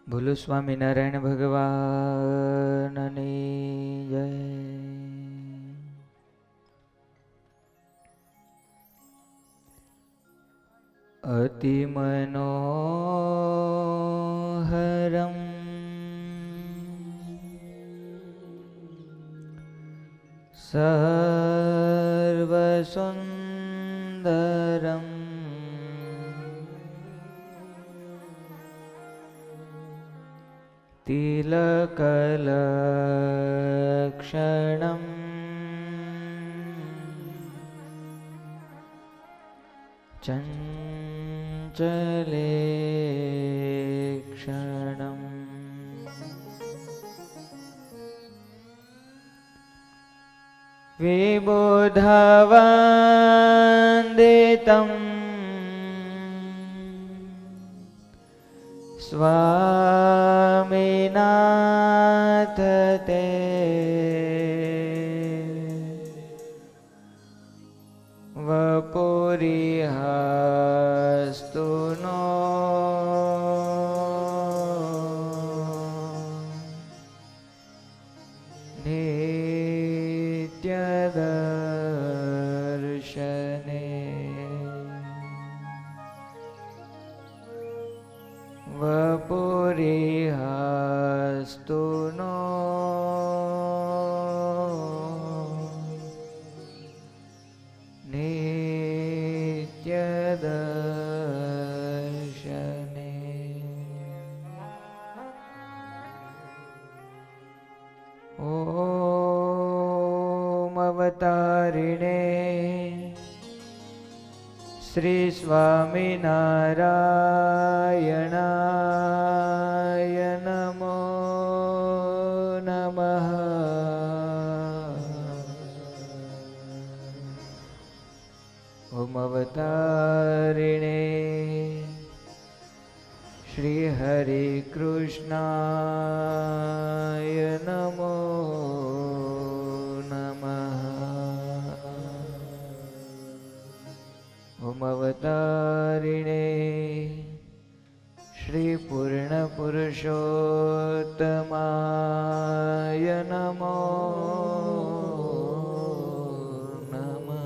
બોલો સ્વામિનારાયણ ભગવાનની જય. અતિ મનોહરમ સર્વસુંદરમ તિલકલક્ષણમ ચંચલેક્ષણમ વિબોધવંદિતમ સ્વામિનાથ તે વપુરિહસ્તુ નો નિત્ય દર્શને વપુરિહસ્તુ નો નિત્ય દર્શને. ઓમ અવતારિણે શ્રી સ્વામિનારાયણાય નમો નમઃ. ઓમ અવતારિણે શ્રી હરે કૃષ્ણાય નમો નમઃ. ઓમ અવતારિણે શ્રી પૂર્ણ પુરુષોત્તમાય નમો નમઃ.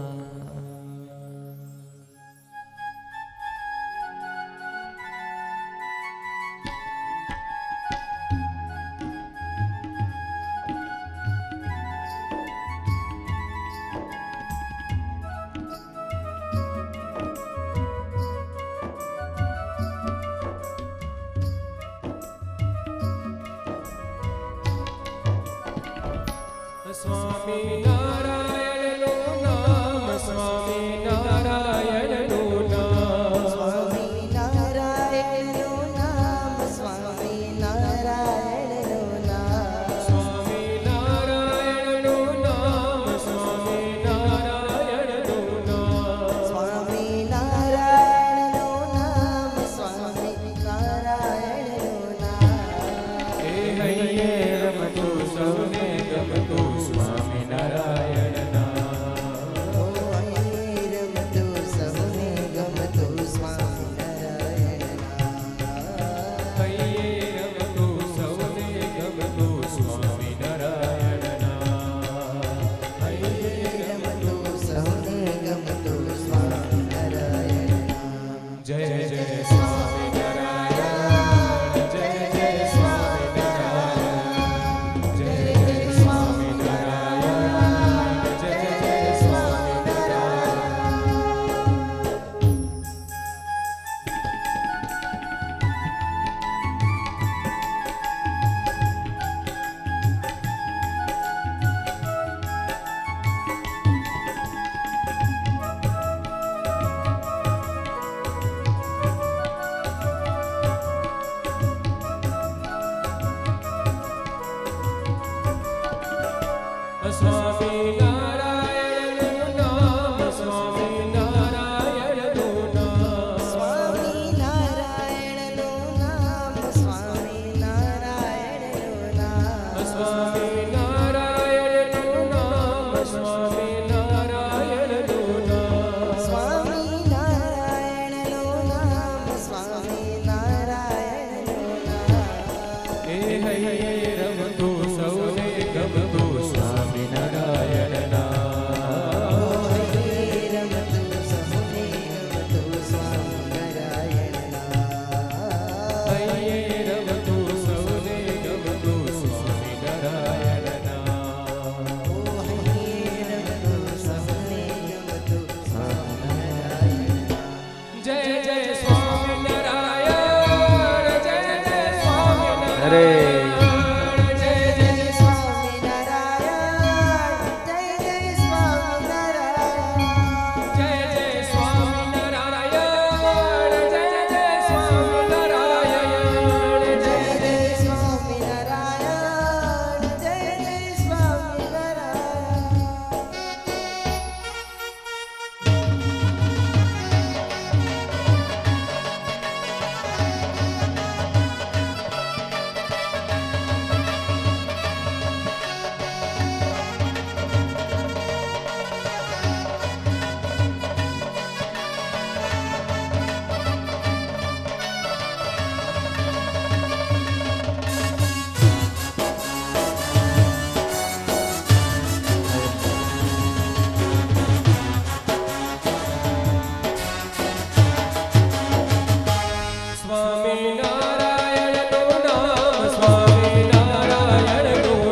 સ્વામિનારાયણનું નામ, સ્વામિનારાયણનું નામ, સ્વામિનારાયણનું નામ, સ્વામિનારાયણનું નામ, સ્વામિનારાયણનું નામ, સ્વામિનારાયણનું નામ, સ્વામિનારાયણનું નામ, સ્વામિનારાયણનું નામ. હે હૈયે રમતું સૌને ગમતું સ્વામિનારાયણ નામ. ઓ હૈયે રમતું સૌને ગમતું સ્વામિનારાયણ નામ. હૈયે રમતું સૌને ગમતું સ્વામિનારાયણ નામ. હૈયે રમતું સૌને ગમતું સ્વામિનારાયણ નામ. જય જય સ્વામિનારાયણ, જય જય સ્વામિનારાયણ, જય જય સ્વામિનારાયણ, જય જય સ્વામિનારાયણનું નામ, સ્વામિનારાયણનું નામ, સ્વામિનારાયણનું નામ, સ્વામિનારાયણનું નામ, સ્વામિનારાયણનું નામ, સ્વામિનારાયણનું નામ, સ્વામિનારાયણનું નામ, સ્વામિનારાયણનું નામ. રે. જય જય સ્વામિનારાયણ જય જય સ્વામિનારાયણ જય જય સ્વામિનારાયણ જય જય સ્વામિનારાયણ જય જય સ્વામિનારાયણ જય જય સ્વામિનારાયણનું નામ સ્વામિનારાયણનું નામ સ્વામિનારાયણનું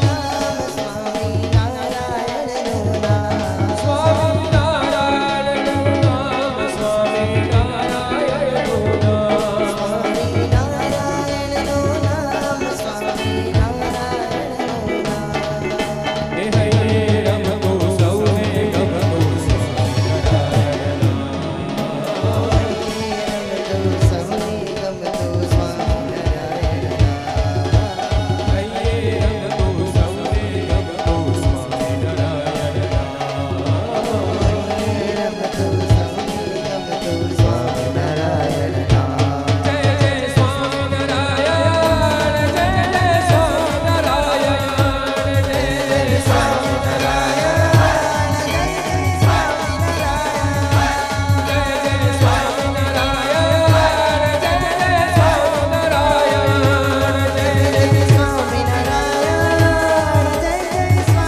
નામ સ્વામિનારાયણનું નામ સ્વામિનારાયણનું નામ સ્વામિનારાયણનું નામ સ્વામિનારાયણનું નામ સ્વામિનારાયણનું નામ હે હૈ રમતું સૌને ગમતું સ્વામિનારાયણ સૌને ગમતું સ્વામિનારાયણ હૈ રમતું સૌને ગમતું સ્વામિનારાયણ રમતું સૌને ગમતું સ્વામિનારાયણ જય જય સ્વામિનારાયણ જય જય સ્વામિનારાયણ જય જય સ્વામિનારાયણ જય જય સ્વામિનારાયણ જય જય સ્વામિનારાયણ જય જય સ્વામિનારાયણ જય જય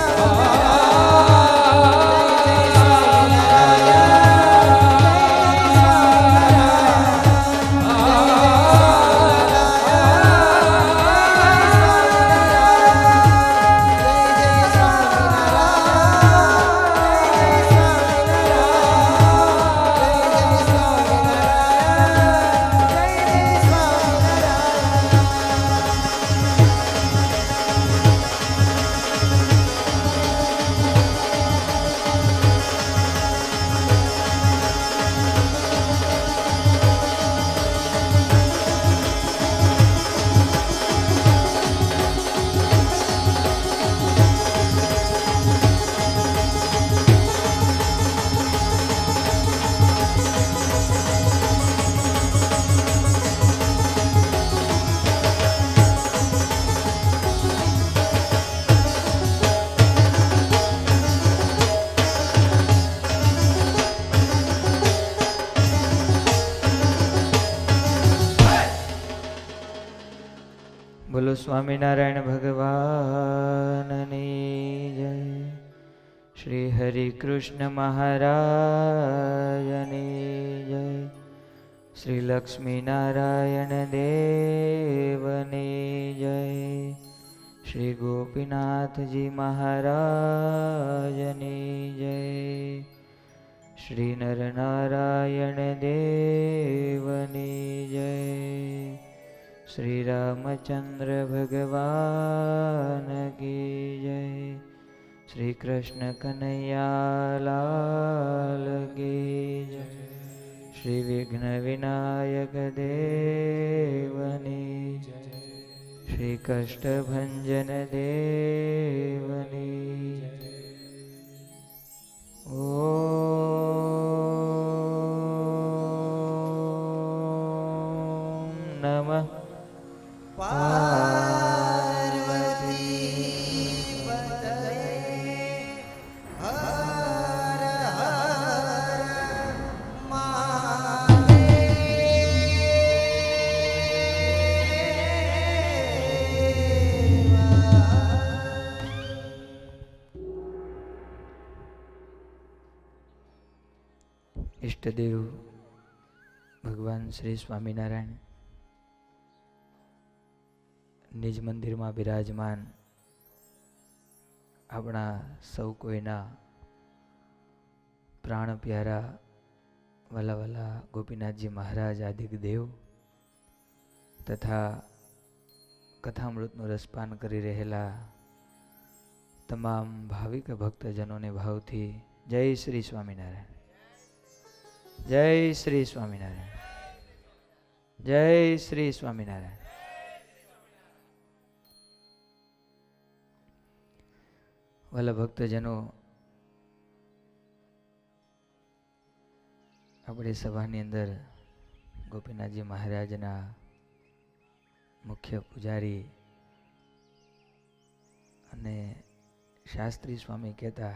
બોલો સ્વામિનારાયણ ભગવાનની જય. શ્રી હરિ કૃષ્ણ મહારાજની જય. શ્રી લક્ષ્મીનારાયણ દેવની જય. શ્રી ગોપીનાથજી મહારાજની જય. શ્રી નરનારાયણ દેવની જય. શ્રી રામચંદ્ર ભગવાન કી જય. શ્રી કૃષ્ણ કનૈયાલાલ કી જય. શ્રી વિઘ્ન વિનાયક દેવની જય. શ્રી કષ્ટભંજન દેવની જય. ઓમ નમઃ પાર્વતી પતયે હર હર મહાદેવ. ઈષ્ટદેવ ભગવાન શ્રી સ્વામિનારાયણ નિજ મંદિરમાં બિરાજમાન આપણા સૌ કોઈના પ્રાણ પ્યારા વાલા વાલા ગોપીનાથજી મહારાજ આદિક દેવ તથા કથામૃતનું રસપાન કરી રહેલા તમામ ભાવિક ભક્તજનોને ભાવથી જય શ્રી સ્વામિનારાયણ, જય શ્રી સ્વામિનારાયણ, જય શ્રી સ્વામિનારાયણ. વાલા ભક્તજનો, આપણી સભાની અંદર ગોપીનાથજી મહારાજના મુખ્ય પૂજારી અને શાસ્ત્રી સ્વામી કહેતા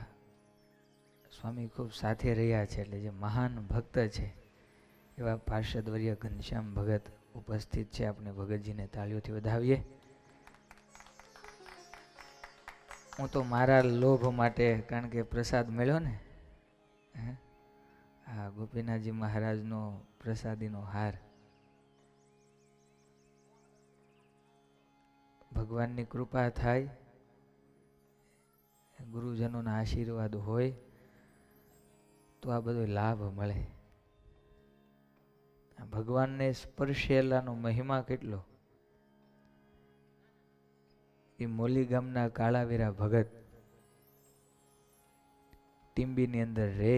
સ્વામી ખૂબ સાથે રહ્યા છે, એટલે જે મહાન ભક્ત છે એવા પાર્ષદવર્ય ઘનશ્યામ ભગત ઉપસ્થિત છે. આપણે ભગતજીને તાળીઓથી વધાવીએ. હું તો મારા લોભ માટે, કારણ કે પ્રસાદ મળ્યો ને, હા, ગોપીનાથજી મહારાજનો પ્રસાદીનો હાર, ભગવાનની કૃપા થાય, ગુરુજનોના આશીર્વાદ હોય તો આ બધો લાભ મળે. ભગવાનને સ્પર્શેલાનો મહિમા કેટલો. એ મોલી ગામના કાળાવીરા ભગત ટીંબીની અંદર રહે,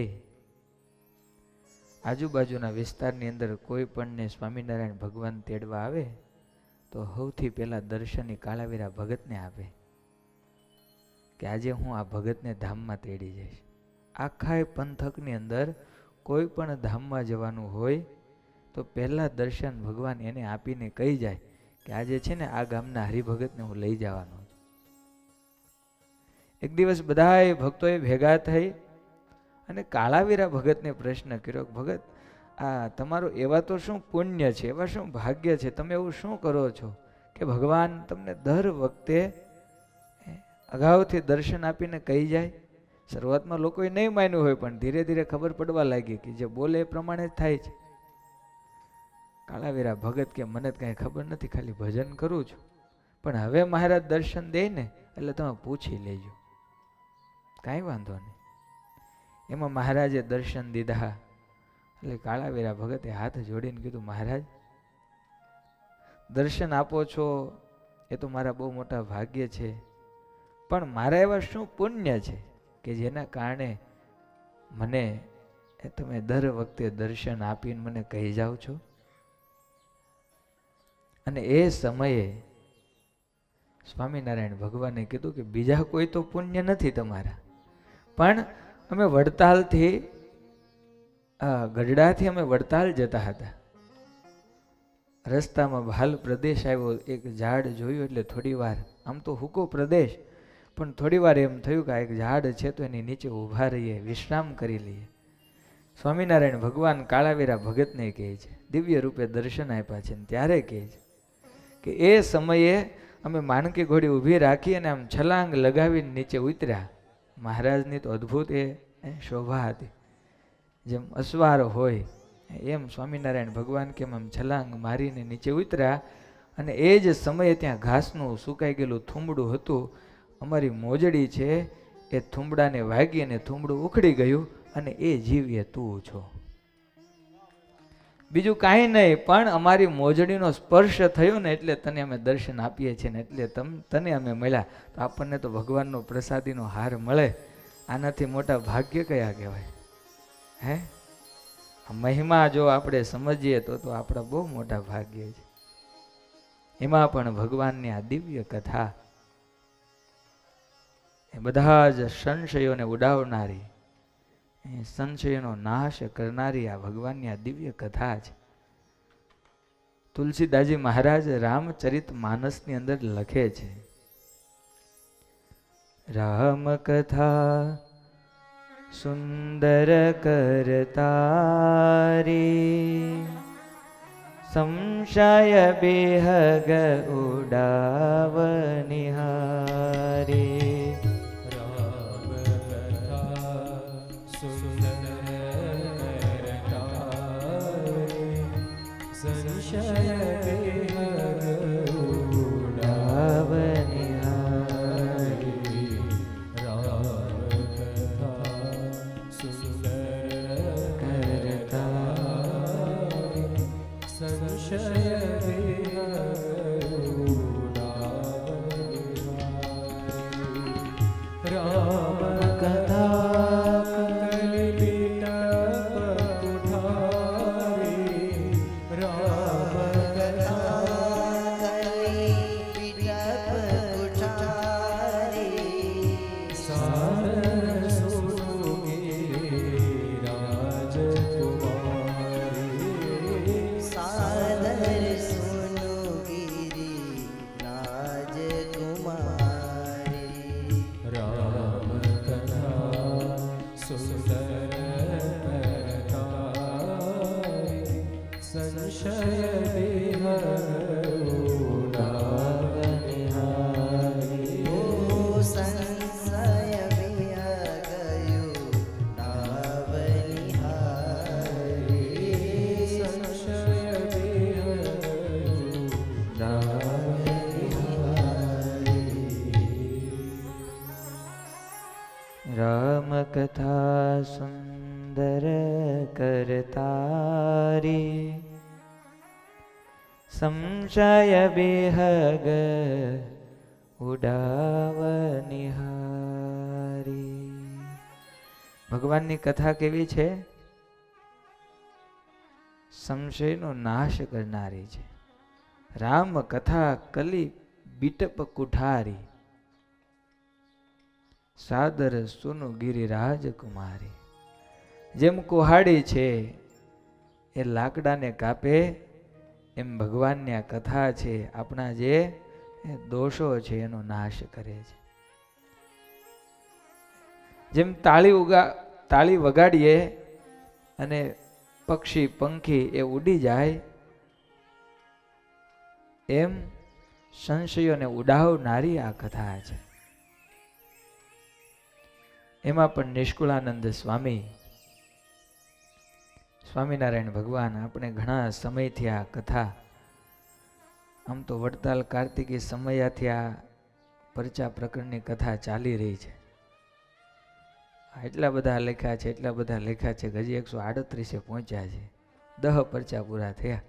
આજુબાજુના વિસ્તારની અંદર કોઈ પણને સ્વામિનારાયણ ભગવાન તેડવા આવે તો સૌથી પહેલા દર્શન કાળાવીરા ભગતને આપે કે આજે હું આ ભગતને ધામમાં તેડી જઈશ. આખા પંથકની અંદર કોઈ પણ ધામમાં જવાનું હોય તો પહેલા દર્શન ભગવાન એને આપીને કહી જાય કે આજે છે ને આ ગામના હરિભગતને હું લઈ જવાનો છું. એક દિવસ બધાએ ભક્તોએ ભેગા થઈ અને કાળાવીરા ભગતને પ્રશ્ન કર્યો, ભગત આ તમારું એવા તો શું પુણ્ય છે, એવા શું ભાગ્ય છે, તમે એવું શું કરો છો કે ભગવાન તમને દર વખતે અગાઉથી દર્શન આપીને કહી જાય? શરૂઆતમાં લોકોએ નહીં માન્યું હોય, પણ ધીરે ધીરે ખબર પડવા લાગી કે જે બોલે એ પ્રમાણે જ થાય છે. કાળાવીરા ભગત કે મને કાંઈ ખબર નથી, ખાલી ભજન કરું છું, પણ હવે મહારાજ દર્શન દે ને એટલે તમે પૂછી લેજો. કાંઈ વાંધો નહીં. એમાં મહારાજે દર્શન દીધા. એટલે કાળાવીરા ભગતે હાથ જોડીને કીધું, મહારાજ દર્શન આપો છો એ તો મારા બહુ મોટા ભાગ્ય છે, પણ મારા એવા શું પુણ્ય છે કે જેના કારણે મને તમે દર વખતે દર્શન આપીને મને કહી જાઓ છો? અને એ સમયે સ્વામિનારાયણ ભગવાને કીધું કે બીજા કોઈ તો પુણ્ય નથી તમારા, પણ અમે વડતાલથી ગઢડાથી અમે વડતાલ જતા હતા. રસ્તામાં ભાલ પ્રદેશ આવ્યો, એક ઝાડ જોયું એટલે થોડી વાર, આમ તો હુકો પ્રદેશ, પણ થોડી વાર એમ થયું કે આ એક ઝાડ છે તો એની નીચે ઊભા રહીએ, વિશ્રામ કરી લઈએ. સ્વામિનારાયણ ભગવાન કાળાવીરા ભગતને કહે છે, દિવ્ય રૂપે દર્શન આપ્યા છે, ત્યારે કહે છે કે એ સમયે અમે માનકી ઘોડી ઊભી રાખી અને આમ છલાંગ લગાવીને નીચે ઉતર્યા. મહારાજની તો અદ્ભુત એ શોભા હતી, જેમ અસવાર હોય એમ સ્વામિનારાયણ ભગવાન કેમ આમ છલાંગ મારીને નીચે ઉતર્યા. અને એ જ સમયે ત્યાં ઘાસનું સુકાઈ ગયેલું થૂંબડું હતું. અમારી મોજડી છે એ થૂંબડાને વાગી અને થૂંબડું ઉખડી ગયું, અને એ જીવ એ તું છો. બીજું કાંઈ નહીં, પણ અમારી મોજડીનો સ્પર્શ થયો ને એટલે તને અમે દર્શન આપીએ છીએ ને એટલે તને અમે મળ્યા. તો આપણને તો ભગવાનનો પ્રસાદીનો હાર મળે, આનાથી મોટા ભાગ્ય કયા કહેવાય? હે, મહિમા જો આપણે સમજીએ તો આપણા બહુ મોટા ભાગ્ય છે. એમાં પણ ભગવાનની આ દિવ્ય કથા એ બધા જ સંશયોને ઉડાવનારી, સંશયનો નાશ કરનારી આ ભગવાનની આ દિવ્ય કથા છે. તુલસીદાસજી મહારાજ રામચરિત માનસની અંદર લખે છે, રામ કથા સુંદર કરતારી, સંશય બેહગ ઉડાવનિહારી. રામ કથા સુંદર કરતારી સંશય બેહગ ઉડાવનિહારી. ભગવાનની કથા કેવી છે? સંશયનો નાશ કરનારી છે. રામ કથા કલી બીટપ કુઠારી સાદર સુનુ ગિરિરાજ કુમારી. જેમ કુહાડી છે એ લાકડાને કાપે એમ ભગવાનની આ કથા છે આપણા જે દોષો છે એનો નાશ કરે છે. જેમ તાળી વગાડીએ અને પક્ષી પંખી એ ઉડી જાય એમ સંશયોને ઉડાવનારી આ કથા છે. એમાં પણ નિષ્કુળાનંદ સ્વામિનારાયણ ભગવાન આપણે ઘણા સમયથી આ કથા, આમ તો વડતાલ કાર્તિકી સમયાથી આ પરચા પ્રકરણની કથા ચાલી રહી છે. એટલા બધા લખ્યા છે કે હજી 138 પહોંચ્યા છે. 10 પરચા પૂરા થયા.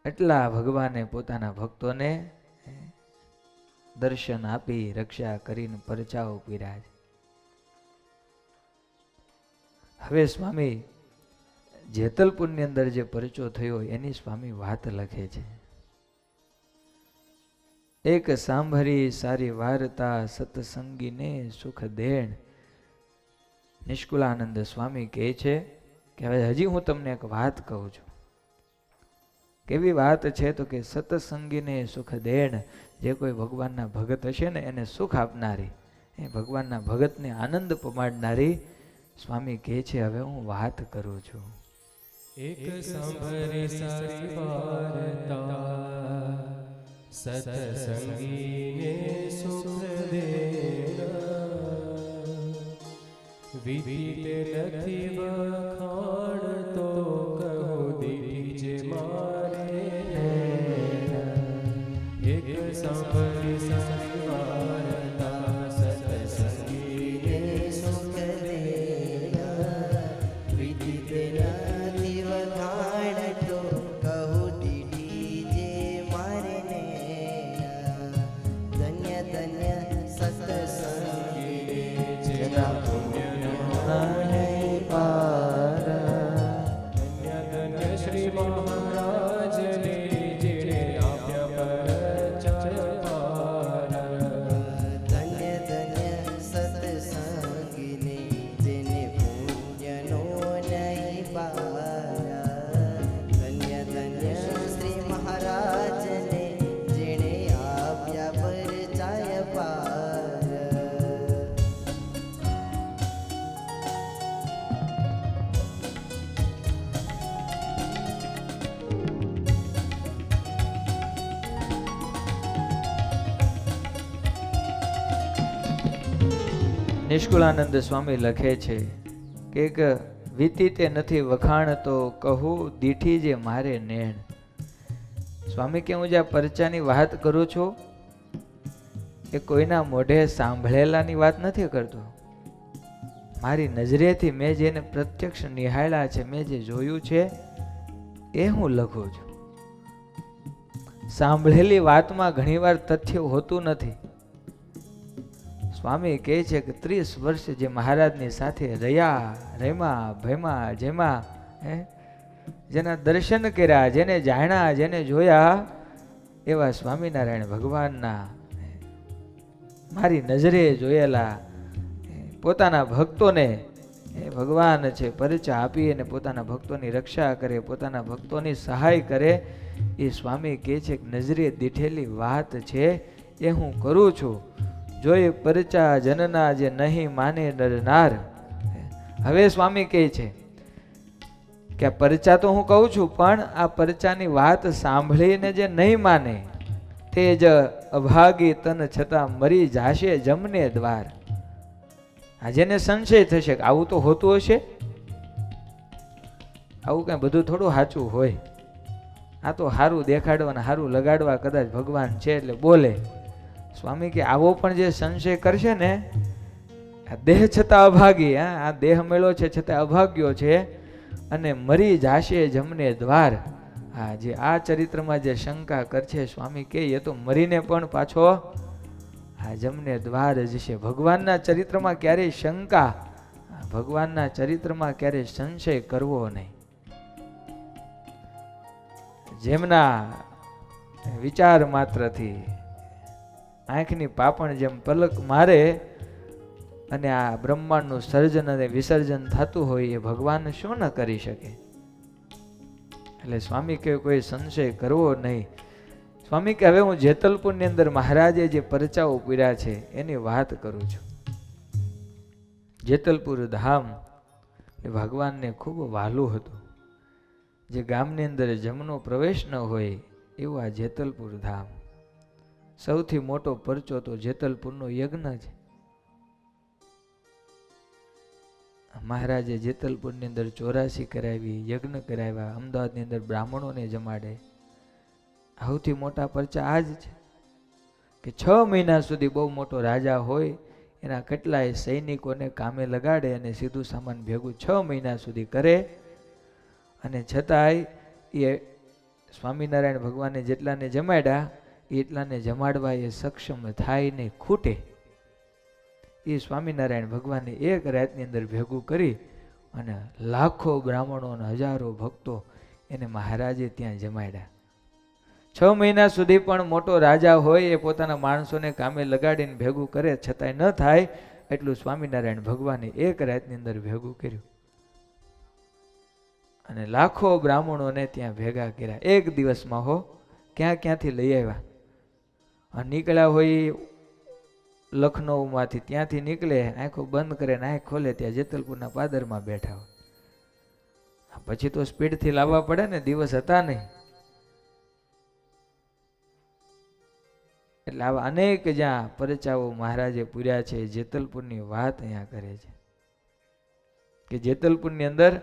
એટલા ભગવાને પોતાના ભક્તોને દર્શન આપી રક્ષા કરીને પરચાઓ પીર્યા છે. હવે સ્વામી જેતલપુરની અંદર જે પરચો થયો એની સ્વામી વાત લખે છે. એક સાંભળી સારી વાર્તા સત્સંગીને સુખ દેણ. નિષ્કુળાનંદ સ્વામી કહે છે કે હવે હજી હું તમને એક વાત કહું છું. કેવી વાત છે? તો કે સત્સંગીને સુખ દેણ. જે કોઈ ભગવાનના ભગત હશે ને એને સુખ આપનારી, એ ભગવાનના ભગતને આનંદ પમાડનારી સ્વામી કહે છે હવે હું વાત કરું છું. એક સાંભળી સારી વાર્તા સત્સંગીને સુખ દેના. વિધિ નથી વખાણ તો કહું દીધી જે મારે. એક સાંભળી સારી વાર્તા સત્સંગીને સુખ દેના. વિધિ તેનાથી વખાણ તો કહું દીધી જે મારે ને. ધન્ય ધન્ય સત્સંગી જેના પુણ્યનો નહીં પાર. ધન્ય ધન્ય શ્રી મહારાજને જેણે આપ્યા પરચાય પાર. ધન્ય ધન્ય સત્સંગીને જેને પુણ્યનો નહીં પાર. ધન્ય ધન્ય શ્રી મહારાજને જેણે આપ્યા પરચાય પાર. નિષ્કુળાનંદ સ્વામી લખે છે કે એક વીતી તે નથી વખાણ તો કહું દીઠી જે મારે નેણ. સ્વામી કે હું જે આ પરચાની વાત કરું છું એ કોઈના મોઢે સાંભળેલાની વાત નથી કરતો. મારી નજરેથી મેં જેને પ્રત્યક્ષ નિહાળ્યા છે, મેં જે જોયું છે એ હું લખું છું. સાંભળેલી વાતમાં ઘણીવાર તથ્ય હોતું નથી. સ્વામી કહે છે કે 30 વર્ષ જે મહારાજની સાથે રમ્યા ભયમાં જેમાં જેના દર્શન કર્યા, જેને જાણ્યા, જેને જોયા એવા સ્વામિનારાયણ ભગવાનના મારી નજરે જોયેલા પોતાના ભક્તોને ભગવાન છે પરચા આપી અને પોતાના ભક્તોની રક્ષા કરે, પોતાના ભક્તોની સહાય કરે. એ સ્વામી કહે છે કે નજરે દીઠેલી વાત છે એ હું કરું છું. જો એ પરચા જનના જે નહીં માને ડરનાર. હવે સ્વામી કહે છે કે આ પરચા તો હું કહું છું પણ આ પરચાની વાત સાંભળીને જે નહીં માને તે જ અભાગી તન છતાં મરી જાશે જમને દ્વાર. આ જેને સંશય થશે કે આવું તો હોતું હશે, આવું કઈ બધું થોડું સાચું હોય, આ તો સારું દેખાડવા ને સારું લગાડવા કદાચ ભગવાન છે એટલે બોલે. સ્વામી કે આવો પણ જે સંશય કરશે ને આ દેહ છતાં અભાગી, આ દેહ મેળો છે છતાં અભાગ્યો છે અને મરી જાશે જમને દ્વાર. હા, જે આ ચરિત્રમાં જે શંકા કરશે સ્વામી કે એ તો મરીને પણ પાછો આ જમને દ્વાર જશે. ભગવાનના ચરિત્રમાં ક્યારેય શંકા, ભગવાનના ચરિત્રમાં ક્યારેય સંશય કરવો નહીં. જેમના વિચાર માત્રથી આંખની પાપણ જેમ પલક મારે અને આ બ્રહ્માંડનું સર્જન અને વિસર્જન થતું હોય એ ભગવાન શું ન કરી શકે. એટલે સ્વામી કે કોઈ સંશય કરવો નહીં. સ્વામી કે હવે હું જેતલપુરની અંદર મહારાજે જે પરચાઓ પૂર્યા છે એની વાત કરું છું. જેતલપુર ધામ એ ભગવાનને ખૂબ વહાલું હતું. જે ગામની અંદર જમનો પ્રવેશ ન હોય એવું આ જેતલપુર ધામ. સૌથી મોટો પરચો તો જેતલપુરનો યજ્ઞ છે. મહારાજે જેતલપુરની અંદર 84 કરાવી, યજ્ઞ કરાવ્યા, અમદાવાદની અંદર બ્રાહ્મણોને જમાડે. સૌથી મોટા પરચા આ જ છે કે 6 મહિના સુધી બહુ મોટો રાજા હોય એના કેટલાય સૈનિકોને કામે લગાડે અને સીધું સામાન ભેગું 6 મહિના સુધી કરે. અને છતાંય એ સ્વામિનારાયણ ભગવાને જેટલાને જમાડ્યા એટલાને જમાડવા એ સક્ષમ થાય નહીં, ખૂટે. એ સ્વામિનારાયણ ભગવાને એક રાતની અંદર ભેગું કરી અને લાખો બ્રાહ્મણો અને હજારો ભક્તો એને મહારાજે ત્યાં જમાડ્યા. 6 મહિના સુધી પણ મોટો રાજા હોય એ પોતાના માણસોને કામે લગાડીને ભેગું કરે છતાંય ન થાય એટલું સ્વામિનારાયણ ભગવાને એક રાતની અંદર ભેગું કર્યું અને લાખો બ્રાહ્મણોને ત્યાં ભેગા કર્યા. એક દિવસમાં હો, ક્યાંથી લઈ આવ્યા. અને નીકળ્યા હોય લખનૌમાંથી, ત્યાંથી નીકળે, આંખો બંધ કરે ને આંખ ખોલે ત્યાં જેતલપુરના પાદરમાં બેઠા હોય. પછી તો સ્પીડથી લાવવા પડે ને, દિવસ હતા નહીં. એટલે આવા અનેક જ્યાં પરચાઓ મહારાજે પૂર્યા છે. જેતલપુરની વાત અહીંયા કરે છે કે જેતલપુરની અંદર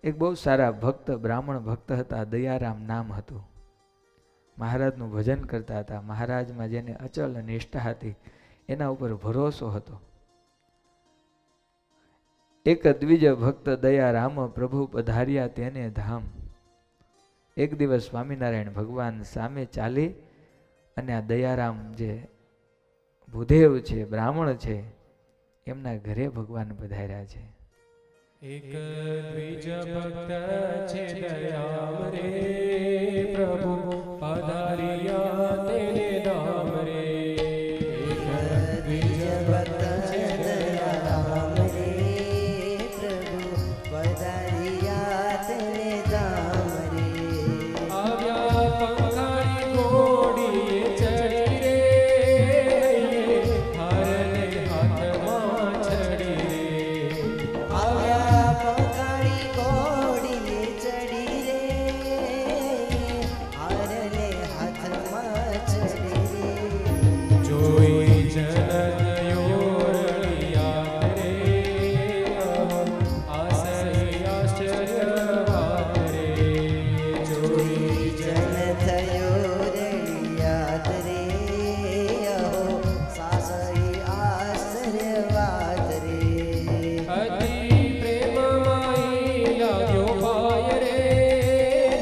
એક બહુ સારા ભક્ત, બ્રાહ્મણ ભક્ત હતા, દયારામ નામ હતું. મહારાજનું ભજન કરતા હતા. મહારાજમાં જેને અચલ નિષ્ઠા હતી, એના ઉપર ભરોસો હતો. એક દ્વિજ ભક્ત દયારામ પ્રભુ પધાર્યા તેને ધામ. એક દિવસ સ્વામિનારાયણ ભગવાન સામે ચાલી અને આ દયારામ જે ભૂદેવ છે, બ્રાહ્મણ છે, એમના ઘરે ભગવાન પધાર્યા છે. એક દ્વિજ ભક્ત છે દયામ રે, પ્રભુ પધાર્યા તેને ધામ રે. એક દ્વિજ ભક્ત છે દયામ રે, પ્રભુ પધાર્યા તેને ધામ રે. આવ્યા પંખાળી ઘોડીએ ચડી રે, હારને હાથમાં છડી રે. આવ્યા પંખાળી ઘોડીએ ચડી રે, હારને હાથમાં ચડી રે. જોઈ જનતયોરળિયા રે, આસરી આશ્ચર્ય વાત રે. જોઈ જન થયો રે યાદ રે, અહો સાસરી આશ્ચર્ય વાત રે. અતિ પ્રેમમાં લાગ્યો પાય રે,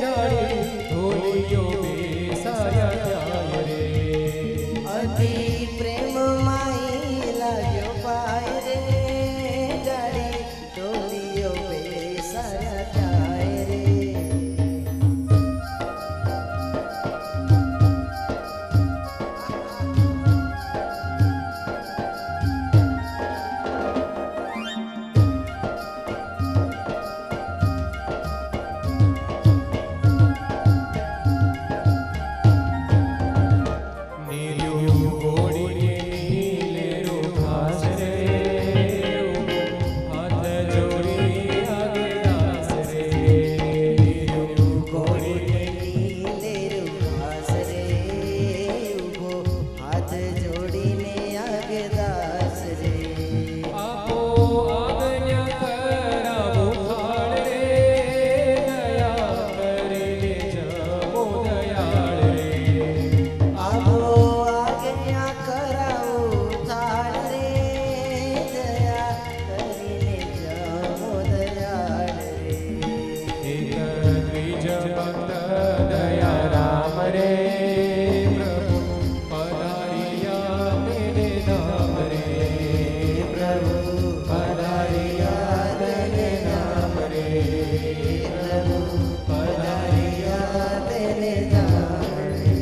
ડાળી ઢોલિયો બેસાયા ત્યાં રે. અતિ પ્રેમમાં લાગ્યો પાય રે, ડાળી ઢોલિયો બેસાયા થાય રે. નીલ્યું ઘોડીએ નીલેરો ઘાસ રે, હાથ જોડી આગે દાસ રે. નીલ્યું ઘોડીએ નીલેરું ઘાસ રે, ઊભો હાથ જોડીને આગદાસ રે. આપો આજ્ઞા કરાવો થાળ રે, દયા કરીને જમો દયાળ રે. આપો આજ્ઞા તને નામ રે પ્રભુ પધાર્યા તને નામ રે પ્રભુ પધાર્યા તેને નામ રે.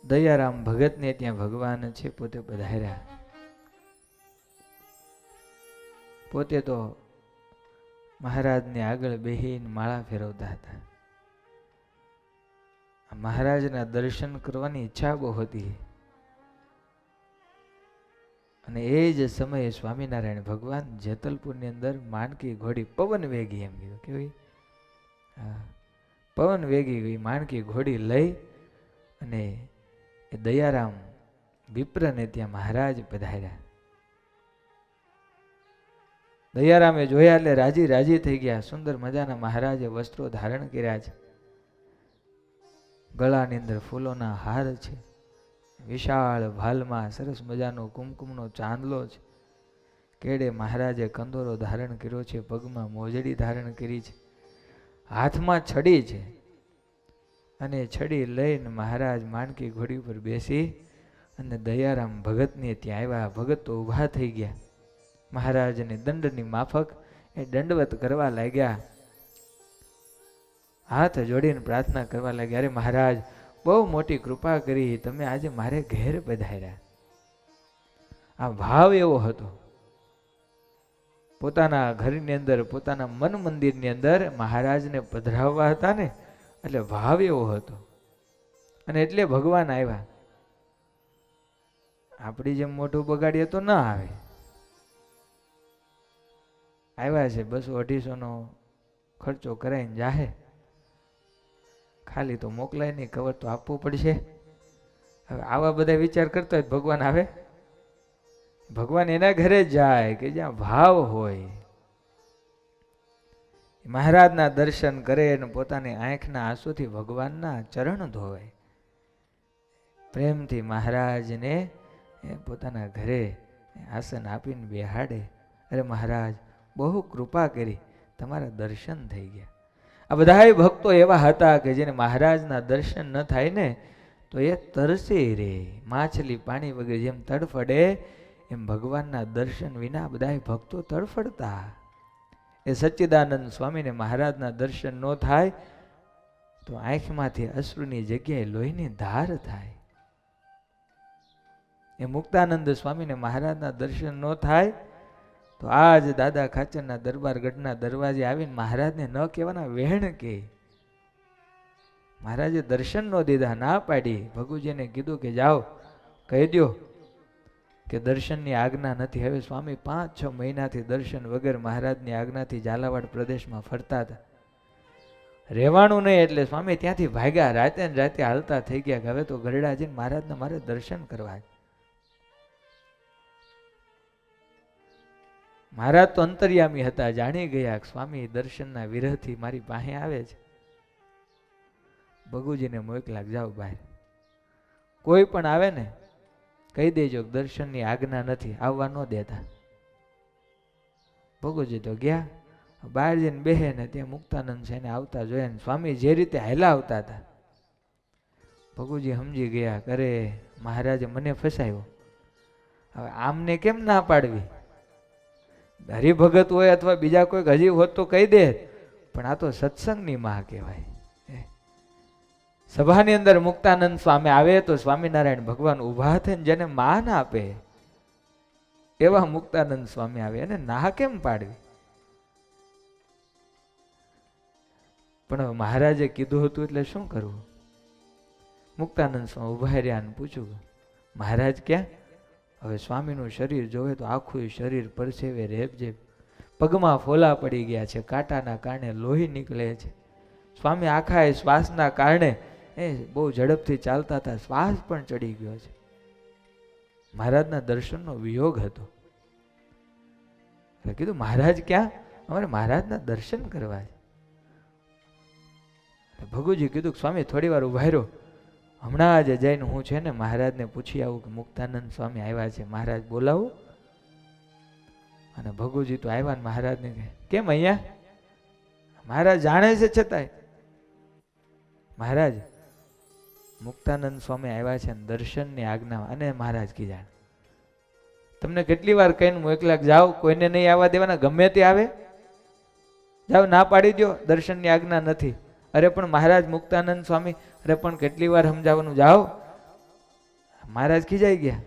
દયારામ ભગતને ત્યાં ભગવાન છે પોતે પધાર્યા. પોતે તો મહારાજને આગળ બેહીને માળા ફેરવતા હતા. મહારાજના દર્શન કરવાની ઈચ્છા બહુ હતી. અને એ જ સમયે સ્વામિનારાયણ ભગવાન જેતલપુરની અંદર માનકી ઘોડી પવન વેગી, એમ કીધું કેવી, હા પવન વેગી ગઈ માનકી ઘોડી લઈ અને એ દયારામ વિપ્રને ત્યાં મહારાજ પધાર્યા. દયારામે જોયા એટલે રાજી રાજી થઈ ગયા. સુંદર મજાના મહારાજે વસ્ત્રો ધારણ કર્યા છે. ગળાની અંદર ફૂલોના હાર છે. વિશાળ ભાલમાં સરસ મજાનો કુમકુમનો ચાંદલો છે. કેડે મહારાજે કંદોરો ધારણ કર્યો છે. પગમાં મોજડી ધારણ કરી છે. હાથમાં છડી છે. અને છડી લઈને મહારાજ માનકી ઘોડી ઉપર બેસી અને દયારામ ભગતને ત્યાં આવ્યા. ભગત તો ઊભા થઈ ગયા. મહારાજને દંડની માફક એ દંડવત કરવા લાગ્યા. હાથ જોડીને પ્રાર્થના કરવા લાગ્યા. અરે મહારાજ, બહુ મોટી કૃપા કરી, તમે આજે મારે ઘેર પધાર્યા. આ ભાવ એવો હતો. પોતાના ઘરની અંદર, પોતાના મન મંદિરની અંદર મહારાજને પધરાવવા હતા ને, એટલે ભાવ એવો હતો. અને એટલે ભગવાન આવ્યા. આપણી જેમ મોઢું બગાડીએ તો ના આવે. આવ્યા છે 200-250નો ખર્ચો કરાવીને જાહે. ખાલી તો મોકલાય નહીં, કવર તો આપવું પડશે. હવે આવા બધા વિચાર કરતા હોય ભગવાન આવે? ભગવાન એના ઘરે જ જાય કે જ્યાં ભાવ હોય. મહારાજના દર્શન કરે અને પોતાની આંખના આંસુથી ભગવાનના ચરણ ધોવાય. પ્રેમથી મહારાજને પોતાના ઘરે આસન આપીને બેહાડે. અરે મહારાજ, બહુ કૃપા કરી, તમારા દર્શન થઈ ગયા. આ બધા ભક્તો એવા હતા કે જેને મહારાજના દર્શન ન થાય ને તો એ તરસે રે. માછલી પાણી વગર જેમ તડફડે એમ ભગવાનના દર્શન વિના બધા ભક્તો તડફડતા. એ સચ્ચિદાનંદ સ્વામીને મહારાજના દર્શન ન થાય તો આંખમાંથી અશ્રુની જગ્યાએ લોહીની ધાર થાય. એ મુક્તાનંદ સ્વામીને મહારાજના દર્શન ન થાય તો આજ દાદા ખાચરના દરબારગઢના દરવાજે આવીને મહારાજને ન કહેવાના વહેણ કે. મહારાજે દર્શન ન દીધા, ના પાડી. ભગુજીને કીધું કે જાઓ કહી દો કે દર્શનની આજ્ઞા નથી. હવે સ્વામી 5-6 મહિનાથી દર્શન વગર મહારાજની આજ્ઞાથી ઝાલાવાડ પ્રદેશમાં ફરતા હતા. રહેવાનું નહીં એટલે સ્વામી ત્યાંથી ભાગ્યા. રાતે ને રાતે હાલતા થઈ ગયા કે હવે તો ગરડા જઈને મહારાજને મારે દર્શન કરવા. મહારાજ તો અંતર્યામી હતા, જાણી ગયા કે સ્વામી દર્શનના વિરહથી મારી પાસે આવે છે. ભગુજીને મોકલા, જાઓ બહાર. કોઈ પણ આવે ને કહી દેજો દર્શનની આજ્ઞા નથી, આવવા ન દેતા. ભગુજી તો ગયા. બહાર જઈને બેહે ને ત્યાં મુક્તાનંદ છે ને આવતા જોયા ને સ્વામી જે રીતે હાલા આવતા હતા. ભગુજી સમજી ગયા, કરે મહારાજે મને ફસાયો. હવે આમને કેમ ના પાડવી? હરિભગત હોય અથવા બીજા કોઈક હજી હોત તો કહી દે, પણ આ તો સત્સંગની માં કહેવાય. સભાની અંદર મુક્તાનંદ સ્વામી આવે તો સ્વામિનારાયણ ભગવાન ઊભા થઈને જેને માન આપે એવા મુક્તાનંદ સ્વામી આવે, એને ના કેમ પાડવી? પણ મહારાજે કીધું હતું એટલે શું કરવું? મુક્તાનંદ સ્વામી ઉભા રહ્યા અને પૂછ્યું, મહારાજ ક્યાં? હવે સ્વામીનું શરીર જોવે તો આખું શરીર પરસેવે રેબજેબ, પગમાં ફોલા પડી ગયા છે, કાંટાના કારણે લોહી નીકળે છે. સ્વામી આખા શ્વાસના કારણે બહુ ઝડપથી ચાલતા હતા, શ્વાસ પણ ચડી ગયો છે. મહારાજના દર્શનનો વિયોગ હતો. એટલે કીધું મહારાજ ક્યાં? અમારે મહારાજના દર્શન કરવા છે. ભગુજી કીધું સ્વામી થોડી વાર ઉભા રહો, હમણાં જ જઈને હું છે ને મહારાજને પૂછી આવું કે મુક્તાનંદ સ્વામી આવ્યા છે, મહારાજ બોલાવું? અને ભગુજી તો આવ્યા ને મહારાજને કહે, કેમ અહીંયા? મહારાજ જાણે છે છતાંય, મહારાજ મુક્તાનંદ સ્વામી આવ્યા છે દર્શનની આજ્ઞા, અને મહારાજ કીધા તમને કેટલી વાર કહીને મોકલાક જાઓ, કોઈને નહીં આવવા દેવાના, ગમે તે આવે જાઓ, ના પાડી દો, દર્શનની આજ્ઞા નથી. અરે પણ મહારાજ મુક્તાનંદ સ્વામી, અરે પણ કેટલી વાર સમજાવવાનું, જાઓ. મહારાજ ખીજાઈ ગયા.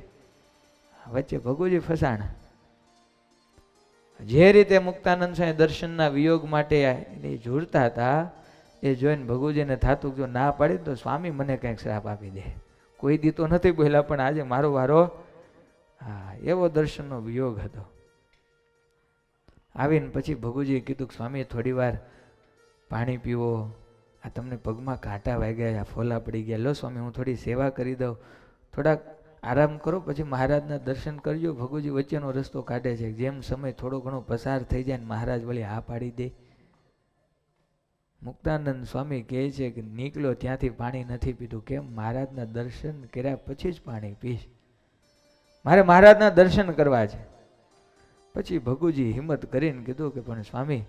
વચ્ચે ભગુજી ફસાણા. જે રીતે મુક્તાનંદ સ્વામી દર્શનના વિયોગ માટે ઝૂરતા હતા એ જોઈને ભગુજીને થાતું જો ના પાડી તો સ્વામી મને કંઈક શ્રાપ આપી દે. કોઈ દી તો નથી બોલ્યા, પણ આજે મારો વારો. હા, એવો દર્શનનો વિયોગ હતો. આવીને પછી ભગુજીએ કીધું કે સ્વામી થોડી વાર પાણી પીવો, આ તમને પગમાં કાંટા વાગ્યા, આ ફોલા પડી ગયા, લો સ્વામી હું થોડી સેવા કરી દઉં, થોડાક આરામ કરો, પછી મહારાજના દર્શન કરજો. ભગુજી વચ્ચેનો રસ્તો કાઢે છે, જેમ સમય થોડો ઘણો પસાર થઈ જાય ને મહારાજ વળી હા પાડી દે. મુક્તાનંદ સ્વામી કહે છે કે નીકળ્યો ત્યાંથી પાણી નથી પીધું. કેમ? મહારાજના દર્શન કર્યા પછી જ પાણી પીશ, મારે મહારાજના દર્શન કરવા છે. પછી ભગુજી હિંમત કરીને કીધું કે પણ સ્વામી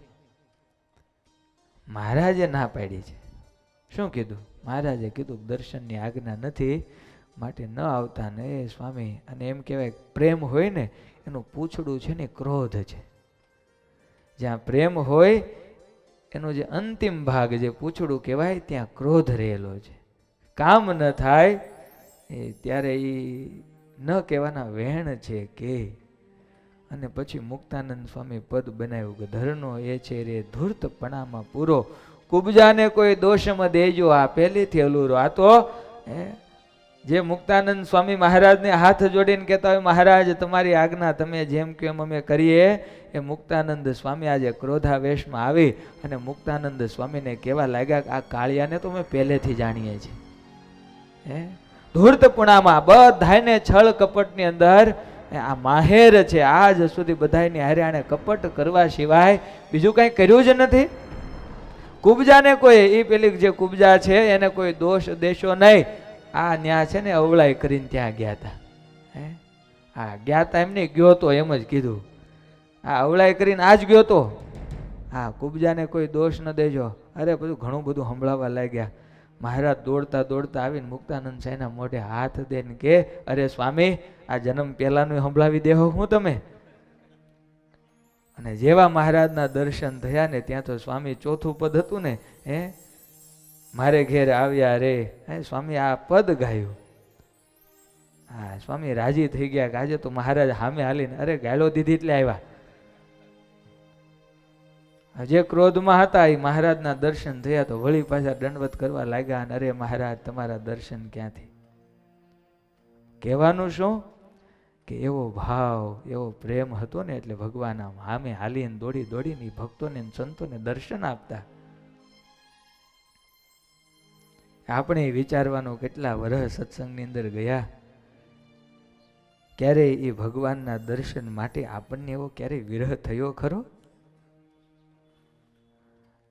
મહારાજે ના પાડી છે. શું કીધું? મહારાજે કીધું દર્શનની આજ્ઞા નથી માટે ન આવતા ને સ્વામી. અને એમ કહેવાય પ્રેમ હોય ને એનું પૂછડું છે ને ક્રોધ છે. જ્યાં પ્રેમ હોય એનો જે અંતિમ ભાગ જે પૂછડું કહેવાય ત્યાં ક્રોધ રહેલો છે. કામ ન થાય ત્યારે એ ન કહેવાના વહેણ છે કે. અને પછી મુક્તાનંદ સ્વામી પદ બનાવ્યું કે ધરનો એ છે રે ધૂર્તપણામાં પૂરો, કુબજાને કોઈ દોષમાં દેજો, આ પહેલેથી અલુરો. આ તો જે મુક્તાનંદ સ્વામી મહારાજને હાથ જોડીને કહેતા હોય મહારાજ તમારી આજ્ઞા, તમે જેમ કે એમ અમે કરીએ. એ મુક્તાનંદ સ્વામી આજે ક્રોધાવેશમાં આવી અને મુક્તાનંદ સ્વામીને કહેવા લાગ્યા કે આ કાળિયાને તો અમે પહેલેથી જાણીએ છીએ. ધૂર્તપણામાં બધાને છળ કપટની અંદર આ માહેર છે. આજ સુધી બધાની હારે આને કપટ કરવા સિવાય બીજું કઈ કર્યું જ નથી. કુબજાને કોઈ એ પેલી જે કુબજા છે એને કોઈ દોષ દેશો નહીં. આ ન્યા છે ને અવળાઈ કરીને ત્યાં ગયા હતા. હા ગયા હતા એમને ગયો તો એમ જ કીધું. આ અવળાઈ કરીને આજ ગયો તો. હા કુબજાને કોઈ દોષ ન દેજો. અરે બધું ઘણું બધું સંભળાવવા લાગ્યા. મહારાજ દોડતા દોડતા આવીને મુક્તાનંદ સાંઈના મોઢે હાથ દઈને કે અરે સ્વામી આ જન્મ પહેલાનું સંભળાવી દેહો હું તમે. અને જેવા મહારાજના દર્શન થયા ને ત્યાં તો સ્વામી ચોથું પદ હતું ને મારે ઘેર આવ્યા રે, સ્વામી આ પદ ગાયું. હા સ્વામી રાજી થઈ ગયા કે આજે તો મહારાજ સામે હાલીને અરે ગાયલો દીધી એટલે આવ્યા. જે ક્રોધમાં હતા એ મહારાજના દર્શન થયા તો વળી પાછા દંડવત કરવા લાગ્યા. અને અરે મહારાજ તમારા દર્શન ક્યાંથી. કહેવાનું શું કે એવો ભાવ એવો પ્રેમ હતો ને એટલે ભગવાન આમ સામે હાલીને દોડી દોડીને ભક્તોને સંતોને દર્શન આપતા. આપણે વિચારવાનું કેટલા વર્ષ સત્સંગની અંદર ગયા, ક્યારેય એ ભગવાનના દર્શન માટે આપણને એવો ક્યારેય વિરહ થયો ખરો?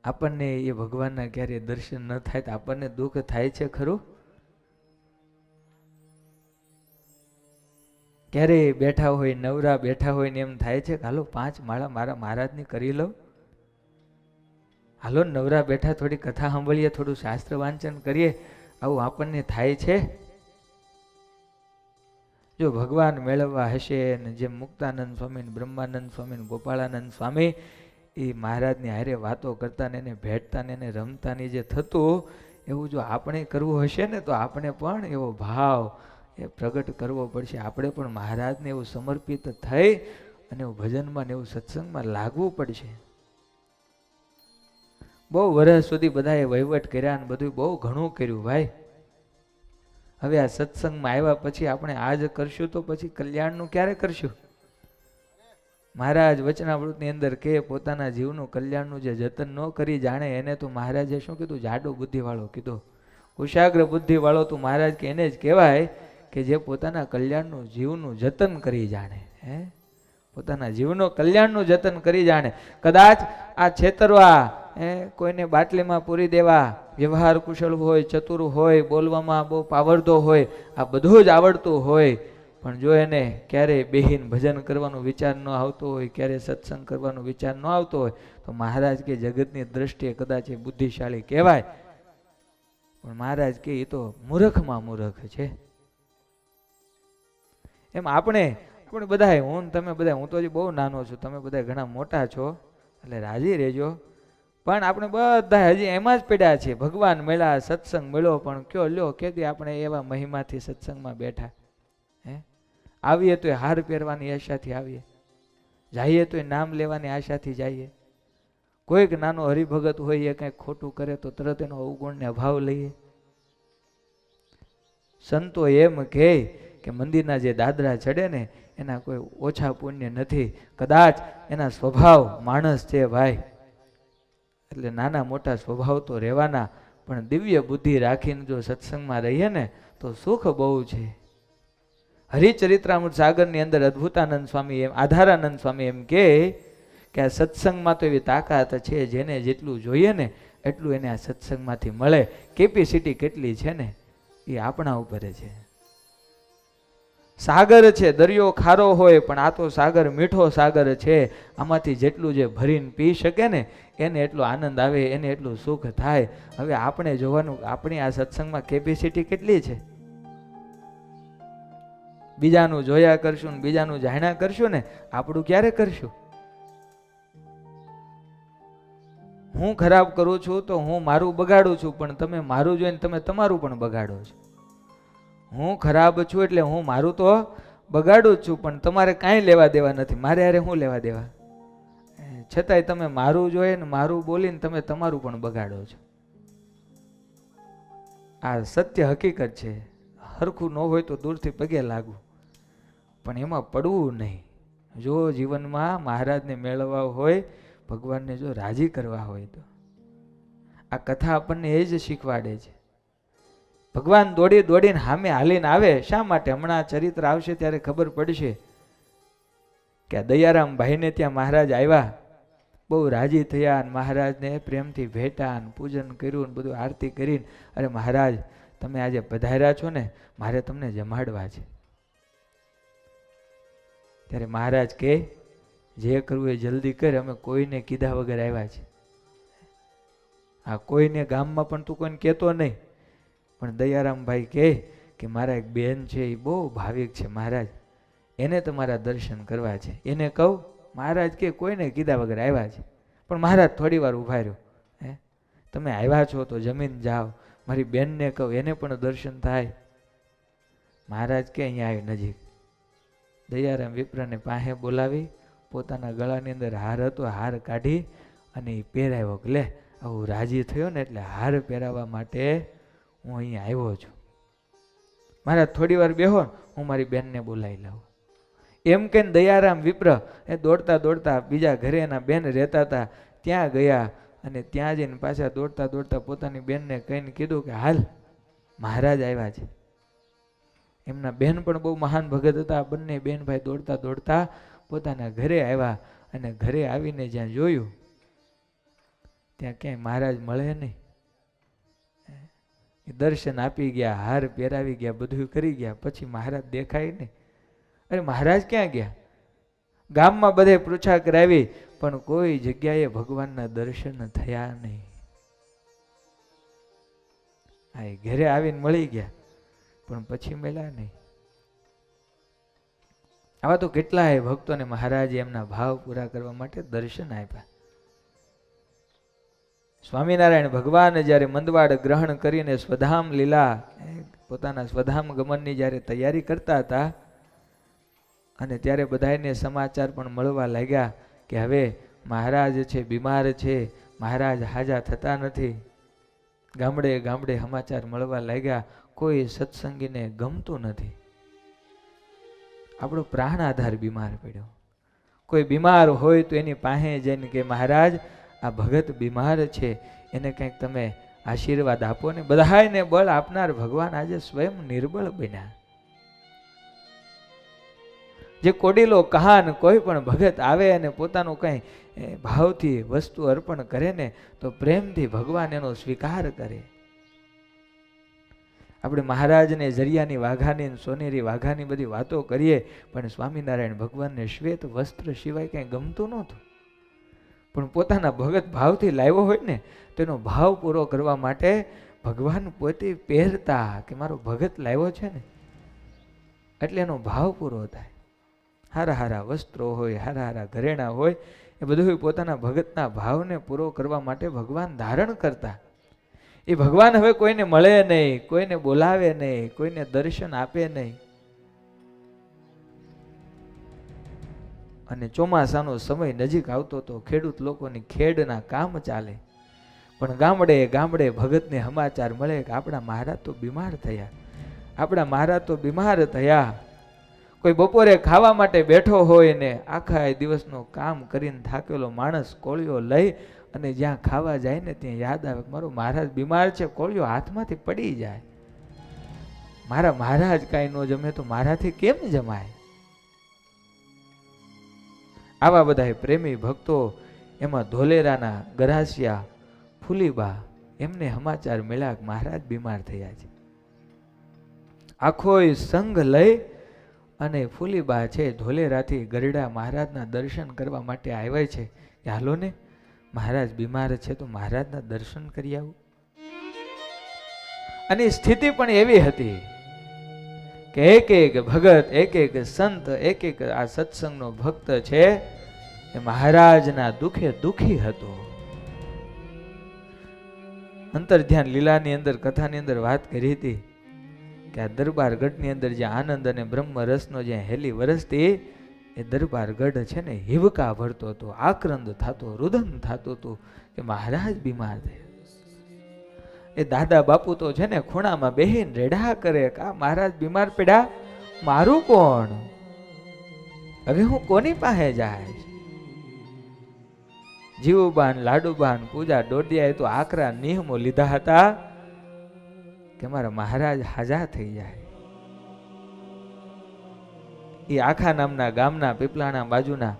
આપણને એ ભગવાનના ક્યારેય દર્શન ન થાય તો આપણને દુઃખ થાય છે ખરું? ક્યારેય બેઠા હોય નવરા બેઠા હોય ને એમ થાય છે કે હાલો 5 માળા મારા મહારાજની કરી લઉં, હાલો નવરા બેઠા થોડી કથા સાંભળીએ, થોડું શાસ્ત્ર વાંચન કરીએ, આવું આપણને થાય છે? જો ભગવાન મેળવવા હશે ને જેમ મુક્તાનંદ સ્વામી, બ્રહ્માનંદ સ્વામી, ગોપાળાનંદ સ્વામી એ મહારાજની હારે વાતો કરતા ને એને ભેટતા ને એને રમતાની જે થતું, એવું જો આપણે કરવું હશે ને તો આપણે પણ એવો ભાવ એ પ્રગટ કરવો પડશે. આપણે પણ મહારાજને એવું સમર્પિત થઈ અને એવું ભજનમાં ને એવું સત્સંગમાં લાગવું પડશે. બહુ વર્ષ સુધી બધાએ વહીવટ કર્યા ને બધું બહુ ઘણું કર્યું ભાઈ. હવે આ સત્સંગમાં આવ્યા પછી આપણે આજ કરશું તો પછી કલ્યાણનું ક્યારે કરશું? મહારાજ વચનામૃતની અંદર કે પોતાના જીવનું કલ્યાણનું જે જતન ન કરી જાણે એને તો મહારાજે શું કીધું? જાડો બુદ્ધિવાળો કીધું. કુશાગ્ર બુદ્ધિવાળો તો મહારાજ કે એને જ કહેવાય કે જે પોતાના કલ્યાણનું જીવનું જતન કરી જાણે. પોતાના જીવનું કલ્યાણનું જતન કરી જાણે. કદાચ આ છેતરવા કોઈને બાટલીમાં પૂરી દેવા, વ્યવહાર કુશળ હોય, ચતુર હોય, બોલવામાં બહુ પાવરધો હોય, આ બધું જ આવડતું હોય, પણ જો એને ક્યારેય બેહીન ભજન કરવાનો વિચાર ન આવતો હોય, ક્યારેય સત્સંગ કરવાનો વિચાર ન આવતો હોય તો મહારાજ કે જગતની દ્રષ્ટિએ કદાચ એ બુદ્ધિશાળી કહેવાય, પણ મહારાજ કે એ તો મૂર્ખમાં મૂર્ખ છે. એમ આપણે બધા, હું ને તમે બધા, હું તો હજી બહુ નાનો છું, તમે બધા ઘણા મોટા છો, એટલે રાજી રહેજો. પણ આપણે બધા હજી એમાં જ પડ્યા છીએ. ભગવાન મળ્યા, સત્સંગ મળ્યો, પણ કયો લ્યો કેદી આપણે એવા મહિમાથી સત્સંગમાં બેઠા? હે, આવીએ તો હાર પહેરવાની આશાથી આવીએ, જઈએ તો નામ લેવાની આશાથી જઈએ. કોઈક નાનો હરિભગત હોય એ કંઈક ખોટું કરે તો તરત એનો અવગુણને અભાવ લઈએ. સંતો એમ કે મંદિરના જે દાદરા ચડે ને એના કોઈ ઓછા પુણ્ય નથી, કદાચ એના સ્વભાવ માણસ છે ભાઈ, એટલે નાના મોટા સ્વભાવ તો રહેવાના, પણ દિવ્ય બુદ્ધિ રાખીને જો સત્સંગમાં રહીએ ને તો સુખ બહુ છે. હરિચરિત્રામૃત સાગરની અંદર અદ્ભુતાનંદ સ્વામી એમ, આધારાનંદ સ્વામી એમ કે આ સત્સંગમાં તો એવી તાકાત છે, જેને જેટલું જોઈએ ને એટલું એને આ સત્સંગમાંથી મળે. કેપેસિટી કેટલી છે ને એ આપણા ઉપર છે. સાગર છે, દરિયો ખારો હોય પણ આ તો સાગર મીઠો સાગર છે. આમાંથી જેટલું જે ભરીને પી શકે ને એને એટલો આનંદ આવે, એને એટલું સુખ થાય. હવે આપણે જોવાનું આપણી આ સત્સંગમાં કેપેસિટી કેટલી છે. બીજાનું જોયા કરશું ને બીજાનું જાણ્યા કરશું ને, આપણું ક્યારે કરશું? હું ખરાબ કરું છું તો હું મારું બગાડું છું, પણ તમે મારું જોઈને તમે તમારું પણ બગાડો છો. હું ખરાબ છું એટલે હું મારું તો બગાડું જ છું, પણ તમારે કાંઈ લેવા દેવા નથી. મારે યારે શું લેવા દેવા? છતાંય તમે મારું જોઈએ ને મારું બોલીને તમે તમારું પણ બગાડો છો. આ સત્ય હકીકત છે. હરખું ન હોય તો દૂરથી પગે લાગવું, પણ એમાં પડવું નહીં. જો જીવનમાં મહારાજને મેળવવા હોય, ભગવાનને જો રાજી કરવા હોય તો આ કથા આપણને એ જ શીખવાડે છે. ભગવાન દોડી દોડીને સામે હાલીને આવે. શા માટે? હમણાં ચરિત્ર આવશે ત્યારે ખબર પડશે કે દયારામ ભાઈને ત્યાં મહારાજ આવ્યા, બહુ રાજી થયા, અને મહારાજને પ્રેમથી ભેટા અને પૂજન કર્યું, બધું આરતી કરીને, અરે મહારાજ તમે આજે પધાર્યા છો ને, મારે તમને જમાડવા છે. ત્યારે મહારાજ કે જે કરવું એ જલ્દી કરે, અમે કોઈને કીધા વગર આવ્યા છે. આ કોઈને ગામમાં પણ તું કોઈને કહેતો નહીં. પણ દયારામભાઈ કે મારા એક બેન છે, એ બહુ ભાવિક છે મહારાજ, એને તમારા દર્શન કરવા છે. એને કહું? મહારાજ કે કોઈને કીધા વગર આવ્યા છે. પણ મહારાજ થોડી વાર ઉભા રહ્યો, તમે આવ્યા છો તો જમીન જાઓ, મારી બેનને કહું એને પણ દર્શન થાય. મહારાજ કે અહીંયા આવી નજીક દયારામ વિપ્રને પાસે બોલાવી, પોતાના ગળાની અંદર હાર હતો, હાર કાઢી અને એ પહેરાવ્યો. લે, આવું રાજી થયો ને એટલે હાર પહેરાવવા માટે હું અહીંયા આવ્યો છું. મહારાજ થોડી વાર બેહો, હું મારી બેનને બોલાવી લઉં. એમ કહીને દયારામ વિપ્ર એ દોડતા દોડતા બીજા ઘરે એના બેન રહેતા હતા ત્યાં ગયા, અને ત્યાં જઈને પાછા દોડતા દોડતા પોતાની બેનને કહીને કીધું કે હાલ મહારાજ આવ્યા છે. એમના બેન પણ બહુ મહાન ભગત હતા. બંને બેન ભાઈ દોડતા દોડતા પોતાના ઘરે આવ્યા, અને ઘરે આવીને જ્યાં જોયું ત્યાં ક્યાંય મહારાજ મળે નહીં. દર્શન આપી ગયા, હાર પહેરાવી ગયા, બધું કરી ગયા, પછી મહારાજ દેખાય નહીં. અરે મહારાજ ક્યાં ગયા? ગામમાં બધે પૃચ્છા કરાવી, પણ કોઈ જગ્યાએ ભગવાનના દર્શન થયા નહીં. આ ઘરે આવીને મળી ગયા, પણ પછી મળ્યા નહીં. આવા તો કેટલાય ભક્તોને મહારાજે એમના ભાવ પૂરા કરવા માટે દર્શન આપ્યા. સ્વામિનારાયણ ભગવાન જ્યારે મંદવાડ ગ્રહણ કરીને સ્વધામ લીલા, પોતાના સ્વધામ ગમનની જ્યારે તૈયારી કરતા હતા, અને ત્યારે બધાને સમાચાર પણ મળવા લાગ્યા કે હવે મહારાજ છે બીમાર છે, મહારાજ હાજા થતા નથી. ગામડે ગામડે સમાચાર મળવા લાગ્યા. કોઈ સત્સંગીને ગમતું નથી. આપણો પ્રાણ આધાર બીમાર પડ્યો. કોઈ બીમાર હોય તો એની પાસે જઈને કે મહારાજ આ ભગત બીમાર છે, એને કંઈક તમે આશીર્વાદ આપો ને. બધાને બળ આપનાર ભગવાન આજે સ્વયં નિર્બળ બન્યા. જે કોડીલો કહાન કોઈ પણ ભગત આવે અને પોતાનું કંઈ ભાવથી વસ્તુ અર્પણ કરે ને તો પ્રેમથી ભગવાન એનો સ્વીકાર કરે. આપણે મહારાજને જરિયાની વાઘાની સોનેરી વાઘાની બધી વાતો કરીએ, પણ સ્વામિનારાયણ ભગવાનને શ્વેત વસ્ત્ર સિવાય કંઈ ગમતું નહોતું. પણ પોતાના ભગત ભાવથી લાવ્યો હોય ને તેનો ભાવ પૂરો કરવા માટે ભગવાન પોતે પહેરતા કે મારો ભગત લાવ્યો છે ને, એટલે એનો ભાવ પૂરો થાય. હારા હારા વસ્ત્રો હોય, હારા હારા ઘરેણા હોય, એ બધું પોતાના ભગતના ભાવને પૂરો કરવા માટે ભગવાન ધારણ કરતા. એ ભગવાન હવે કોઈને મળે નહીં, કોઈને બોલાવે નહીં, કોઈને દર્શન આપે નહીં. અને ચોમાસાનો સમય નજીક આવતો તો ખેડૂત લોકોની ખેડના કામ ચાલે, પણ ગામડે ગામડે ભગતને સમાચાર મળે કે આપણા મહારાજ તો બીમાર થયા, આપણા મહારાજ તો બીમાર થયા. કોઈ બપોરે ખાવા માટે બેઠો હોય ને આખા દિવસનો કામ કરીને થાકેલો માણસ કોળિયો લઈ અને જ્યાં ખાવા જાય ને ત્યાં યાદ આવે કે મારો મહારાજ બીમાર છે, કોળિયો હાથમાંથી પડી જાય. મારા મહારાજ કાંઈ ન જમે તો મારાથી કેમ જમાય? આવા બધા પ્રેમી ભક્તો, એમાં ધોલેરાના ગરાસિયા ફૂલીબા, એમને સમાચાર મળ્યા કે મહારાજ બીમાર થયા છે. આખો સંઘ લઈ અને ફૂલીબા છે ધોલેરાથી ગરડા મહારાજના દર્શન કરવા માટે આવ્યા છે કે હાલો ને મહારાજ બીમાર છે તો મહારાજના દર્શન કરી આવું. અને સ્થિતિ પણ એવી હતી કે એક એક ભગત, એક એક સંત, એક એક આ સત્સંગનો ભક્ત છે એ મહારાજના દુખે દુખી હતો. અંતર્ધ્યાન લીલાની અંદર, કથાની અંદર વાત કરી હતી કે આ દરબારગઢની અંદર જે આનંદ અને બ્રહ્મ રસનો જે હેલી વરસતી, એ દરબારગઢ છે ને હિવકા ભરતો હતો, આક્રંદ થતો, રુદન થતું હતું કે મહારાજ બીમાર થયા. એ દાદા બાપુ તો છે ને ખૂણામાં બેહીને રેડા કરે કે આ મહારાજ બીમાર પડ્યા, મારું કોણ? હવે હું કોની પાસે જાય? જીવુબાન, લાડુબાન, પૂજા ડોડિયાએ તો આકરા નિયમો લીધા હતા કે મારા મહારાજ હાજા થઈ જાય. એ આખા નામના ગામના પીપલાણા બાજુના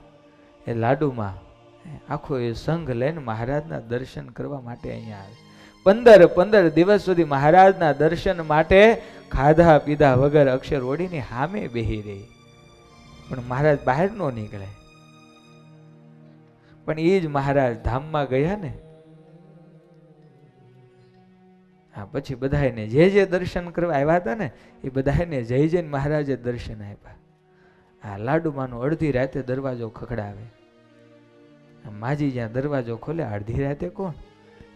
એ લાડુમાં આખો એ સંઘ લઈને મહારાજના દર્શન કરવા માટે અહીંયા આવે. 15 દિવસ સુધી મહારાજના દર્શન માટે ખાધા પીધા વગર અક્ષર ઓડીની સામે બેહી રહી, પણ મહારાજ બહાર નો નીકળે. પણ એ જ મહારાજ ધામમાં ગયા ને, હા, પછી બધાને જે દર્શન કરવા આવ્યા હતા ને એ બધાને જઈને મહારાજે દર્શન આપ્યા. આ લાડુમાનો અડધી રાતે દરવાજો ખખડાવે. માજી જ્યાં દરવાજો ખોલે અડધી રાતે કોણ?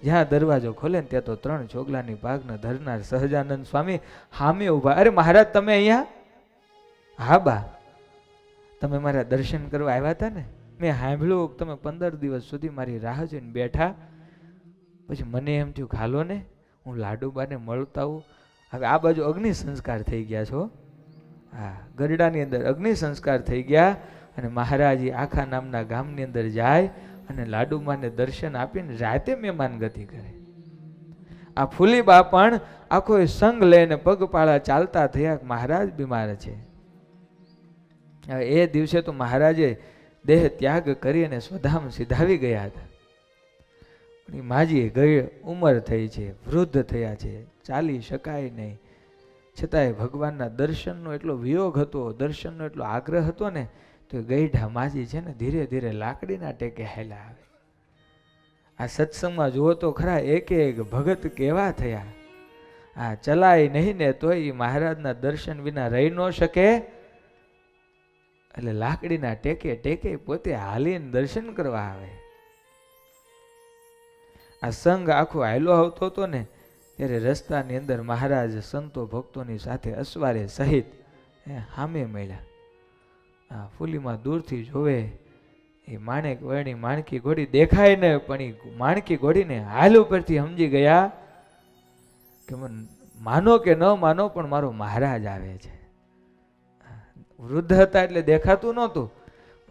જ્યાં દરવાજો ખોલે ને ત્યાં તો 3 ચોગલાની પાઘને ધરનાર સહજાનંદ સ્વામી સામે ઉભા. અરે મહારાજ તમે અહીંયા? હા બા, તમે મારા દર્શન કરવા આવ્યા હતા ને, મેં સાંભળ્યું તમે 15 દિવસ સુધી મારી રાહ જોઈને બેઠા. પછી મને એમ થયું ખાલો ને હું લાડુબાને મળતા આવું. હવે આ બાજુ અગ્નિ સંસ્કાર થઈ ગયા છો. હા, ગરડાની અંદર અગ્નિ સંસ્કાર થઈ ગયા અને મહારાજ આખા નામના ગામની અંદર જાય અને લાડુમાને દર્શન આપીને રાતે મહેમાન ગતિ કરે. આ ફૂલીબા પણ આખો સંગ લઈને પગપાળા ચાલતા થયા. મહારાજ બીમાર છે. એ દિવસે તો મહારાજે દેહ ત્યાગ કરી અને સ્વધામ સિધાવી ગયા હતા. પણ માજી ગઈ ઉંમર થઈ છે, વૃદ્ધ થયા છે, ચાલી શકાય નહીં. છતાંય ભગવાનના દર્શનનો એટલો વિયોગ હતો, દર્શનનો એટલો આગ્રહ હતો ને, તો ગઈઢા માજી છે ને ધીરે ધીરે લાકડીના ટેકે હેલા આવે. આ સત્સંગમાં જુઓ તો ખરા, એક એક ભગત કેવા થયા. આ ચલાય નહીં ને તોય મહારાજના દર્શન વિના રહી ન શકે, એટલે લાકડીના ટેકે ટેકે પોતે હાલીને દર્શન કરવા આવે. આ સંઘ આખો હાયલો આવતો હતો ને, ત્યારે રસ્તાની અંદર મહારાજ સંતો ભક્તોની સાથે અસવારે સહિત સામે મળ્યા. આ ફૂલીમાં દૂરથી જોવે એ માણેક વર્ણી માણકી ઘોડી દેખાય ને, પણ એ માણકી ઘોડીને હાલ ઉપરથી સમજી ગયા કે માનો કે ન માનો પણ મારો મહારાજ આવે છે. વૃદ્ધ હતા એટલે દેખાતું નહોતું,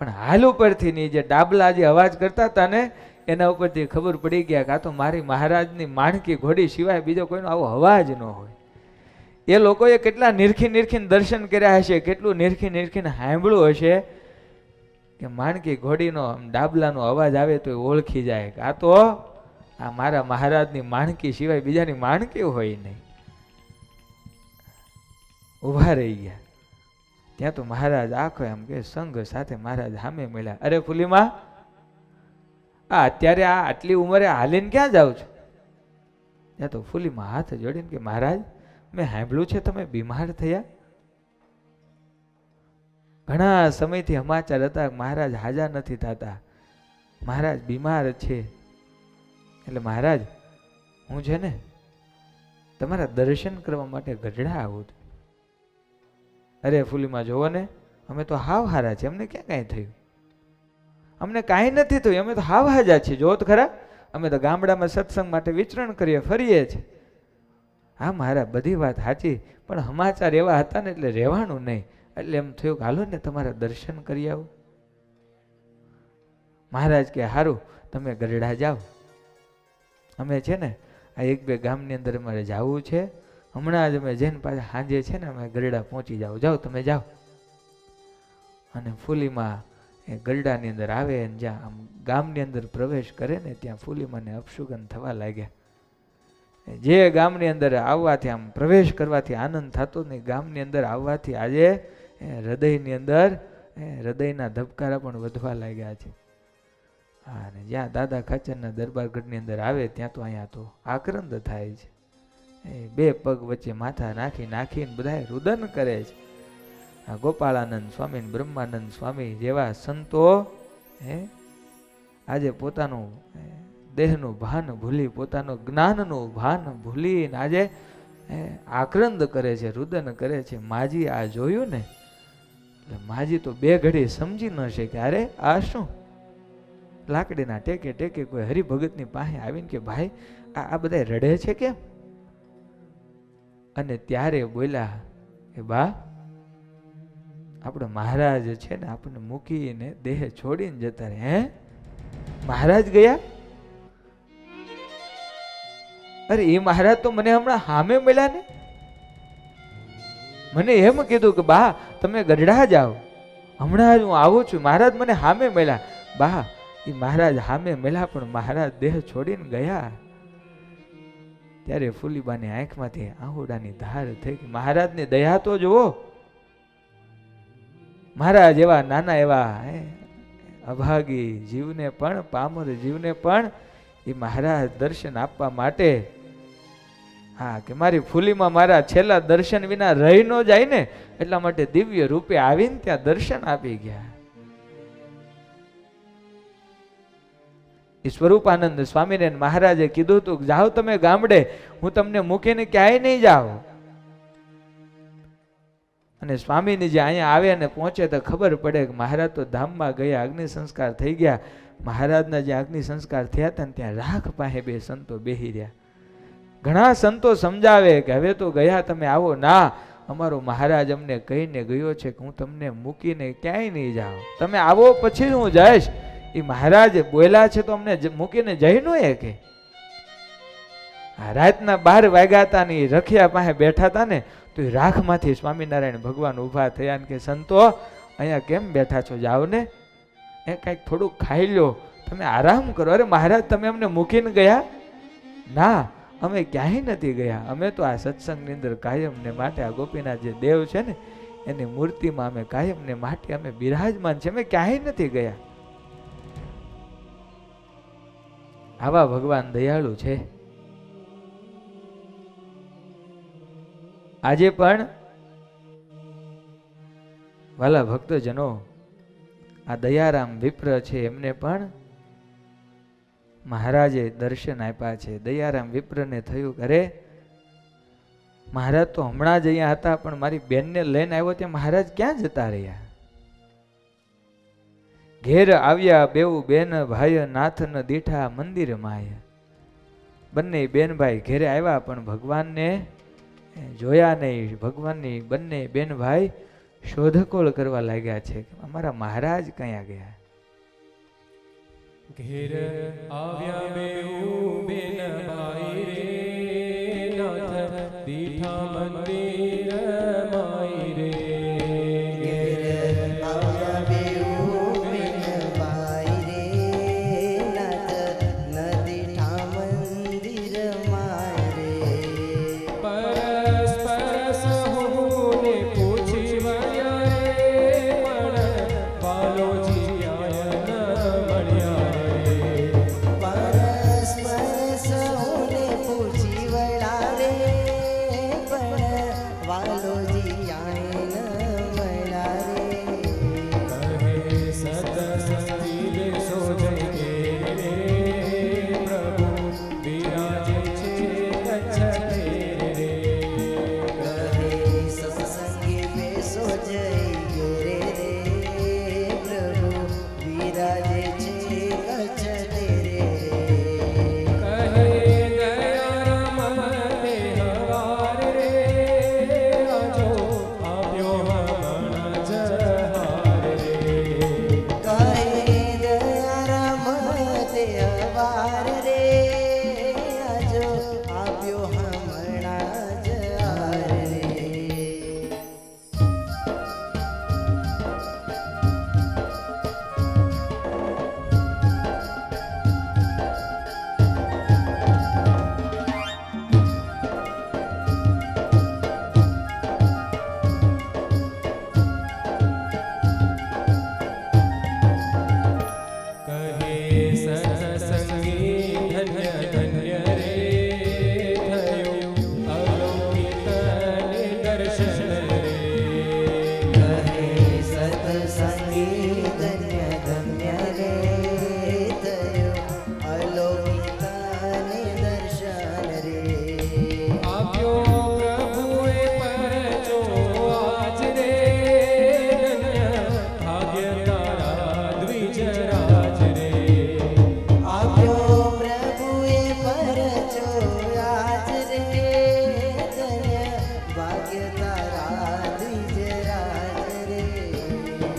પણ હાલ ઉપરથી ની જે ડાબલા જે અવાજ કરતા હતા ને એના ઉપરથી ખબર પડી ગયા કે આ તો મારી મહારાજની માણકી ઘોડી સિવાય બીજો કોઈનો આવો અવાજ ન હોય. એ લોકોએ કેટલા નિરખીને દર્શન કર્યા હશે, કેટલું નિરખીને સાંભળ્યું હશે કે માણકી ઘોડીનો ડાબલાનો અવાજ આવે તો ઓળખી જાય કે આ તો આ મારા મહારાજની માણકી સિવાય બીજાની માણકી હોય નહીં. ઉભા રહી ગયા. ત્યાં તો મહારાજ આખો એમ કે સંઘ સાથે મહારાજ સામે મળ્યા. અરે ફૂલીમાં, આ અત્યારે આ આટલી ઉંમરે હાલીને ક્યાં જાવ છો? ત્યાં તો ફૂલીમાં હાથ જોડીને કે મહારાજ મેં સાંભળ્યું છે તમે બીમાર થયા. ઘણા સમયથી સમાચાર હતા મહારાજ હાજા નથી થતા, મહારાજ બીમાર છે. એટલે મહારાજ હું છે ને તમારા દર્શન કરવા માટે ગઢડા આવું છું. અરે ફૂલીમાં જોવો ને, અમે તો હાવ હારા છે, અમને ક્યાં કાંઈ થયું, અમને કાંઈ નથી થયું, અમે તો હાવ હાજા છીએ. જો તો ખરા, અમે તો ગામડામાં સત્સંગ માટે વિચરણ કરીએ ફરીએ છીએ. હા મહારાજ બધી વાત સાચી, પણ સમાચાર એવા હતા ને એટલે રહેવાનું નહીં. એટલે એમ થયું કે હાલો ને તમારા દર્શન કરી આવું. મહારાજ કે સારું તમે ગઢડા જાઓ, અમે છે ને આ એક બે ગામની અંદર અમારે જવું છે, હમણાં જ અમે જઈને પાછા સાંજે છે ને અમે ગઢડા પહોંચી જાઓ, જાઓ તમે જાઓ. અને ફૂલીમાં એ ગરડાની અંદર આવે અને જ્યાં આમ ગામની અંદર પ્રવેશ કરે ને ત્યાં ફૂલીમાને અપશુગન થવા લાગ્યા. જે ગામની અંદર આવવાથી આમ પ્રવેશ કરવાથી આનંદ થતો નહીં, ગામની અંદર આવવાથી આજે હૃદયની અંદર હૃદયના ધબકારા પણ વધવા લાગ્યા છે. અને જ્યાં દાદા ખાચરના દરબારગઢની અંદર આવે ત્યાં તો અહીંયા તો આક્રંદ થાય છે. બે પગ વચ્ચે માથા નાખીને બધા રુદન કરે છે. ગોપાળાનંદ સ્વામી, બ્રહ્માનંદ સ્વામી જેવા સંતો આજે પોતાનું દેહનું ભાન ભૂલી, પોતાનું જ્ઞાનનું ભાન ભૂલીને આજે આક્રંદ કરે છે, રુદન કરે છે. માજી આ જોયું ને એટલે માજી તો બે ઘડી સમજી ન શકે, અરે આ શું? લાકડીના ટેકે કોઈ હરિભગતની પાસે આવીને કે ભાઈ આ બધા રડે છે કેમ? અને ત્યારે બોલ્યા કે બા આપણે મહારાજ છે ને આપણને મૂકીને દેહ છોડીને જતા રહે. હે મહારાજ ગયા? અરે એ મહારાજ તો મને હમણાં સામે મળ્યા ને, મને એમ કીધું કે બા તમે ગઢડા જાઓ, હમણાં જ હું આવું છું. મહારાજ મને સામે મળ્યા. બા એ મહારાજ સામે મળ્યા પણ મહારાજ દેહ છોડીને ગયા. ત્યારે ફૂલીબાની આંખમાંથી આહુડાની ધાર થઈ ગઈ. મહારાજની દયા તો જુઓ. મહારાજ એવા નાના એવા અભાગી જીવને પણ, પામર જીવને પણ એ મહારાજ દર્શન આપવા માટે, હા કે મારી ફૂલીમાં મારા છેલ્લા દર્શન વિના રહી ન જાય ને એટલા માટે દિવ્ય રૂપે આવીને ત્યાં દર્શન આપી ગયા. સ્વરૂપાનંદ સ્વામીને મહારાજે કીધું તું જાઓ તમે ગામડે, હું તમને મૂકીને ક્યાંય નહીં જાઉં. અને સ્વામીની જે અહીંયા આવે અને પહોંચે તો ખબર પડે કે મહારાજ તો ધામમાં ગયા, અગ્નિ સંસ્કાર થઈ ગયા. મહારાજના જે અગ્નિ સંસ્કાર થયા હતા ને ત્યાં રાખ પાસે બે સંતો બેહી રહ્યા. ઘણા સંતો સમજાવે કે હવે તો ગયા તમે આવો. ના, અમારો મહારાજ અમને કહીને ગયો છે કે હું તમને મૂકીને ક્યાંય નહીં જાઉં, તમે આવો પછી હું જઈશ. એ મહારાજ બોલ્યા છે તો અમને મૂકીને જઈ ન કે. રાતના 12 વાગ્યા હતા ને રખિયા પાસે બેઠા હતા ને તો એ રાખમાંથી સ્વામિનારાયણ ભગવાન ઊભા થયા ને કે સંતો અહીંયા કેમ બેઠા છો, જાઓ ને, એ કંઈક થોડુંક ખાઈ લો, તમે આરામ કરો. અરે મહારાજ તમે અમને મૂકીને ગયા? ના, અમે ક્યાંય નથી ગયા, અમે તો આ સત્સંગની અંદર કાયમને માટે આ ગોપીનાથ જે દેવ છે ને એની મૂર્તિમાં અમે કાયમને માટે અમે બિરાજમાન છે, અમે ક્યાંય નથી ગયા. આવા ભગવાન દયાળુ છે. આજે પણ વાલા ભક્તજનો આ દયારામ વિપ્ર છે એમને પણ મહારાજે દર્શન આપ્યા છે. દયારામ વિપ્રને થયું અરે મહારાજ તો હમણાં જ અહીંયા હતા પણ મારી બેનને લઈને આવ્યો ત્યાં મહારાજ ક્યાં જતા રહ્યા? ઘેર આવ્યા બેઉ બેન ભાઈ નાથ ન દીઠા મંદિર માય. બંને બેન ભાઈ ઘેરે આવ્યા પણ ભગવાનને જોયા નહીં. ભગવાનની બંને બેન ભાઈ શોધખોળ કરવા લાગ્યા છે અમારા મહારાજ કયા ગયા. ઘેર આવ્યા બેઉ બેન ભાઈ રે નાથ દીઠા મંદિર માઈ રે. ઘેર આવ્યા બેઉ બેન ભાઈ રે નાથ નદી ઠા મંદિર માય રે. પરસ્પર સહુને પૂછી વળ્યા રે પણ વાલોજી આયા ન મળ્યા રે. પરસ્પર સૌને પૂછી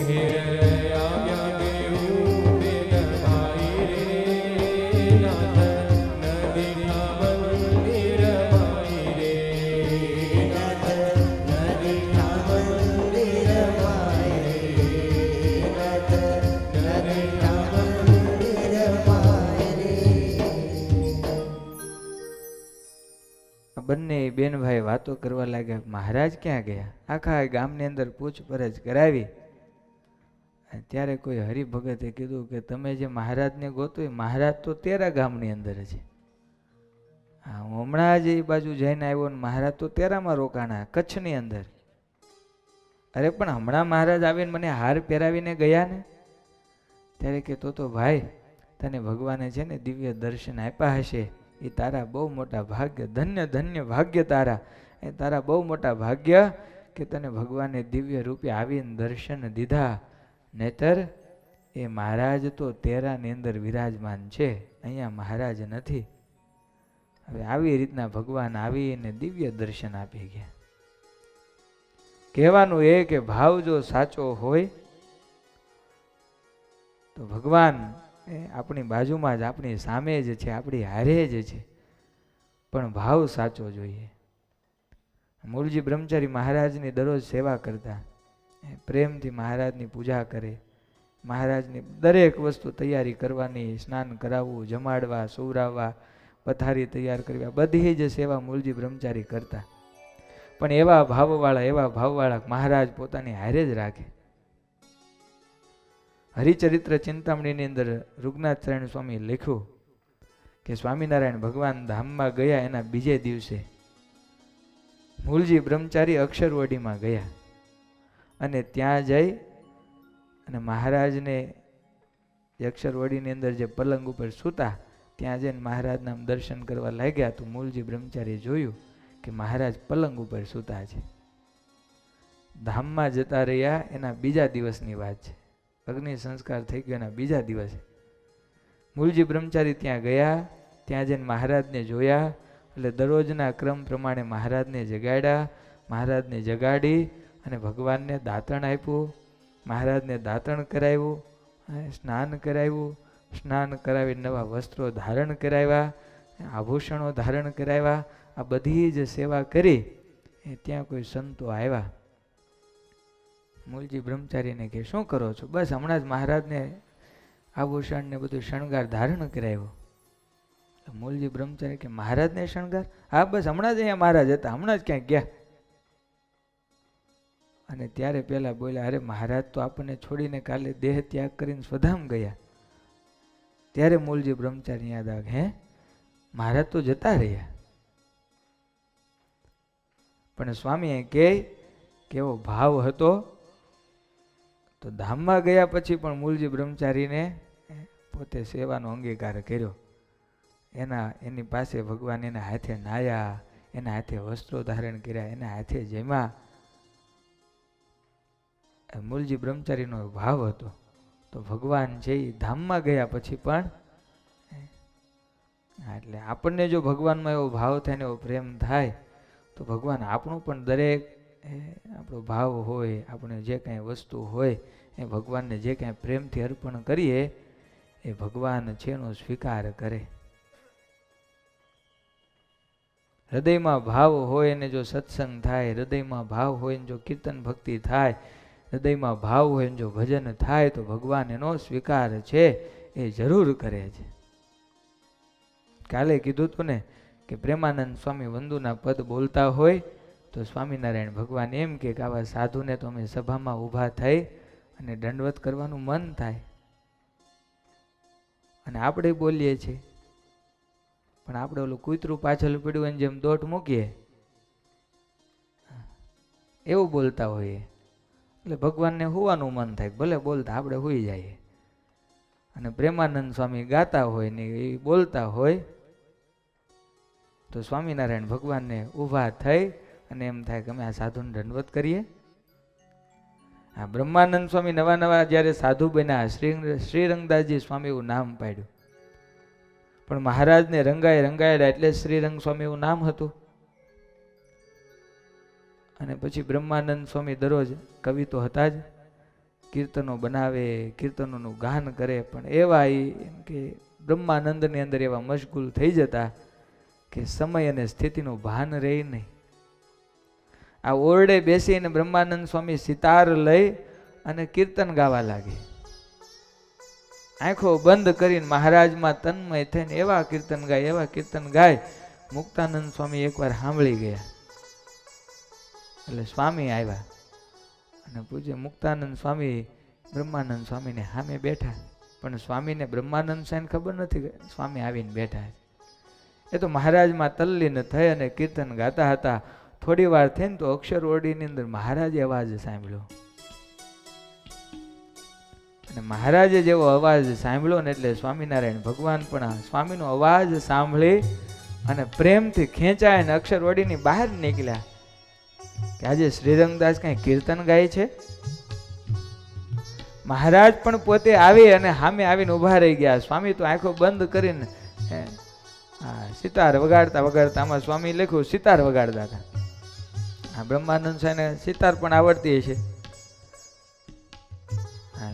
ઘેર આવ્યા બેઉ બેન ભાઈ રે નાથ નદીના મંદિર માઈ રે નાથ નદીના મંદિર માય રે નાથ નદીના મંદિર માય રે આ બંને બેન ભાઈ વાતો કરવા લાગ્યા. મહારાજ ક્યાં ગયા? આખા ગામની અંદર પૂછપરછ કરાવી. અને ત્યારે કોઈ હરિભગતે કીધું કે તમે જે મહારાજને ગોતો એ મહારાજ તો તેરા ગામની અંદર છે. હા, હું હમણાં જ એ બાજુ જઈને આવ્યો ને મહારાજ તો તેરામાં રોકાણા, કચ્છની અંદર. અરે પણ હમણાં મહારાજ આવીને મને હાર પહેરાવીને ગયા ને. ત્યારે કે તો ભાઈ તને ભગવાને છે ને દિવ્ય દર્શન આપ્યા હશે, એ તારા બહુ મોટા ભાગ્ય, ધન્ય ધન્ય ભાગ્ય તારા. એ તારા બહુ મોટા ભાગ્ય કે તને ભગવાને દિવ્ય રૂપે આવીને દર્શન દીધા. નહીતર એ મહારાજ તો તેરાની અંદર વિરાજમાન છે, અહીંયા મહારાજ નથી. હવે આવી રીતના ભગવાન આવીને દિવ્ય દર્શન આપી ગયા. કહેવાનું એ કે ભાવ જો સાચો હોય તો ભગવાન એ આપણી બાજુમાં જ, આપણી સામે જ છે, આપણી હારે જ છે, પણ ભાવ સાચો જોઈએ. મૂળજી બ્રહ્મચારી મહારાજની દરરોજ સેવા કરતા, પ્રેમથી મહારાજની પૂજા કરે, મહારાજની દરેક વસ્તુ તૈયારી કરવાની, સ્નાન કરાવવું, જમાડવા, સુવરાવવા, પથારી તૈયાર કરવી, બધી જ સેવા મૂળજી બ્રહ્મચારી કરતા. પણ એવા ભાવવાળા મહારાજ પોતાની હારે જ રાખે. હરિચરિત્ર ચિંતામણીની અંદર રૂગનાથરાયણ સ્વામી લખ્યું કે સ્વામિનારાયણ ભગવાન ધામમાં ગયા એના બીજે દિવસે મૂળજી બ્રહ્મચારી અક્ષરવડીમાં ગયા અને ત્યાં જઈ અને મહારાજને અક્ષરવડીની અંદર જે પલંગ ઉપર સૂતા ત્યાં જઈને મહારાજના દર્શન કરવા લાગ્યા તો મૂળજી બ્રહ્મચારી જોયું કે મહારાજ પલંગ ઉપર સૂતા છે. ધામમાં જતા રહ્યા એના બીજા દિવસની વાત છે. અગ્નિ સંસ્કાર થઈ ગયો એના બીજા દિવસે મૂળજી બ્રહ્મચારી ત્યાં ગયા. ત્યાં જઈને મહારાજને જોયા એટલે દરરોજના ક્રમ પ્રમાણે મહારાજને જગાડ્યા. મહારાજને જગાડી અને ભગવાનને દાંતણ આપ્યું, મહારાજને દાંતણ કરાવ્યું, સ્નાન કરાવ્યું, સ્નાન કરાવી નવા વસ્ત્રો ધારણ કરાવ્યા, આભૂષણો ધારણ કરાવ્યા. આ બધી જ સેવા કરી. ત્યાં કોઈ સંતો આવ્યા. મૂળજી બ્રહ્મચારીને કે શું કરો છો? બસ હમણાં જ મહારાજને આભૂષણ ને બધું શણગાર ધારણ કરાવ્યો. મૂળજી બ્રહ્મચારી કે મહારાજને શણગાર? હા, બસ હમણાં જ અહીંયા મહારાજ હતા, હમણાં જ ક્યાંક ગયા. અને ત્યારે પેલા બોલ્યા, અરે મહારાજ તો આપણને છોડીને કાલે દેહ ત્યાગ કરીને સ્વધામ ગયા. ત્યારે મૂળજી બ્રહ્મચારી યાદ આવે, હે મહારાજ તો જતા રહ્યા. પણ સ્વામીએ કે કેવો ભાવ હતો. તો ધામમાં ગયા પછી પણ મૂળજી બ્રહ્મચારીને પોતે સેવાનો અંગીકાર કર્યો. એની પાસે ભગવાન એના હાથે નાયા, એના હાથે વસ્ત્રો ધારણ કર્યા, એના હાથે જમ્યા. મૂળજી બ્રહ્મચારીનો ભાવ હતો. તો ભગવાન છે એ ધામમાં ગયા પછી પણ એટલે આપણને જો ભગવાનમાં એવો ભાવ થાય ને એવો પ્રેમ થાય તો ભગવાન આપણું પણ દરેક આપણો ભાવ હોય, આપણે જે કાંઈ વસ્તુ હોય એ ભગવાનને જે કાંઈ પ્રેમથી અર્પણ કરીએ એ ભગવાન છે એનો સ્વીકાર કરે. હૃદયમાં ભાવ હોય ને જો સત્સંગ થાય, હૃદયમાં ભાવ હોય ને જો કીર્તન ભક્તિ થાય, હૃદયમાં ભાવ હોય ને જો ભજન થાય તો ભગવાન એનો સ્વીકાર છે એ જરૂર કરે છે. કાલે કીધું હતું ને કે પ્રેમાનંદ સ્વામી વંદુના પદ બોલતા હોય તો સ્વામિનારાયણ ભગવાન એમ કે આવા સાધુને તો અમે સભામાં ઊભા થઈ અને દંડવત કરવાનું મન થાય. અને આપણે બોલીએ છીએ પણ આપણે ઓલું કૂતરું પાછળ પડ્યું હોય જેમ દોટ મૂકીએ એવું બોલતા હોઈએ. એટલે ભગવાનને હુવાનું મન થાય, ભલે બોલતા આપણે હુઈ જઈએ. અને પ્રેમાનંદ સ્વામી ગાતા હોય ને એ બોલતા હોય તો સ્વામિનારાયણ ભગવાનને ઊભા થઈ અને એમ થાય કે અમે આ સાધુને દંડવત કરીએ. આ બ્રહ્માનંદ સ્વામી નવા નવા જ્યારે સાધુ બન્યા, શ્રીરંગદાસજી સ્વામી એવું નામ પાડ્યું. પણ મહારાજને રંગાયેલા એટલે શ્રીરંગ સ્વામી એવું નામ હતું. અને પછી બ્રહ્માનંદ સ્વામી દરરોજ કવિ તો હતા જ, કીર્તનો બનાવે, કીર્તનોનું ગાન કરે, પણ એવા એમ કે બ્રહ્માનંદની અંદર એવા મશગુલ થઈ જતા કે સમય અને સ્થિતિનું ભાન રહે નહીં. આ ઓરડે બેસીને બ્રહ્માનંદ સ્વામી સિતાર લઈ અને કીર્તન ગાવા લાગે. આંખો બંધ કરીને મહારાજમાં તન્મય થઈને એવા કીર્તન ગાય. મુક્તાનંદ સ્વામી એકવાર સાંભળી ગયા એટલે સ્વામી આવ્યા અને પૂજ્ય મુક્તાનંદ સ્વામી બ્રહ્માનંદ સ્વામીને સામે બેઠા, પણ સ્વામીને બ્રહ્માનંદ સ્વામીને ખબર નથી કે સ્વામી આવીને બેઠા છે. એ તો મહારાજમાં તલ્લીન થઈ અને કીર્તન ગાતા હતા. થોડી વાર થઈને તો અક્ષર ઓરડીની અંદર મહારાજે અવાજ સાંભળ્યો, અને મહારાજે જેવો અવાજ સાંભળ્યો ને એટલે સ્વામિનારાયણ ભગવાન પણ સ્વામીનો અવાજ સાંભળી અને પ્રેમથી ખેંચાય અક્ષર ઓરડીની બહાર નીકળ્યા કે આજે શ્રીરંગદાસ કઈ કીર્તન ગાય છે. મહારાજ પણ પોતે આવી અને સામે આવીને ઉભા રહી ગયા. સ્વામી તો આંખો બંધ કરીને સિતાર વગાડતા વગાડતા, આમાં સ્વામી લખ્યું સિતાર વગાડતા હતા. આ બ્રહ્માનંદ સ્વામીને સિતાર પણ આવડતી હશે.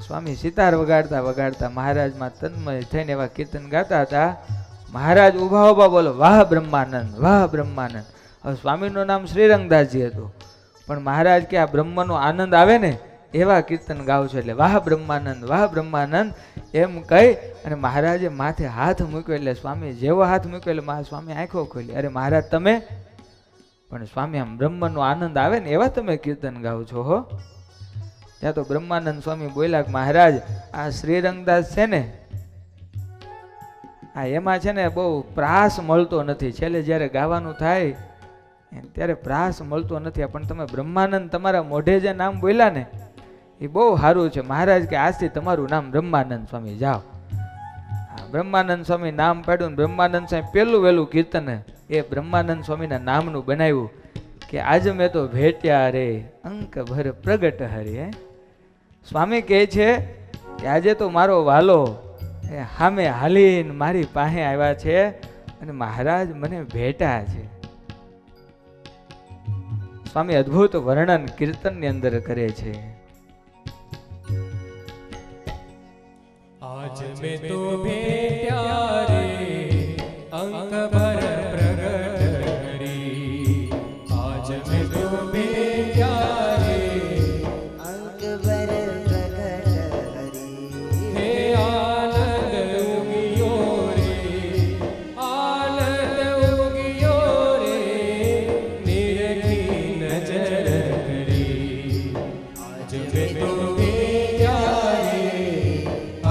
સ્વામી સિતાર વગાડતા વગાડતા મહારાજમાં તન્મય થઈને એવા કીર્તન ગાતા હતા. મહારાજ ઉભા ઉભા બોલો, વાહ બ્રહ્માનંદ, વાહ બ્રહ્માનંદ. હવે સ્વામીનું નામ શ્રીરંગદાસજી હતું, પણ મહારાજ કે આ બ્રહ્મનો આનંદ આવે ને એવા કીર્તન ગાવ છો એટલે વાહ બ્રહ્માનંદ, વાહ બ્રહ્માનંદ એમ કહી અને મહારાજે માથે હાથ મૂક્યો. એટલે સ્વામી જેવો હાથ મૂક્યો એટલે સ્વામી આંખો ખોલી. અરે મહારાજ તમે પણ સ્વામી આમ બ્રહ્મનો આનંદ આવે ને એવા તમે કીર્તન ગાવ છો હો. ત્યાં તો બ્રહ્માનંદ સ્વામી બોલ્યા કે મહારાજ આ શ્રીરંગદાસ છે ને આ એમાં છે ને બહુ પ્રાસ મળતો નથી. છેલ્લે જ્યારે ગાવાનું થાય ત્યારે પ્રાસ મળતો નથી. પણ તમે બ્રહ્માનંદ તમારા મોઢે જે નામ બોલ્યા ને એ બહુ સારું છે. મહારાજ કે આજથી તમારું નામ બ્રહ્માનંદ સ્વામી જાઓ. બ્રહ્માનંદ સ્વામી નામ પાડ્યું. બ્રહ્માનંદ સ્વામી પેલું વહેલું કીર્તન એ બ્રહ્માનંદ સ્વામીના નામનું બનાવ્યું કે આજ મેં તો ભેટ્યા રે અંક ભર પ્રગટ હરી. સ્વામી કહે છે કે આજે તો મારો વાલો એ સામે હાલીને મારી પાસે આવ્યા છે અને મહારાજ મને ભેટા છે. સ્વામી અદ્ભુત વર્ણન કીર્તનની અંદર કરે છે. આજ મેં તો ભેટ્યા રે અંક ભર પ્રગટ હરી. આજ મેં તો ભેટ્યા રે અંક ભર પ્રગટ હરી. હે આનંદ ઉગિયો રે, આનંદ ઉગિયો રે, નિરખી નજર કરી. આજ મેં તો ભેટ્યા રે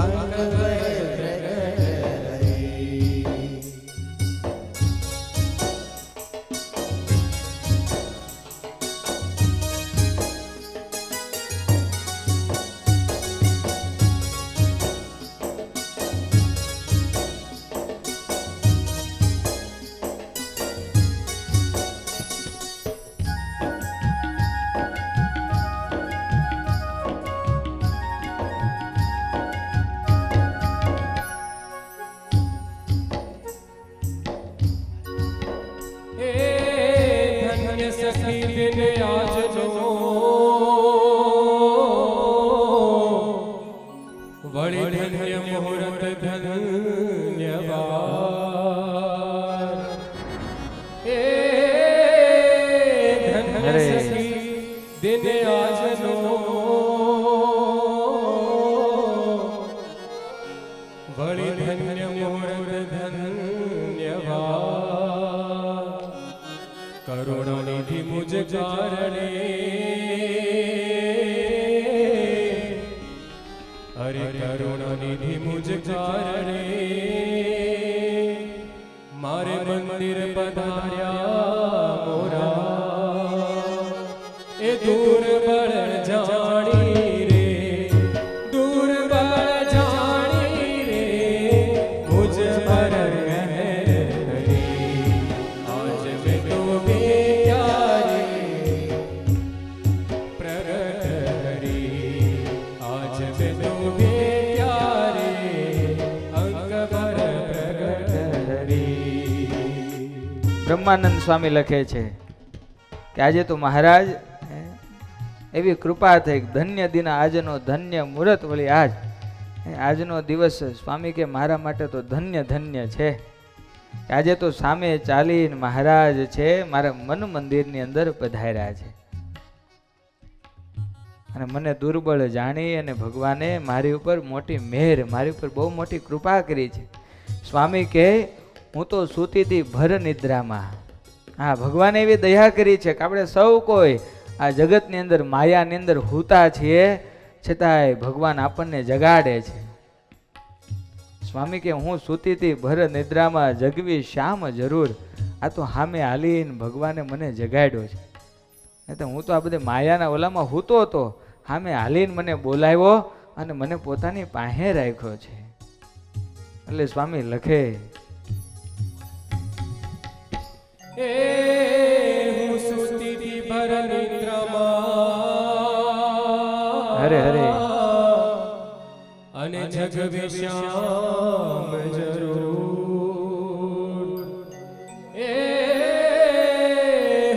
અંક ભર પ્રગટ હરી. ધન્ય સખી દિન આજનો વળી ધન્ય મુહૂર્ત ધન્યવાદ. ધન્ય સખી દિન આજનો વળી ધન્ય મુહૂર્ત ધન્યવાદ. કરુણાનિધિ મુજ કારણે હરે કરુણાનિધિ મુજ કારણે મારે મંદિર પધાર્યા મોરા. એ દૂર બળ જાણી રે, દૂર બળ જાણી રે, મુજ પર મહેર કરી. આજ મેં તો ભેટ્યા રે પ્રગટ હરી. આજ મેં તો ભેટ્યા રે અંક ભર પ્રગટ હરી. બ્રહ્માનંદ સ્વામી લખે છે કે આજે તો મહારાજ એવી કૃપા થઈ. ધન્ય દિન આજનો, ધન્ય મુહૂર્ત વળી આજ. આજનો દિવસ સ્વામી કે મારા માટે તો ધન્ય ધન્ય છે. આજે તો સામે ચાલીને મહારાજ છે મારા મન મંદિરની અંદર પધાર્યા છે. અને મને દુર્બળ જાણી અને ભગવાને મારી ઉપર મોટી મહેર, મારી ઉપર બહુ મોટી કૃપા કરી છે. સ્વામી કહે હું તો સૂતી હતી ભર નિદ્રામાં. હા, ભગવાને એવી દયા કરી છે કે આપણે સૌ કોઈ આ જગતની અંદર માયાની અંદર હૂતા છીએ, છતાંય ભગવાન આપણને જગાડે છે. સ્વામી કે હું સૂતી હતી ભર નિદ્રામાં, જગવી શ્યામ જરૂર. આ તો સામે હાલીને ભગવાને મને જગાડ્યો છે. નહીં તો હું તો આ બધી માયાના ઓલામાં હૂતો હતો, સામે હાલીને મને બોલાવ્યો અને મને પોતાની પાસે રાખ્યો છે. એટલે સ્વામી લખે હું સૂતી હતી ભર નિદ્રામાં, હરે હરે, અને જગવે શ્યામ જરૂર.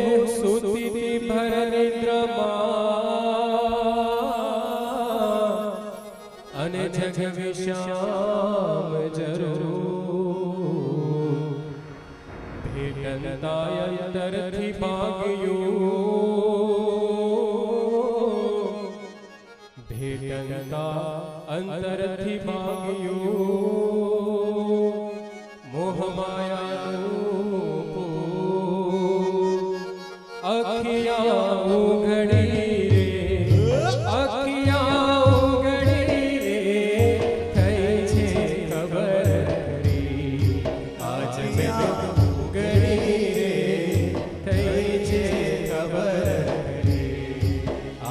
હું સૂતી હતી ભર નિદ્રામાં, અને જગવે શ્યામ જરૂર. ભેટનતા અંતરથી ભાગ્યું, ભેટનતા અંતરથી ભાગ્યું, મોહમાયાનું અખિયા ઉઘડી રે, અખિયા ઉઘડી રે, થઈ છે ખબર રી. આજ મેં ઉઘડી રે, થઈ છે ખબર રી.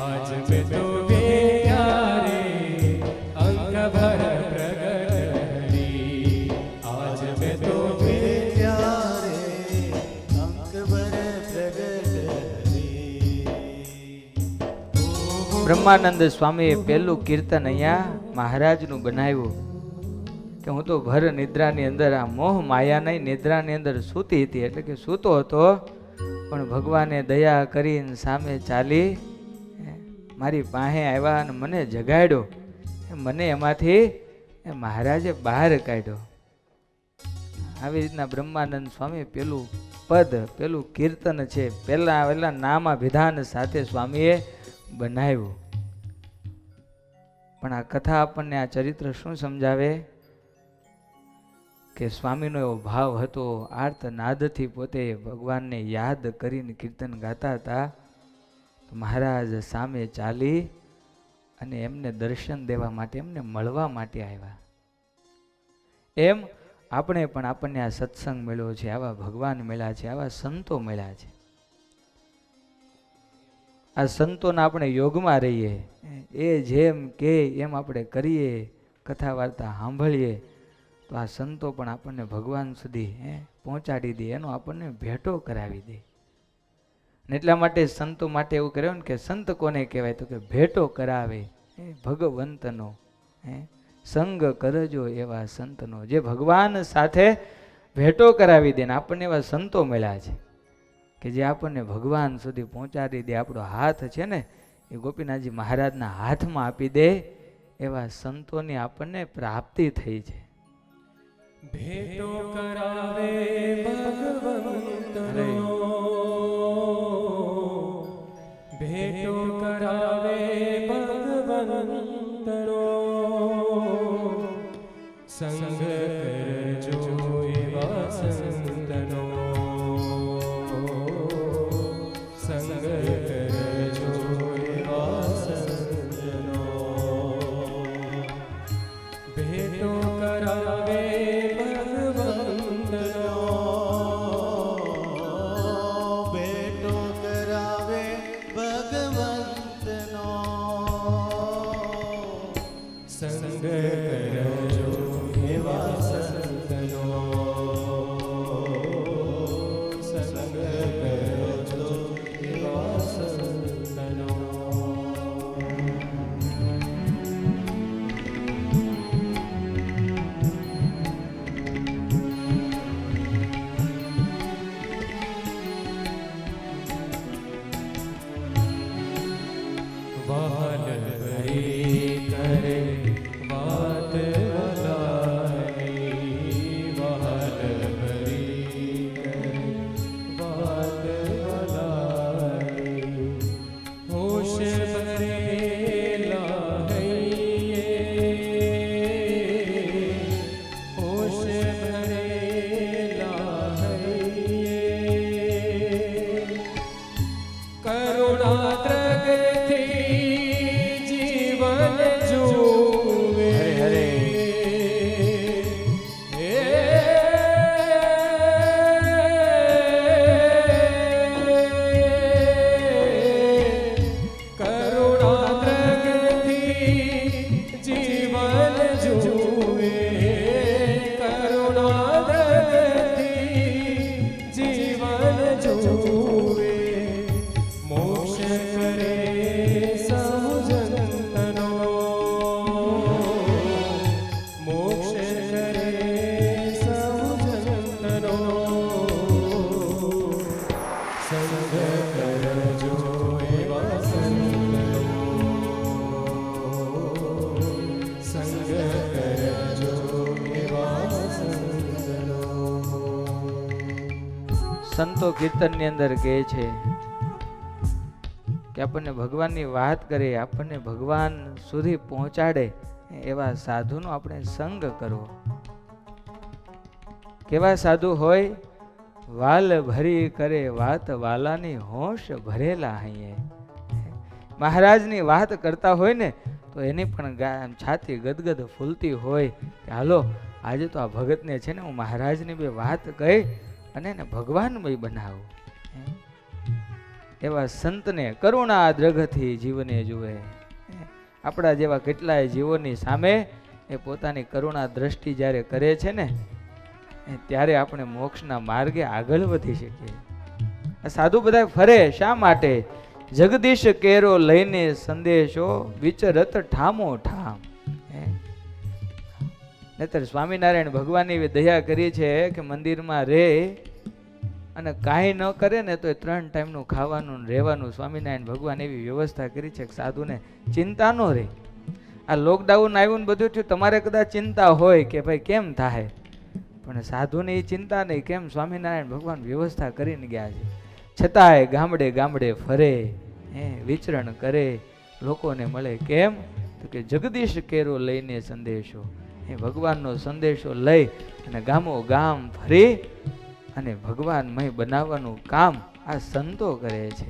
આજ મેં તો વેટ્યા અંક ભર પ્રગટ રી. આજ મેં તો ત્યારે અંક ભર પ્રગટ રી. બ્રહ્માનંદ સ્વામીએ પહેલું કીર્તન અહીંયા મહારાજનું બનાવ્યું કે હું તો ભર નિદ્રાની અંદર, આ મોહ માયાની નિદ્રાની અંદર સૂતી હતી. એટલે કે સૂતો હતો, પણ ભગવાને દયા કરીને સામે ચાલી મારી પાસે આવ્યા અને મને જગાડ્યો. મને એમાંથી મહારાજે બહાર કાઢ્યો. આવી રીતના બ્રહ્માનંદ સ્વામી પેલું પદ, પેલું કીર્તન છે પહેલા નામા વિધાન સાથે સ્વામીએ બનાવ્યું. પણ આ કથા આપણને, આ ચરિત્ર શું સમજાવે કે સ્વામીનો એવો ભાવ હતો, આર્ત નાદથી પોતે ભગવાનને યાદ કરીને કીર્તન ગાતા હતા. મહારાજ સામે ચાલી અને એમને દર્શન દેવા માટે, એમને મળવા માટે આવ્યા. એમ આપણે પણ, આપણને આ સત્સંગ મળ્યો છે, આવા ભગવાન મળ્યા છે, આવા સંતો મળ્યા છે. આ સંતોના આપણે યોગમાં રહીએ, એ જેમ કે એમ આપણે કરીએ, કથા વાર્તા સાંભળીએ, તો આ સંતો પણ આપણને ભગવાન સુધી પહોંચાડી દે, એનો આપણને ભેટો કરાવી દે. એટલા માટે સંતો માટે એવું કર્યું ને કે સંત કોને કહેવાય, તો કે ભેટો કરાવે ભગવંતનો. સંગ કરજો એવા સંતનો, જે ભગવાન સાથે ભેટો કરાવી દે. ને આપણને એવા સંતો મળ્યા છે કે જે આપણને ભગવાન સુધી પહોંચાડી દે. આપણો હાથ છે ને એ ગોપીનાથજી મહારાજના હાથમાં આપી દે, એવા સંતોની આપણને પ્રાપ્તિ થઈ છે. ભેટો કરાવે ભગવંતનો, ભેટો કરાવે ભગવંતનો, સંગ કરજો એવા સંતનો, સંગ કરજો એવા સંતનો. ભેટો કરાવે ભગવંતનો, ભેટો કરાવે ભગવંતનો, સંગ કરજો એવા સંતનો. સંતો કીર્તનની અંદર કહે છે કે આપણને ભગવાનની વાત કરે, આપણને ભગવાન સુધી પહોંચાડે એવા સાધુનો આપણે સંગ કરવો. કેવા સાધુ હોય? વાલ ભરી કરે વાત વાલાની હોશ ભરેલા હૈયે. મહારાજની વાત કરતા હોય ને તો એની પણ છાતી ગદગદ ફૂલતી હોય કે હાલો આજે તો આ ભગતને છે ને હું મહારાજની બે વાત કહી અને એને ભગવાનમય બનાવું. એવા સંતને કરુણા દ્રગથી જીવને જુએ. આપણા જેવા કેટલાય જીવોની સામે એ પોતાની કરુણા દ્રષ્ટિ જ્યારે કરે છે ને ત્યારે આપણે મોક્ષના માર્ગે આગળ વધી શકીએ. આ સાધુ બધા ફરે શા માટે? જગદીશ કેરો લઈને સંદેશો વિચરત ઠામો ઠામ. નહીતર સ્વામિનારાયણ ભગવાનની એવી દયા કરી છે કે મંદિરમાં રહે અને કાંઈ ન કરે ને તો 3 ટાઈમનું ખાવાનું રહેવાનું સ્વામિનારાયણ ભગવાન એવી વ્યવસ્થા કરી છે કે સાધુને ચિંતા ન રહે. આ લોકડાઉન આવ્યું ને બધું થયું, તમારે કદાચ ચિંતા હોય કે ભાઈ કેમ થાય, પણ સાધુને એ ચિંતા નહીં. કેમ? સ્વામિનારાયણ ભગવાન વ્યવસ્થા કરીને ગયા છે. છતાંય ગામડે ગામડે ફરે, વિચરણ કરે, લોકોને મળે. કેમ? તો કે જગદીશ કેરો લઈને સંદેશો, ભગવાનનો સંદેશો લઈ અને ગામો ગામ ફરી અને ભગવાનમય બનાવવાનું કામ આ સંતો કરે છે.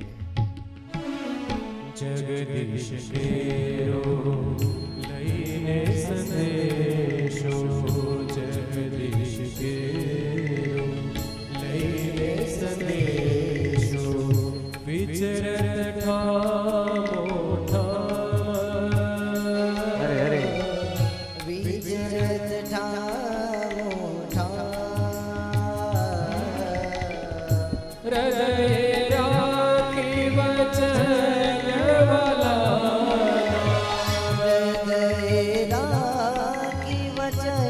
જગદીશ કેરો લઈને સંદેશો, જગદીશ કેરો લઈને સંદેશો વિચરત ઠામો ઠામ. અરે અરે વિચરત ઠામો ઠામ. હૃદય રાખી વચન વાલા, હૃદય રાખી વચન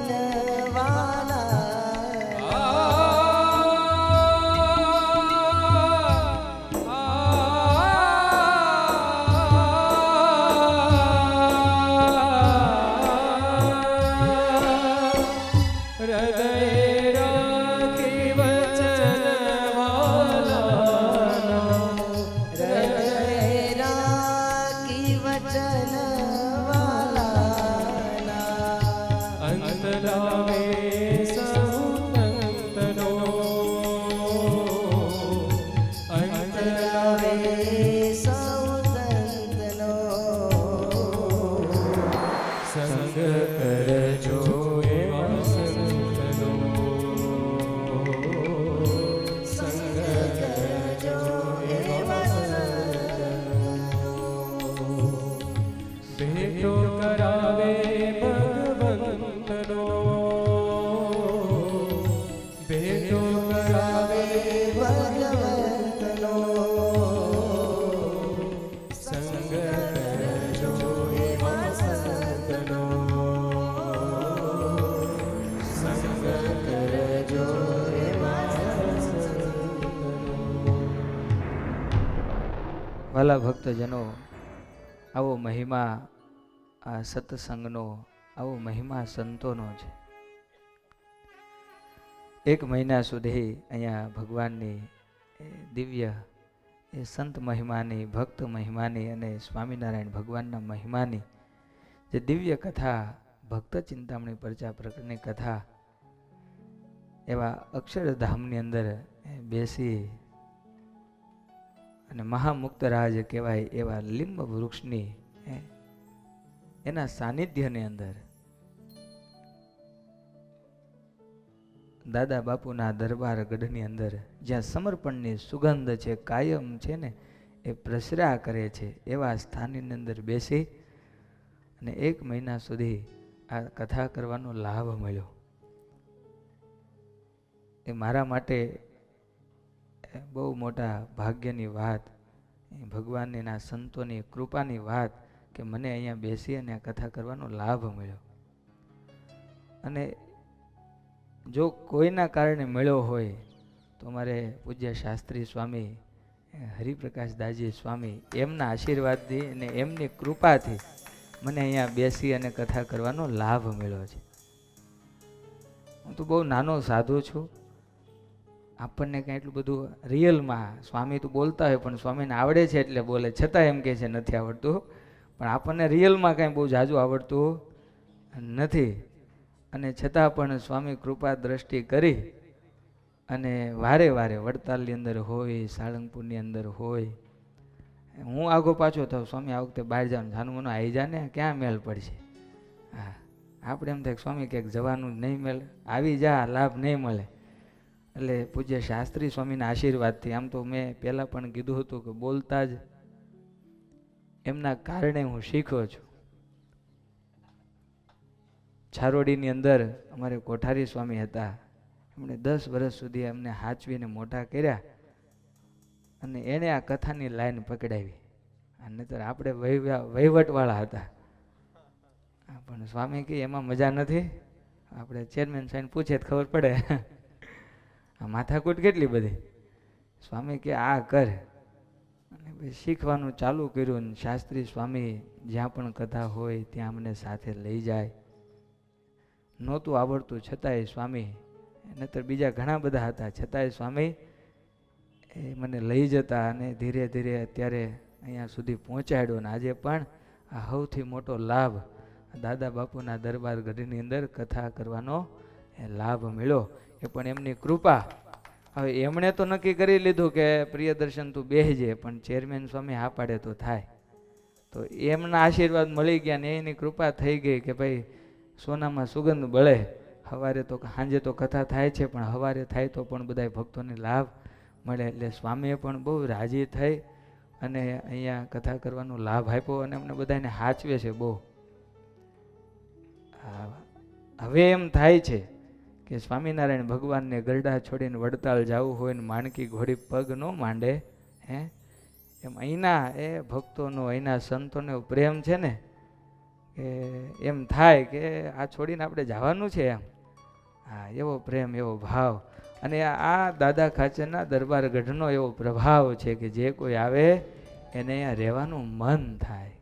વાલા ભક્તજનો, આવો મહિમા આ સત્સંગનો, આવો મહિમા સંતોનો છે. 1 મહિના સુધી અહીંયા ભગવાનની દિવ્ય એ સંત મહિમાની, ભક્ત મહિમાની અને સ્વામિનારાયણ ભગવાનના મહિમાની જે દિવ્ય કથા, ભક્ત ચિંતામણી પરચા પ્રકરણની કથા એવા અક્ષરધામની અંદર બેસી અને મહામુક્તરાજ કહેવાય એવા લીંબ વૃક્ષની એના સાનિધ્યની અંદર દાદા બાપુના દરબાર ગઢની અંદર જ્યાં સમર્પણની સુગંધ છે, કાયમ છે ને એ પ્રસર્યા કરે છે, એવા સ્થાનની અંદર બેસી અને 1 મહિના સુધી આ કથા કરવાનો લાભ મળ્યો. એ મારા માટે બહુ મોટા ભાગ્યની વાત, ભગવાનની ના સંતોની કૃપાની વાત કે મને અહીંયા બેસી અને આ કથા કરવાનો લાભ મળ્યો. અને જો કોઈના કારણે મળ્યો હોય તો અમારે પૂજ્ય શાસ્ત્રી સ્વામી હરિપ્રકાશ દાસજી સ્વામી એમના આશીર્વાદથી અને એમની કૃપાથી મને અહીંયા બેસી અને કથા કરવાનો લાભ મળ્યો છે. હું તો બહુ નાનો સાધુ છું. આપણને કાંઈ એટલું બધું રિયલમાં સ્વામી તો બોલતા હોય પણ સ્વામીને આવડે છે એટલે બોલે, છતાં એમ કહે છે નથી આવડતું. પણ આપણને રિયલમાં કાંઈ બહુ જાજુ આવડતું નથી, અને છતાં પણ સ્વામી કૃપા દ્રષ્ટિ કરી અને વારે વારે વડતાલની અંદર હોય, સાળંગપુરની અંદર હોય. હું આગો પાછો થાવ, સ્વામી આ વખતે બહાર જવાનું, જાનું મને આવી જા ને, ક્યાં મેળ પડશે. હા, આપણે એમ થાય સ્વામી ક્યાંક જવાનું નહીં મળે, આવી જા, લાભ નહીં મળે. એટલે પૂજ્ય શાસ્ત્રી સ્વામીના આશીર્વાદથી, આમ તો મેં પહેલાં પણ કીધું હતું કે બોલતા જ એમના કારણે હું શીખ્યો છું. છારોડીની અંદર અમારે કોઠારી સ્વામી હતા, એમણે 10 વર્ષ સુધી અમને હાચવીને મોટા કર્યા, અને એણે આ કથાની લાઈન પકડાવી. અને તો આપણે વહીવટવાળા હતા, પણ સ્વામી કહે એમાં મજા નથી, આપણે ચેરમેન સાહેબ પૂછે તો ખબર પડે. આ માથાકૂટ કેટલી બધી. સ્વામી કે આ કર, અને પછી શીખવાનું ચાલુ કર્યું. અને શાસ્ત્રી સ્વામી જ્યાં પણ કથા હોય ત્યાં અમને સાથે લઈ જાય. નહોતું આવડતું છતાંય સ્વામી, નહીતર બીજા ઘણા બધા હતા, છતાંય સ્વામી એ મને લઈ જતા અને ધીરે ધીરે અત્યારે અહીંયા સુધી પહોંચાડ્યો. ને આજે પણ આ સૌથી મોટો લાભ દાદા બાપુના દરબાર ગઢની અંદર કથા કરવાનો એ લાભ મળ્યો, એ પણ એમની કૃપા. હવે એમણે તો નક્કી કરી લીધું કે પ્રિયદર્શન તું બેસજે, પણ ચેરમેન સ્વામી હા પાડે તો થાય. તો એમના આશીર્વાદ મળી ગયા ને એની કૃપા થઈ ગઈ કે ભાઈ સોનામાં સુગંધ બળે. સવારે તો સાંજે તો કથા થાય છે, પણ સવારે થાય તો પણ બધા ભક્તોને લાભ મળે. એટલે સ્વામીએ પણ બહુ રાજી થઈ અને અહીંયા કથા કરવાનો લાભ આપ્યો, અને અમને બધાને સાચવે છે બહુ. હવે એમ થાય છે કે સ્વામિનારાયણ ભગવાનને ગરડા છોડીને વડતાલ જવું હોય ને માણકી ઘોડી પગ ન માંડે, હે એમ અહીંના એ ભક્તોનો, અહીંના સંતોનો પ્રેમ છે ને, કે એમ થાય કે આ છોડીને આપણે જવાનું છે એમ. હા, એવો પ્રેમ, એવો ભાવ. અને આ દાદા ખાચરના દરબાર ગઢનો એવો પ્રભાવ છે કે જે કોઈ આવે એને અહીંયા રહેવાનું મન થાય.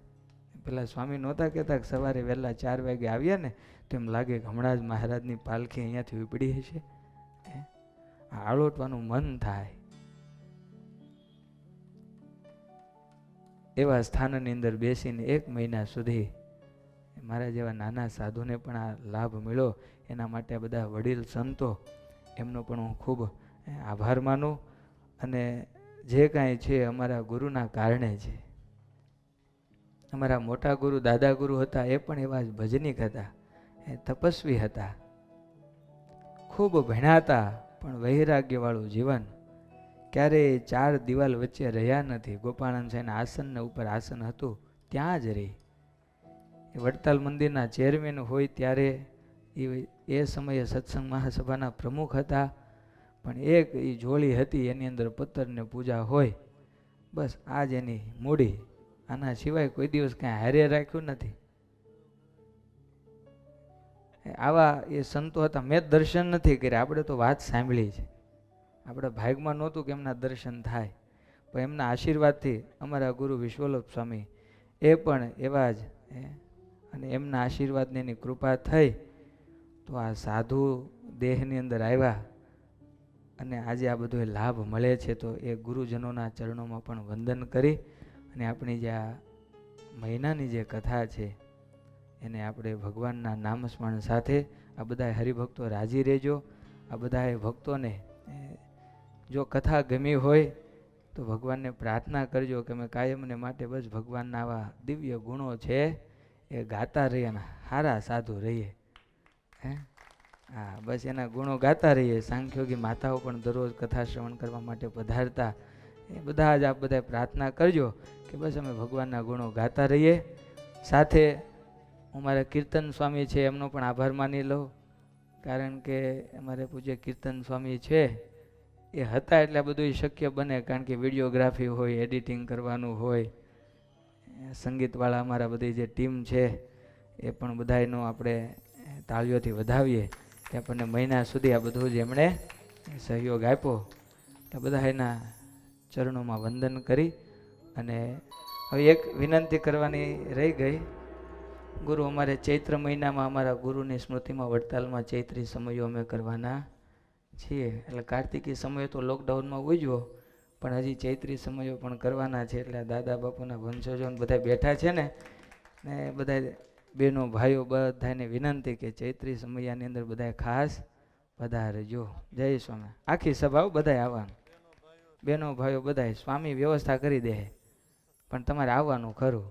પેલા સ્વામી નહોતા કહેતા કે સવારે વહેલા 4 વાગે આવીએ ને તો એમ લાગે કે હમણાં જ મહારાજની પાલખી અહીંયાથી ઉપડી હશે, આળોટવાનું મન થાય. એવા સ્થાનની અંદર બેસીને 1 મહિના સુધી મારા જેવા નાના સાધુને પણ આ લાભ મળ્યો. એના માટે આ બધા વડીલ સંતો એમનો પણ હું ખૂબ આભાર માનું. અને જે કાંઈ છે અમારા ગુરુના કારણે છે. અમારા મોટા ગુરુ દાદા ગુરુ હતા, એ પણ એવા જ ભજનીક હતા, એ તપસ્વી હતા, ખૂબ ભણ્યા હતા, પણ વૈરાગ્યવાળું જીવન. ક્યારેય 4 દિવાલ વચ્ચે રહ્યા નથી. ગોપાળાનંદ સાહેબના આસનના ઉપર આસન હતું ત્યાં જ રહી. એ વડતાલ મંદિરના ચેરમેન હોય ત્યારે એ સમયે સત્સંગ મહાસભાના પ્રમુખ હતા, પણ એક એ જોડી હતી એની અંદર પત્તરને પૂજા હોય, બસ આ જ એની મૂડી. આના સિવાય કોઈ દિવસ કાંઈ હારે રાખ્યું નથી. આવા એ સંતો હતા. મેં દર્શન નથી કર્યા, આપણે તો વાત સાંભળી છે, આપણે ભાગમાં નહોતું કે એમના દર્શન થાય, પણ એમના આશીર્વાદથી અમારા ગુરુ વિશ્વલોપ સ્વામી એ પણ એવા જ, અને એમના આશીર્વાદની એની કૃપા થઈ તો આ સાધુ દેહની અંદર આવ્યા અને આજે આ બધો લાભ મળે છે. તો એ ગુરુજનોના ચરણોમાં પણ વંદન કરી અને આપણી જે આ મહિનાની જે કથા છે એને આપણે ભગવાનના નામસ્મરણ સાથે આ બધા હરિભક્તો રાજી રહેજો. આ બધા ભક્તોને જો કથા ગમી હોય તો ભગવાનને પ્રાર્થના કરજો કે અમે કાયમને માટે બસ ભગવાનના આવા દિવ્ય ગુણો છે એ ગાતા રહીએ અને સારા સાધુ રહીએ. હા, બસ એના ગુણો ગાતા રહીએ. સાંખ્યોગી માતાઓ પણ દરરોજ કથા શ્રવણ કરવા માટે પધારતા. એ બધા જ આપ બધા પ્રાર્થના કરજો કે બસ અમે ભગવાનના ગુણો ગાતા રહીએ. સાથે હું મારા કીર્તન સ્વામી છે એમનો પણ આભાર માની લઉં, કારણ કે અમારે પૂજ્ય કીર્તન સ્વામી છે એ હતા એટલે બધું શક્ય બને, કારણ કે વિડીયોગ્રાફી હોય, એડિટિંગ કરવાનું હોય, સંગીતવાળા અમારા બધી જે ટીમ છે એ પણ બધાનો આપણે તાળીઓથી વધાવીએ કે આપણને મહિના સુધી આ બધું જ એમણે સહયોગ આપ્યો. તો બધા એના ચરણોમાં વંદન કરી અને હવે એક વિનંતી કરવાની રહી ગઈ. ગુરુ અમારે ચૈત્ર મહિનામાં અમારા ગુરુની સ્મૃતિમાં વડતાલમાં ચૈત્રી સમયો અમે કરવાના છીએ. એટલે કાર્તિકી સમય તો લોકડાઉનમાં ઉજવો, પણ હજી ચૈત્રી સમયો પણ કરવાના છે. એટલે દાદા બાપુના વંશજો બધા બેઠા છે ને બધા બહેનો ભાઈઓ બધાને વિનંતી કે ચૈત્રી સમયાની અંદર બધા ખાસ પધારજો. જય સ્વામી. આખી સભાઓ બધા આવવાનું, બહેનો ભાઈઓ બધા. સ્વામી વ્યવસ્થા કરી દે, પણ તમારે આવવાનું ખરું.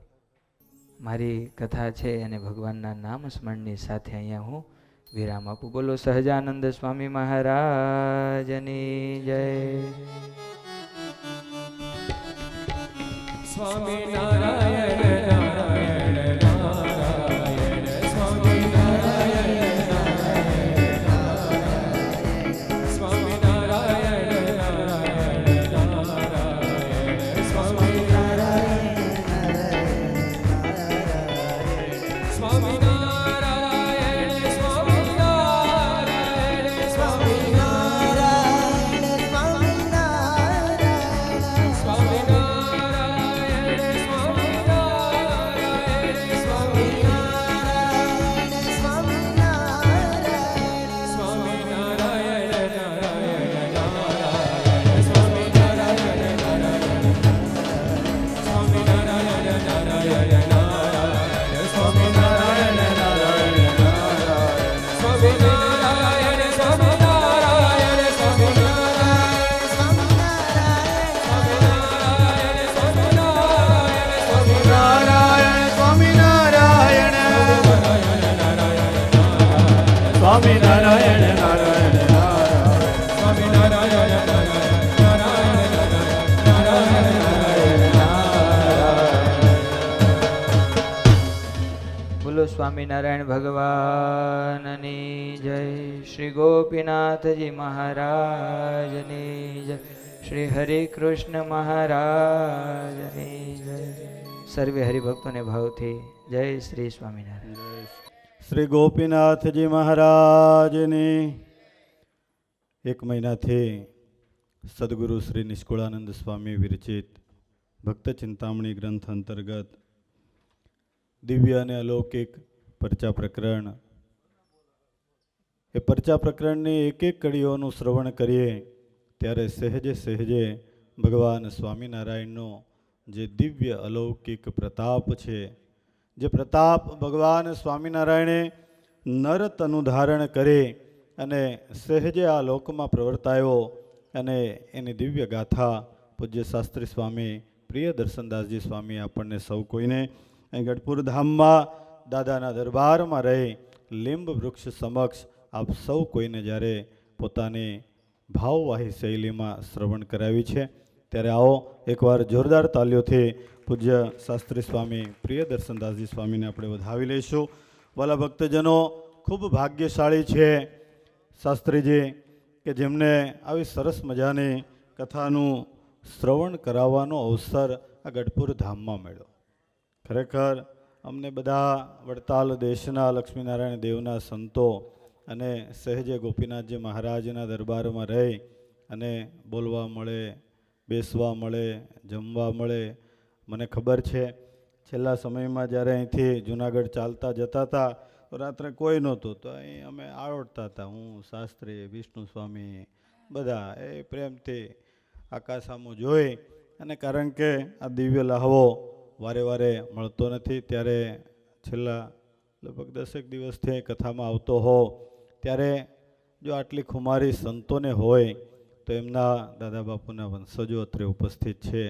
મારી કથા છે અને ભગવાનના નામ સ્મરણની સાથે અહીંયા હું વિરામ આપું. બોલો સહજાનંદ સ્વામી મહારાજની જય. સ્વામી નારાયણ નારાયણ નારાયણ સ્વામી નારાયણ નારાયણ નારાયણ સ્વામી નારાયણ નારાયણ નારાયણ સ્વામી નારાયણ સ્વામી નારાયણ સ્વામી નારાયણ સ્વામી નારાયણ સ્વામી નારાયણ સ્વામી સ્વામિનારાયણ નારાયણ નારાયણ સ્વામિનારાયણ નારાયણ નારાયણ નારાયણ. બોલો સ્વામિનારાયણ ભગવાનની જય. શ્રી ગોપીનાથજી મહારાજની જય. શ્રી હરે કૃષ્ણ મહારાજની જય. સર્વે હરિભક્તોને ભાવથી જય શ્રી સ્વામિનારાયણ. શ્રી ગોપીનાથજી મહારાજની. એક મહિનાથી સદગુરુ શ્રી નિષ્કુળાનંદ સ્વામી વિરચિત ભક્ત ચિંતામણી ગ્રંથ અંતર્ગત દિવ્ય અને અલૌકિક પરચા પ્રકરણ, એ પરચા પ્રકરણની એક એક કડીઓનું શ્રવણ કરીએ ત્યારે સહેજે સહેજે ભગવાન સ્વામિનારાયણનો જે દિવ્ય અલૌકિક પ્રતાપ છે, જે પ્રતાપ ભગવાન સ્વામિનારાયણે નર તનુ ધારણ કરી અને સહેજે આ લોકમાં પ્રવર્તાયો, અને એની દિવ્ય ગાથા પૂજ્ય શાસ્ત્રી સ્વામી પ્રિય દર્શનદાસજી સ્વામી આપણને સૌ કોઈને અહીં ગઢપુર ધામમાં દાદાના દરબારમાં રહી લીંબ વૃક્ષ સમક્ષ આપ સૌ કોઈને જ્યારે પોતાની ભાવવાહી શૈલીમાં શ્રવણ કરાવી છે, ત્યારે આવો એકવાર જોરદાર તાલીઓથી પૂજ્ય શાસ્ત્રી સ્વામી પ્રિય દર્શનદાસજી સ્વામીને આપણે વધાવી લઈશું. વાલા ભક્તજનો, ખૂબ ભાગ્યશાળી છે શાસ્ત્રીજી કે જેમને આવી સરસ મજાની કથાનું શ્રવણ કરાવવાનો અવસર આ ગઢપુર ધામમાં મળ્યો. ખરેખર અમને બધા વડતાલ દેશના લક્ષ્મીનારાયણ દેવના સંતો અને સહેજે ગોપીનાથજી મહારાજના દરબારમાં રહી અને બોલવા મળે, બેસવા મળે, જમવા મળે. મને ખબર છે છેલ્લા સમયમાં જ્યારે અહીંથી જુનાગઢ ચાલતા જતા હતા તો રાત્રે કોઈ નહોતું, તો અહીં અમે આળોટતા હતા, હું, શાસ્ત્રી, વિષ્ણુ સ્વામી, બધા એ પ્રેમથી આકાશામાં જોઈ. અને કારણ કે આ દિવ્ય લહાવો વારે વારે મળતો નથી, ત્યારે છેલ્લા લગભગ 10 દિવસથી કથામાં આવતો હો, ત્યારે જો આટલી ખુમારી સંતોને હોય તો એમના દાદા બાપુના વંશજો અત્રે ઉપસ્થિત છે,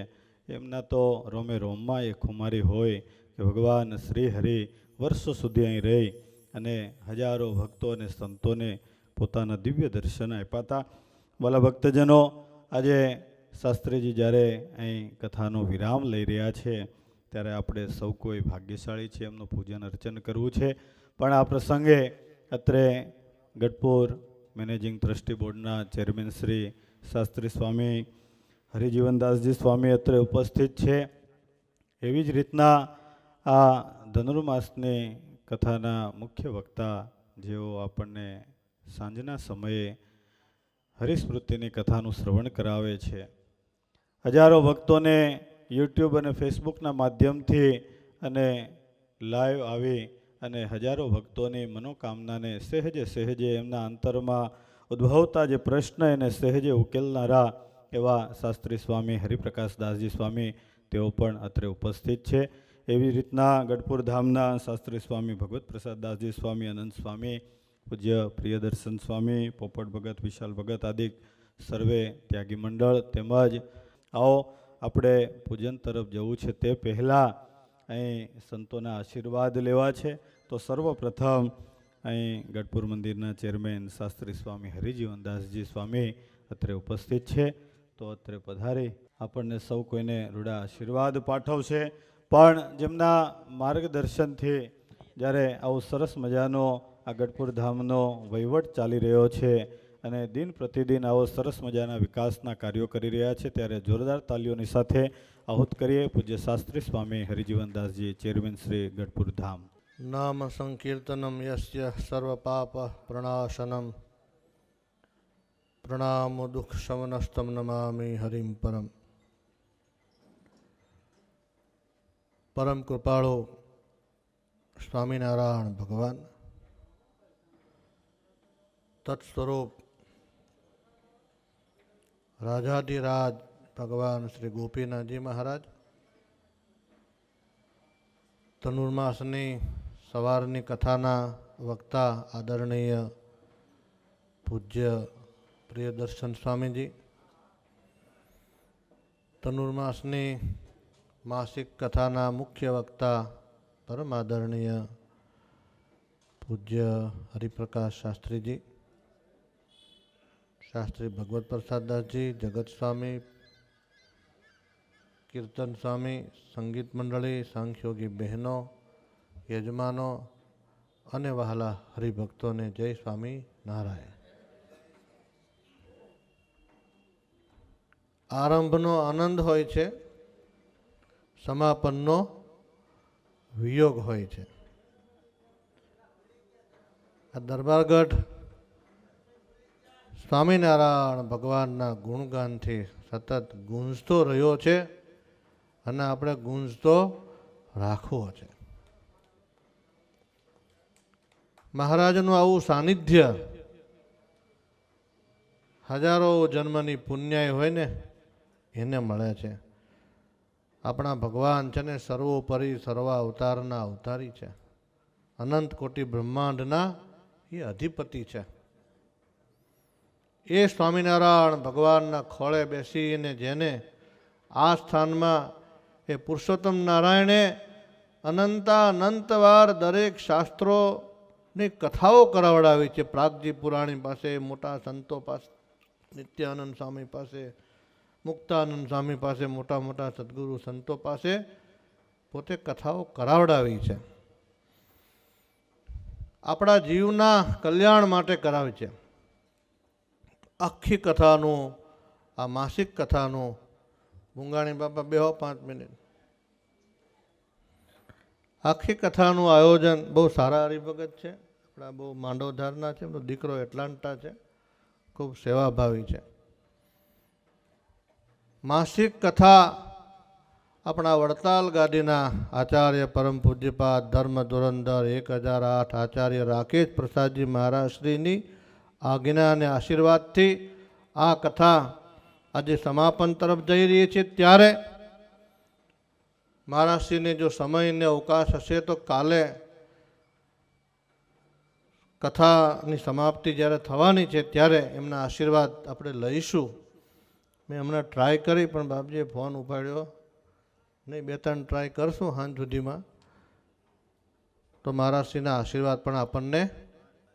એમના તો રોમે રોમમાં એ ખુમારી હોય કે ભગવાન શ્રી હરિ વર્ષો સુધી અહીં રહી અને હજારો ભક્તો અને સંતોને પોતાના દિવ્ય દર્શન આપ્યા હતા. વાલા ભક્તજનો, આજે શાસ્ત્રીજી જ્યારે અહીં કથાનો વિરામ લઈ રહ્યા છે ત્યારે આપણે સૌ કોઈ ભાગ્યશાળી છે, એમનું પૂજન અર્ચન કરવું છે. પણ આ પ્રસંગે અત્રે ગઢપુર મેનેજિંગ ટ્રસ્ટી બોર્ડના ચેરમેન શ્રી શાસ્ત્રી સ્વામી હરિજીવનદાસજી સ્વામી અત્રે ઉપસ્થિત છે. એવી જ રીતના આ ધનુર્માસની કથાના મુખ્ય વક્તા જેઓ આપણને સાંજના સમયે હરિસ્મૃતિની કથાનું શ્રવણ કરાવે છે. હજારો ભક્તોને યુટ્યુબ અને ફેસબુકના માધ્યમથી અને લાઈવ આવી અને હજારો ભક્તોની મનોકામનાને સહેજે સહેજે એમના અંતરમાં ઉદ્ભવતા જે પ્રશ્ન એને સહેજે ઉકેલનારા એવા શાસ્ત્રી સ્વામી હરિપ્રકાશદાસજી સ્વામી તેઓ પણ અત્રે ઉપસ્થિત છે. એવી રીતના ગઢપુર ધામના શાસ્ત્રી સ્વામી ભગવત પ્રસાદદાસજી સ્વામી, અનંત સ્વામી, પૂજ્ય પ્રિયદર્શન સ્વામી, પોપટ ભગત, વિશાલ ભગત આદિ સર્વે ત્યાગી મંડળ, તેમજ આવો આપણે પૂજન તરફ જવું છે તે પહેલાં અહીં સંતોના આશીર્વાદ લેવા છે. તો સર્વપ્રથમ અહીં ગઢપુર મંદિરના ચેરમેન શાસ્ત્રી સ્વામી હરિજીવનદાસજી સ્વામી અત્રે ઉપસ્થિત છે. તો અત્રે પધારી આપણને સૌ કોઈને રૂડા આશીર્વાદ પાઠવશે. પણ જેમના માર્ગદર્શનથી જ્યારે આવો સરસ મજાનો આ ગઢપુર ધામનો વહીવટ ચાલી રહ્યો છે અને દિન પ્રતિદિન આવો સરસ મજાના વિકાસના કાર્યો કરી રહ્યા છે, ત્યારે જોરદાર તાલીઓની સાથે આહુત કરીએ પૂજ્ય શાસ્ત્રી સ્વામી હરિજીવનદાસજી, ચેરમેન શ્રી ગઢપુર ધામ. નામ સંકીર્તનમ યસ્ય સર્વ પાપ પ્રણાશનમ પ્રણામો દુઃખ શમનસ્તમ નમામિ હરિમ પરમ. પરમ કૃપાળુ સ્વામિનારાયણ ભગવાન, તત્સ્વરૂપ રાજાધિરાજ ભગવાન શ્રી ગોપીનાથજી મહારાજ, ધનુર્માસની સવારની કથાના વક્તા આદરણીય પૂજ્ય પ્રિયદર્શન સ્વામીજી, ધનુર્માસની માસિક કથાના મુખ્ય વક્તા પરમ આદરણીય પૂજ્ય હરિપ્રકાશ શાસ્ત્રીજી, શાસ્ત્રી ભગવત પ્રસાદદાસજી, જગત સ્વામી, કીર્તન સ્વામી, સંગીત મંડળી, સાંખ્યોગી બહેનો, યજમાનો અને વહાલા હરિભક્તોને જય સ્વામી નારાયણ. આરંભનો આનંદ હોય છે, સમાપનનો વિયોગ હોય છે. આ દરબારગઢ સ્વામિનારાયણ ભગવાનના ગુણગાનથી સતત ગુંજતો રહ્યો છે અને આપણે ગુંજતો રાખવો છે. મહારાજનું આવું સાનિધ્ય હજારો જન્મની પુણ્યાય હોય ને એને મળે છે. આપણા ભગવાન છે ને સર્વોપરી સર્વ અવતારના અવતારી છે, અનંત કોટી બ્રહ્માંડના એ અધિપતિ છે. એ સ્વામિનારાયણ ભગવાનના ખોળે બેસીને જેને આ સ્થાનમાં એ પુરુષોત્તમ નારાયણે અનંતવાર દરેક શાસ્ત્રોની કથાઓ કરાવડાવી છે. પ્રાગજી પુરાણી પાસે, મોટા સંતો પાસે, નિત્યાનંદ સ્વામી પાસે, મુક્તાનંદ સ્વામી પાસે, મોટા મોટા સદગુરુ સંતો પાસે પોતે કથાઓ કરાવડાવી છે. આપણા જીવના કલ્યાણ માટે કરાવી છે. આખી કથાનું, આ માસિક કથાનું, મુંગાણી બાપા બેહો 5 મિનિટ. આખી કથાનું આયોજન બહુ સારા હરિભગત છે, આપણા બહુ માંડવધારના છે. એમનો દીકરો એટલાન્ટા છે, ખૂબ સેવાભાવી છે. માસિક કથા આપણા વડતાલ ગાદીના આચાર્ય પરમ પૂજ્યપાદ ધર્મ ધુરંધર 1008 આચાર્ય રાકેશ પ્રસાદજી મહારાજ શ્રીની આજ્ઞા અને આશીર્વાદથી આ કથા આજે સમાપન તરફ જઈ રહી છે. ત્યારે મહારાજશ્રીને જો સમય ને અવકાશ હશે તો કાલે કથાની સમાપ્તિ જ્યારે થવાની છે ત્યારે એમના આશીર્વાદ આપણે લઈશું. મેં હમણાં ટ્રાય કરી પણ બાપજીએ ફોન ઉપાડ્યો નહીં. 2-3 ટ્રાય કરશું સાંજ સુધીમાં તો મહારાજશ્રીના આશીર્વાદ પણ આપણને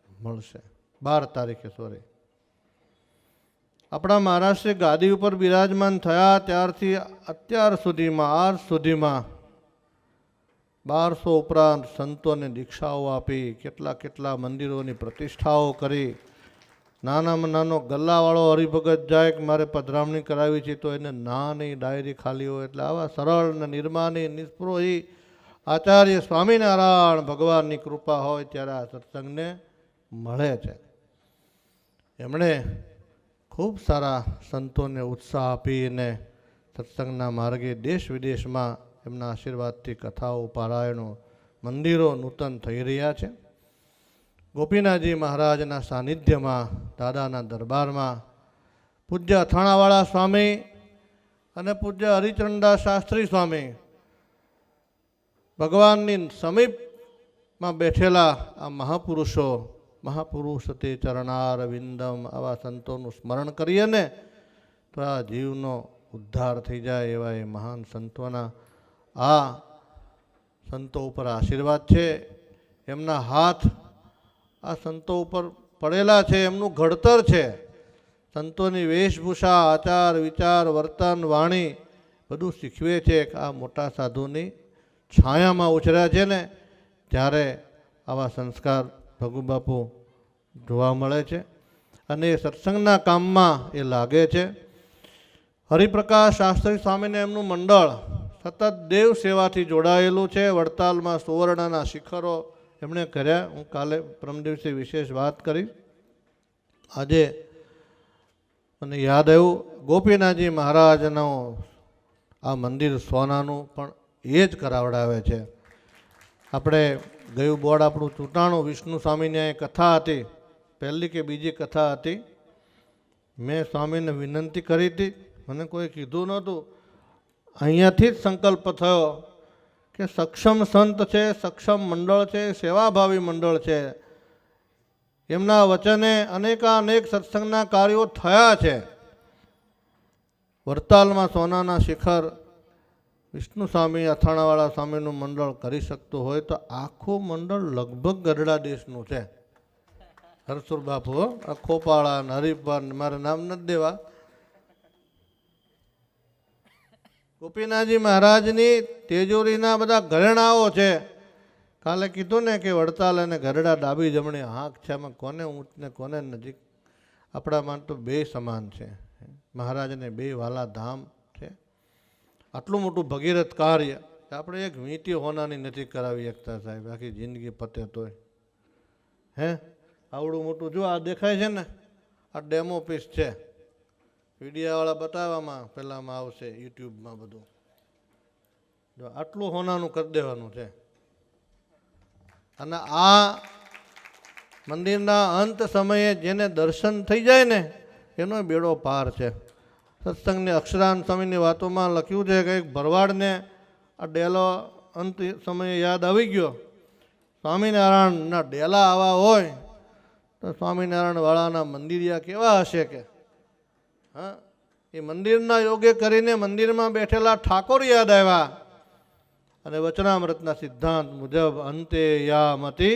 મળશે. 12 તારીખે આપણા મહારાજશ્રી ગાદી ઉપર બિરાજમાન થયા ત્યારથી અત્યાર સુધીમાં, આજ સુધીમાં 1200 ઉપરાંત સંતોને દીક્ષાઓ આપી, કેટલા મંદિરોની પ્રતિષ્ઠાઓ કરી. નાનામાં નાનો ગલ્લાવાળો હરિભગત જાય કે મારે પધરામણી કરાવી છે તો એને નાની ડાયરી ખાલી હોય. એટલે આવા સરળ ને નિર્માની નિસ્પૃહી આચાર્ય સ્વામિનારાયણ ભગવાનની કૃપા હોય ત્યારે આ સત્સંગને મળે છે. એમણે ખૂબ સારા સંતોને ઉત્સાહ આપીને સત્સંગના માર્ગે દેશ વિદેશમાં એમના આશીર્વાદથી કથાઓ, પારાયણો, મંદિરો નૂતન થઈ રહ્યા છે. ગોપીનાથજી મહારાજના સાનિધ્યમાં, દાદાના દરબારમાં પૂજ્ય અથાણાવાળા સ્વામી અને પૂજ્ય હરિચંદાસ શાસ્ત્રી સ્વામી, ભગવાનની સમીપમાં બેઠેલા આ મહાપુરુષ તે ચરણાર વિંદમ, આવા સંતોનું સ્મરણ કરીએ ને તો આ જીવનો ઉદ્ધાર થઈ જાય. એવા એ મહાન સંતોના આ સંતો ઉપર આશીર્વાદ છે. એમના હાથ આ સંતો ઉપર પડેલા છે, એમનું ઘડતર છે. સંતોની વેશભૂષા, આચાર વિચાર, વર્તન, વાણી બધું શીખવે છે. આ મોટા સાધુની છાયામાં ઉછર્યા છે ને, ત્યારે આવા સંસ્કાર ભગુ બાપુ જોવા મળે છે અને એ સત્સંગના કામમાં એ લાગે છે. હરિપ્રકાશ શાસ્ત્રી સ્વામીને એમનું મંડળ સતત દેવ સેવાથી જોડાયેલું છે. વડતાલમાં સુવર્ણના શિખરો એમણે કર્યા. હું કાલે પરમ દિવસે વિશેષ વાત કરીશ. આજે મને યાદ આવ્યું, ગોપીનાથજી મહારાજનો આ મંદિર સોનાનું પણ એ જ કરાવડાવે છે. આપણે ગયું બોર્ડ આપણું ચૂંટાણું, વિષ્ણુ સ્વામીની અહીં કથા હતી, પહેલી કે બીજી કથા હતી. મેં સ્વામીને વિનંતી કરી હતી, મને કોઈ કીધું નહોતું. અહીંયાથી જ સંકલ્પ થયો કે સક્ષમ સંત છે, સક્ષમ મંડળ છે, સેવાભાવી મંડળ છે. એમના વચને અનેક સત્સંગના કાર્યો થયા છે. વડતાલમાં સોનાના શિખર વિષ્ણુ સ્વામી, અથાણાવાળા સ્વામીનું મંડળ કરી શકતું હોય તો આખું મંડળ લગભગ ગઢડા દેશનું છે. હરસુર બાપુ, આ ખોપાળા ને હરિપર, મારે નામ નથી દેવા. ગોપીનાથજી મહારાજની તેજોરીના બધા ઘરેણાઓ છે. કાલે કીધું ને કે વડતાલ અને ગઢડા ડાબી જમણી હાંક છે, આમાં કોને ઊંચ ને કોને નજીક? આપણામાં તો બે સમાન છે. મહારાજને બે વાલા ધામ છે. આટલું મોટું ભગીરથ કાર્ય આપણે એક વીંટી હોનાની નથી કરાવી શકતા સાહેબ, આખી જિંદગી પતે તોય. હે, આવડું મોટું જો આ દેખાય છે ને, આ ડેમો પીસ છે. મીડિયાવાળા બતાવવામાં પહેલામાં આવશે, યુટ્યુબમાં બધું. જો આટલું હોનાનું કરી દેવાનું છે. અને આ મંદિરના અંત સમયે જેને દર્શન થઈ જાય ને એનો બેડો પાર છે. સત્સંગની અક્ષરાંત સ્વામીની વાતોમાં લખ્યું છે કે એક ભરવાડને આ ડેલો અંત સમયે યાદ આવી ગયો. સ્વામિનારાયણના ડેલા આવા હોય તો સ્વામિનારાયણવાળાના મંદિરિયા કેવા હશે કે? હા, એ મંદિરના યોગે કરીને મંદિરમાં બેઠેલા ઠાકોર યાદ આવ્યા અને વચનામૃતના સિદ્ધાંત મુજબ અંતે યા મતિ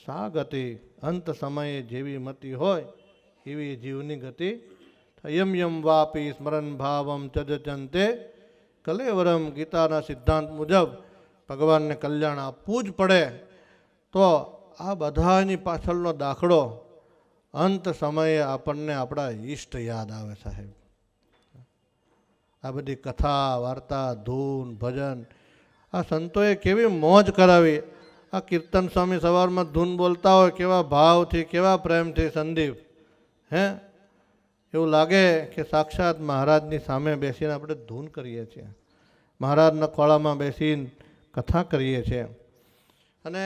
સા ગતિ, અંત સમયે જેવી મતિ હોય એવી જીવની ગતિ. યમ યમ વાપી સ્મરણ ભાવમ ચજચંતે કલેવરમ, ગીતાના સિદ્ધાંત મુજબ ભગવાનને કલ્યાણ આપવું જ પડે. તો આ બધાની પાછળનો દાખલો અંત સમયે આપણને આપણા ઈષ્ટ યાદ આવે સાહેબ. આ બધી કથા વાર્તા, ધૂન, ભજન આ સંતોએ કેવી મોજ કરાવી. આ કીર્તન સ્વામી સવારમાં ધૂન બોલતા હોય, કેવા ભાવથી, કેવા પ્રેમથી. સંદીપ, હે, એવું લાગે કે સાક્ષાત મહારાજની સામે બેસીને આપણે ધૂન કરીએ છીએ, મહારાજના ખોળામાં બેસીને કથા કરીએ છીએ. અને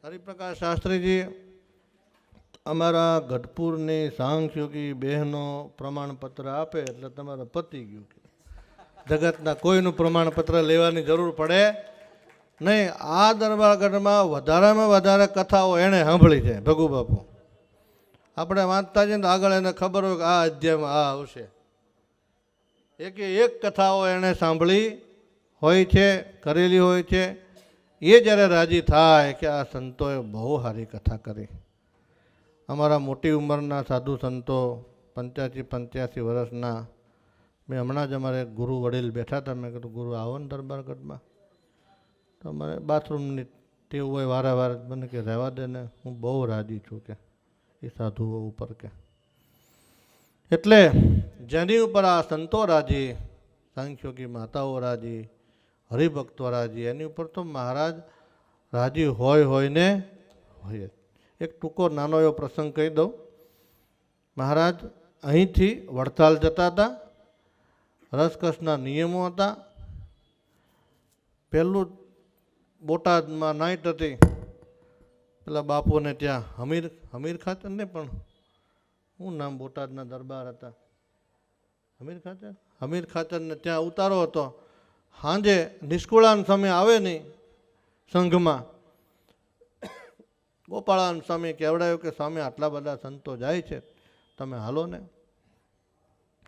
હરિપ્રકાશ શાસ્ત્રીજી અમારા ગઢપુરની સાંખ્યોગી બહેનો પ્રમાણપત્ર આપે એટલે તમારે પતી ગયું. જગતના કોઈનું પ્રમાણપત્ર લેવાની જરૂર પડે નહીં. આ દરબારગઢમાં વધારેમાં વધારે કથાઓ એણે સાંભળી છે ભગુ બાપુ. આપણે વાંચતા જઈએ તો આગળ એને ખબર હોય કે આ અધ્યાયમાં આ આવશે. એક કથાઓ એણે સાંભળી હોય છે, કરેલી હોય છે. એ જ્યારે રાજી થાય કે આ સંતોએ બહુ સારી કથા કરી. અમારા મોટી ઉંમરના સાધુ સંતો 85 વર્ષના, મેં હમણાં જ અમારે ગુરુ વડીલ બેઠા હતા. મેં કીધું ગુરુ આવો ને દરબારગઢમાં. તો અમારે બાથરૂમની ટેવ હોય વારંવાર. મને કે રહેવા દે ને, હું બહુ રાજી છું કે એ સાધુઓ ઉપર કે. એટલે જેની ઉપર આ સંતો રાજી, સાંખ્યોગી માતાઓ રાજી, હરિભક્તો રાજી, એની ઉપર તો મહારાજ રાજી હોય ને હોય. એક ટૂંકો નાનો એવો પ્રસંગ કહી દઉં. મહારાજ અહીંથી વડતાલ જતા હતા. રસકસના નિયમો હતા. પહેલું બોટાદમાં નાઇટ હતી પેલા બાપુને ત્યાં હમીર ખાચર ને પણ શું નામ બોટાદના દરબાર હતા, હમીર ખાચરને ત્યાં ઉતારો હતો. સાંજે નિષ્કુળાન સ્વામી આવે નહીં સંઘમાં, ગોપાળાન સ્વામી કહેવડાયું કે સ્વામી આટલા બધા સંતો જાય છે, તમે હાલો ને.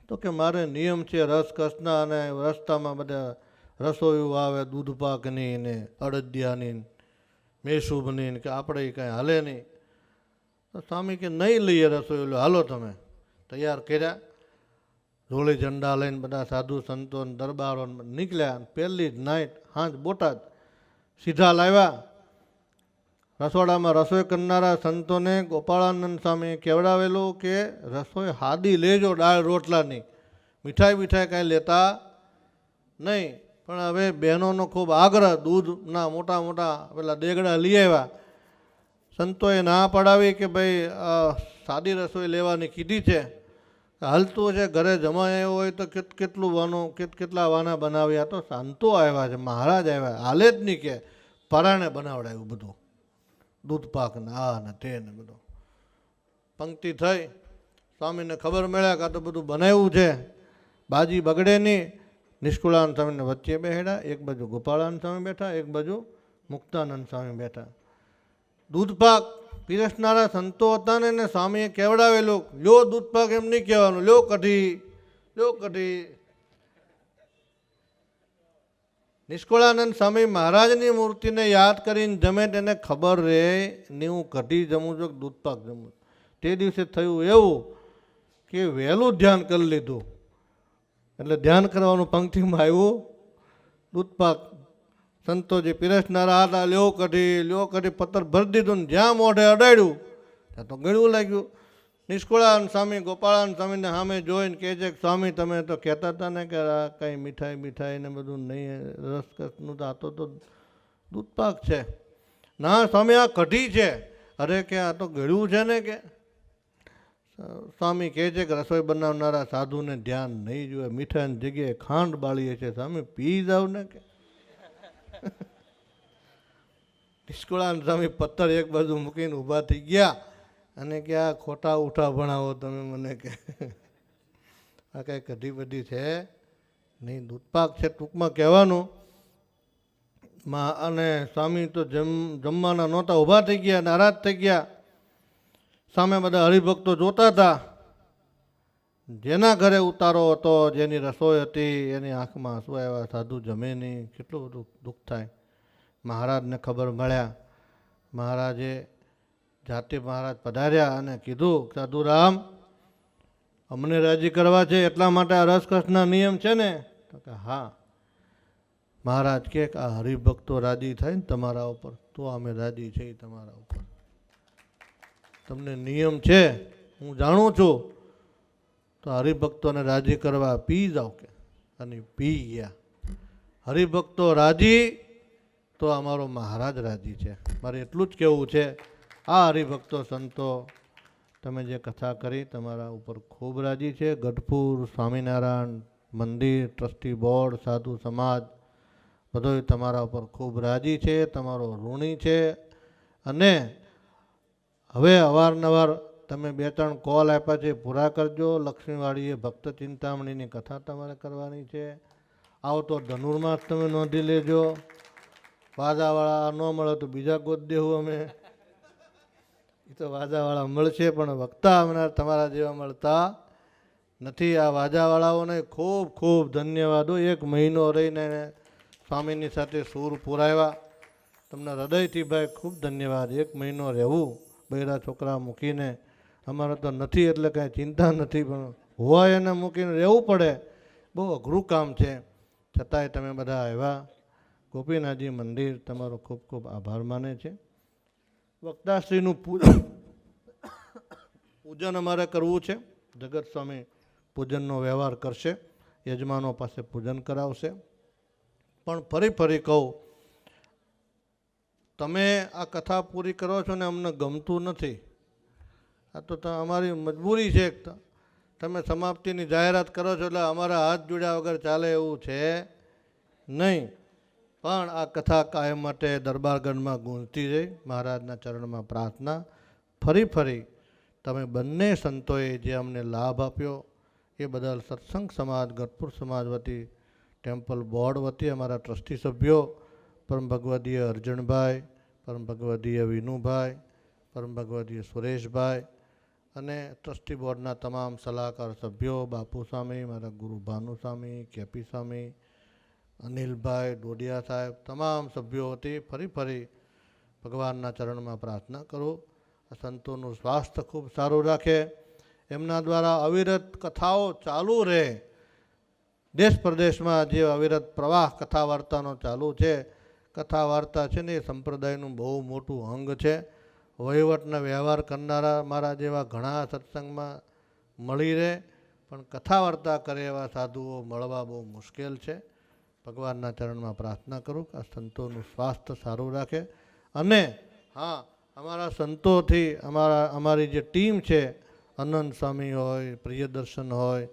તો કે મારે નિયમ છે રસકસના, અને રસ્તામાં બધા રસોઈયું આવે દૂધપાકની ને અડદિયાની મેસૂબની કે આપણે કાંઈ હાલે નહીં. તો સ્વામી કે નહીં લઈએ રસોઈ, હાલો તમે. તૈયાર કર્યા, ધોળી ઝંડા લઈને બધા સાધુ સંતો દરબારો નીકળ્યા. પહેલી જ નાઈટ હાંજ બોટાદ સીધા લાવ્યા. રસોડામાં રસોઈ કરનારા સંતોને ગોપાળાનંદ સ્વામીએ કહેવડાવેલું કે રસોઈ હાદી લેજો, દાળ રોટલાની, મીઠાઈ કાંઈ લેતા નહીં. પણ હવે બહેનોનો ખૂબ આગ્રહ, દૂધના મોટા મોટા પેલા દેગડા લઈ આવ્યા. સંતોએ ના પડાવી કે ભાઈ સાદી રસોઈ લેવાની કીધી છે, હાલતું છે, ઘરે જમાય આવ્યો હોય તો કેટલું વાનું કેટલા વાના બનાવ્યા. તો સંતો આવ્યા છે, મહારાજ આવ્યા, હાલે જ નહીં કે પરાણે બનાવડાવ્યું બધું, દૂધ પાક ને આ ને તે ને બધું. પંક્તિ થઈ, સ્વામીને ખબર મળ્યા કાં તો બધું બનાવ્યું છે, બાજી બગડે નહીં. નિષ્કુળાનંદ સ્વામીને વચ્ચે બેઠા, એક બાજુ ગોપાળાનંદ સ્વામી બેઠા, એક બાજુ મુક્તાનંદ સ્વામી બેઠા. દૂધપાક પીરસનારા સંતો હતા ને એને સ્વામીએ કહેવડાવેલું, લ્યો દૂધપાક એમ નહીં કહેવાનું, લ્યો કઢી. નિષ્કુળાનંદ સ્વામી મહારાજની મૂર્તિને યાદ કરીને જમે તેને ખબર રહે ને હું કઢી જમું છું કે દૂધપાક જમું. તે દિવસે થયું એવું કે વહેલું ધ્યાન કરી લીધું, એટલે ધ્યાન કરવાનું પંક્તિમાં આવ્યું દૂધપાક. સંતો જે પીરસનારા હતા, લ્યો કઢી પત્તર ભરી દીધું ને જ્યાં મોઢે અડાડ્યું ત્યાં તો ગળવું લાગ્યું. નિષ્કુળાનંદ સ્વામી ગોપાળાનંદ સ્વામીને સામે જોઈને કહે છે કે સ્વામી તમે તો કહેતા હતા ને કે આ કંઈ મીઠાઈ ને બધું નહીં, રસકસનું તો આ તો દૂધપાક છે. ના સ્વામી આ કઢી છે. અરે કે આ તો ગળ્યું છે ને કે. સ્વામી કહે છે કે રસોઈ બનાવનારા સાધુને ધ્યાન નહીં જોઈએ, મીઠાઈની જગ્યાએ ખાંડ બાળીએ છે, સ્વામી પી જાવ ને કે. નિષ્કુળાનંદ સ્વામી પથ્થર એક બાજુ મૂકીને ઊભા થઈ ગયા અને કે આ ખોટા ઉઠા ભણાવો તમે મને કે આ કાંઈ કઢી બધી છે નહીં, દૂધપાક છે ટૂંકમાં કહેવાનું. અને સ્વામી તો જમવાના નહોતા, ઊભા થઈ ગયા, નારાજ થઈ ગયા. સામે બધા હરિભક્તો જોતા હતા. જેના ઘરે ઉતારો હતો, જેની રસોઈ હતી, એની આંખમાં આંસુ આવ્યા. સાધુ જમે નહીં, કેટલું બધું દુઃખ થાય. મહારાજને ખબર મળ્યા. મહારાજે જાતે મહારાજ પધાર્યા અને કીધું, સાધુરામ અમને રાજી કરવા છે એટલા માટે આ રસકસના નિયમ છે ને? તો કે હા. મહારાજ કે આ હરિભક્તો રાજી થાય ને તમારા ઉપર તો અમે રાજી છીએ તમારા ઉપર. તમને નિયમ છે હું જાણું છું, તો હરિભક્તોને રાજી કરવા પી જાઓ કે. અને પી ગયા. હરિભક્તો રાજી તો અમારો મહારાજ રાજી છે. મારે એટલું જ કહેવું છે, આ હરિભક્તો સંતો તમે જે કથા કરી તમારા ઉપર ખૂબ રાજી છે. ગઢપુર સ્વામિનારાયણ મંદિર ટ્રસ્ટી બોર્ડ, સાધુ સમાજ બધોય તમારા ઉપર ખૂબ રાજી છે, તમારો ઋણી છે. અને હવે અવારનવાર તમે 2-3 કોલ આપ્યા છે, પૂરા કરજો. લક્ષ્મીવાડીએ ભક્ત ચિંતામણીની કથા તમારે કરવાની છે. આવો તો ધનુર્માસ તમે નોંધી લેજો. વાજાવાળા ન મળે તો બીજા ગોત દેવું અમે. એ તો વાજાવાળા મળશે પણ વક્તા હમણાં તમારા જેવા મળતા નથી. આ વાજાવાળાઓને ખૂબ ખૂબ ધન્યવાદો. 1 મહિનો રહીને સ્વામીની સાથે સૂર પુરાવ્યા. તમને હૃદયથી ભાઈ ખૂબ ધન્યવાદ. 1 મહિનો રહેવું બૈરા છોકરા મૂકીને. અમારે તો નથી એટલે કાંઈ ચિંતા નથી, પણ હોય એને મૂકીને રહેવું પડે. બહુ અઘરું કામ છે, છતાંય તમે બધા આવ્યા. ગોપીનાથજી મંદિર તમારો ખૂબ ખૂબ આભાર માને છે. વક્તાશ્રીનું પૂજન અમારે કરવું છે. જગત સ્વામી પૂજનનો વ્યવહાર કરશે, યજમાનો પાસે પૂજન કરાવશે. પણ ફરી કહું, તમે આ કથા પૂરી કરો છો ને અમને ગમતું નથી. આ તો અમારી મજબૂરી છે. તમે સમાપ્તિની જાહેરાત કરો છો એટલે અમારા હાથ જોડ્યા વગર ચાલે એવું છે નહીં. પણ આ કથા કાયમ માટે દરબારગઢમાં ગુંજતી રહી. મહારાજના ચરણમાં પ્રાર્થના. ફરી ફરી તમે બંને સંતોએ જે અમને લાભ આપ્યો એ બદલ સત્સંગ સમાજ ગઢપુર સમાજ વતી, ટેમ્પલ બોર્ડ વતી, અમારા ટ્રસ્ટી સભ્યો પરમ ભગવદીય અર્જણભાઈ, પરમ ભગવદીય વિનુભાઈ, પરમ ભગવદીય સુરેશભાઈ અને ટ્રસ્ટી બોર્ડના તમામ સલાહકાર સભ્યો, બાપુ સ્વામી, મારા ગુરુ ભાનુસ્વામી, કેપી સ્વામી, અનિલભાઈ, ડોડિયા સાહેબ, તમામ સભ્યો વતી ફરી ફરી ભગવાનના ચરણમાં પ્રાર્થના કરો આ સંતોનું સ્વાસ્થ્ય ખૂબ સારું રાખે, એમના દ્વારા અવિરત કથાઓ ચાલુ રહે. દેશ પ્રદેશમાં જે અવિરત પ્રવાહ કથા વાર્તાનો ચાલુ છે, કથા વાર્તા છે ને એ સંપ્રદાયનું બહુ મોટું અંગ છે. વહીવટના વ્યવહાર કરનારા મારા જેવા ઘણા સત્સંગમાં મળી રહે, પણ કથા વાર્તા કરે એવા સાધુઓ મળવા બહુ મુશ્કેલ છે. ભગવાનના ચરણમાં પ્રાર્થના કરું કે આ સંતોનું સ્વાસ્થ્ય સારું રાખે. અને હા, અમારા સંતોથી અમારી જે ટીમ છે, અનંત સ્વામી હોય, પ્રિયદર્શન હોય,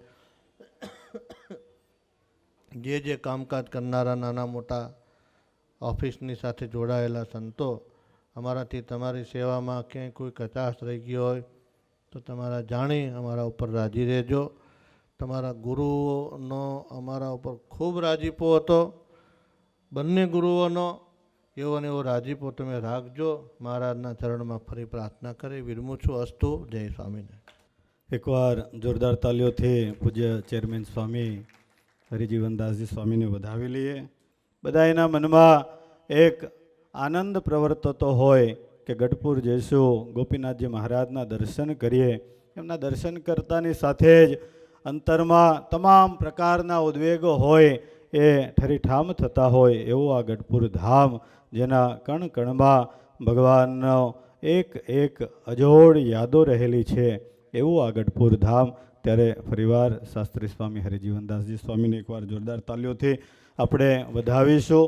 જે કામકાજ કરનારા નાના મોટા ઓફિસની સાથે જોડાયેલા સંતો, અમારાથી તમારી સેવામાં ક્યાંય કોઈ કચાશ રહી ગયો હોય તો તમારા જાણી અમારા ઉપર રાજી રહેજો. તમારા ગુરુઓનો અમારા ઉપર ખૂબ રાજીપો હતો, બંને ગુરુઓનો. એવો ને એવો રાજીપો તમે રાખજો. મહારાજના ચરણમાં ફરી પ્રાર્થના કરી વિરમું છું. અસ્તુ. જય સ્વામિનારાયણ. એકવાર જોરદાર તાલીઓથી પૂજ્ય ચેરમેન સ્વામી હરિજીવનદાસજી સ્વામીને વધાવી લઈએ. બધા એના મનમાં એક આનંદ પ્રવર્તતો હોય કે ગઢપુર જઈશું, ગોપીનાથજી મહારાજના દર્શન કરીએ. એમના દર્શન કરતાની સાથે જ અંતરમાં તમામ પ્રકારના ઉદ્વેગો હોય એ ઠરીઠામ થતા હોય એવું આ ગઢપુર ધામ, જેના કણ કણમાં ભગવાનનો એક એક અજોડ યાદો રહેલી છે, એવું આ ગઢપુર ધામ. ત્યારે ફરીવાર શાસ્ત્રી સ્વામી હરિજીવનદાસજી સ્વામીને એકવાર જોરદાર તાલીઓથી આપણે વધાવીશું.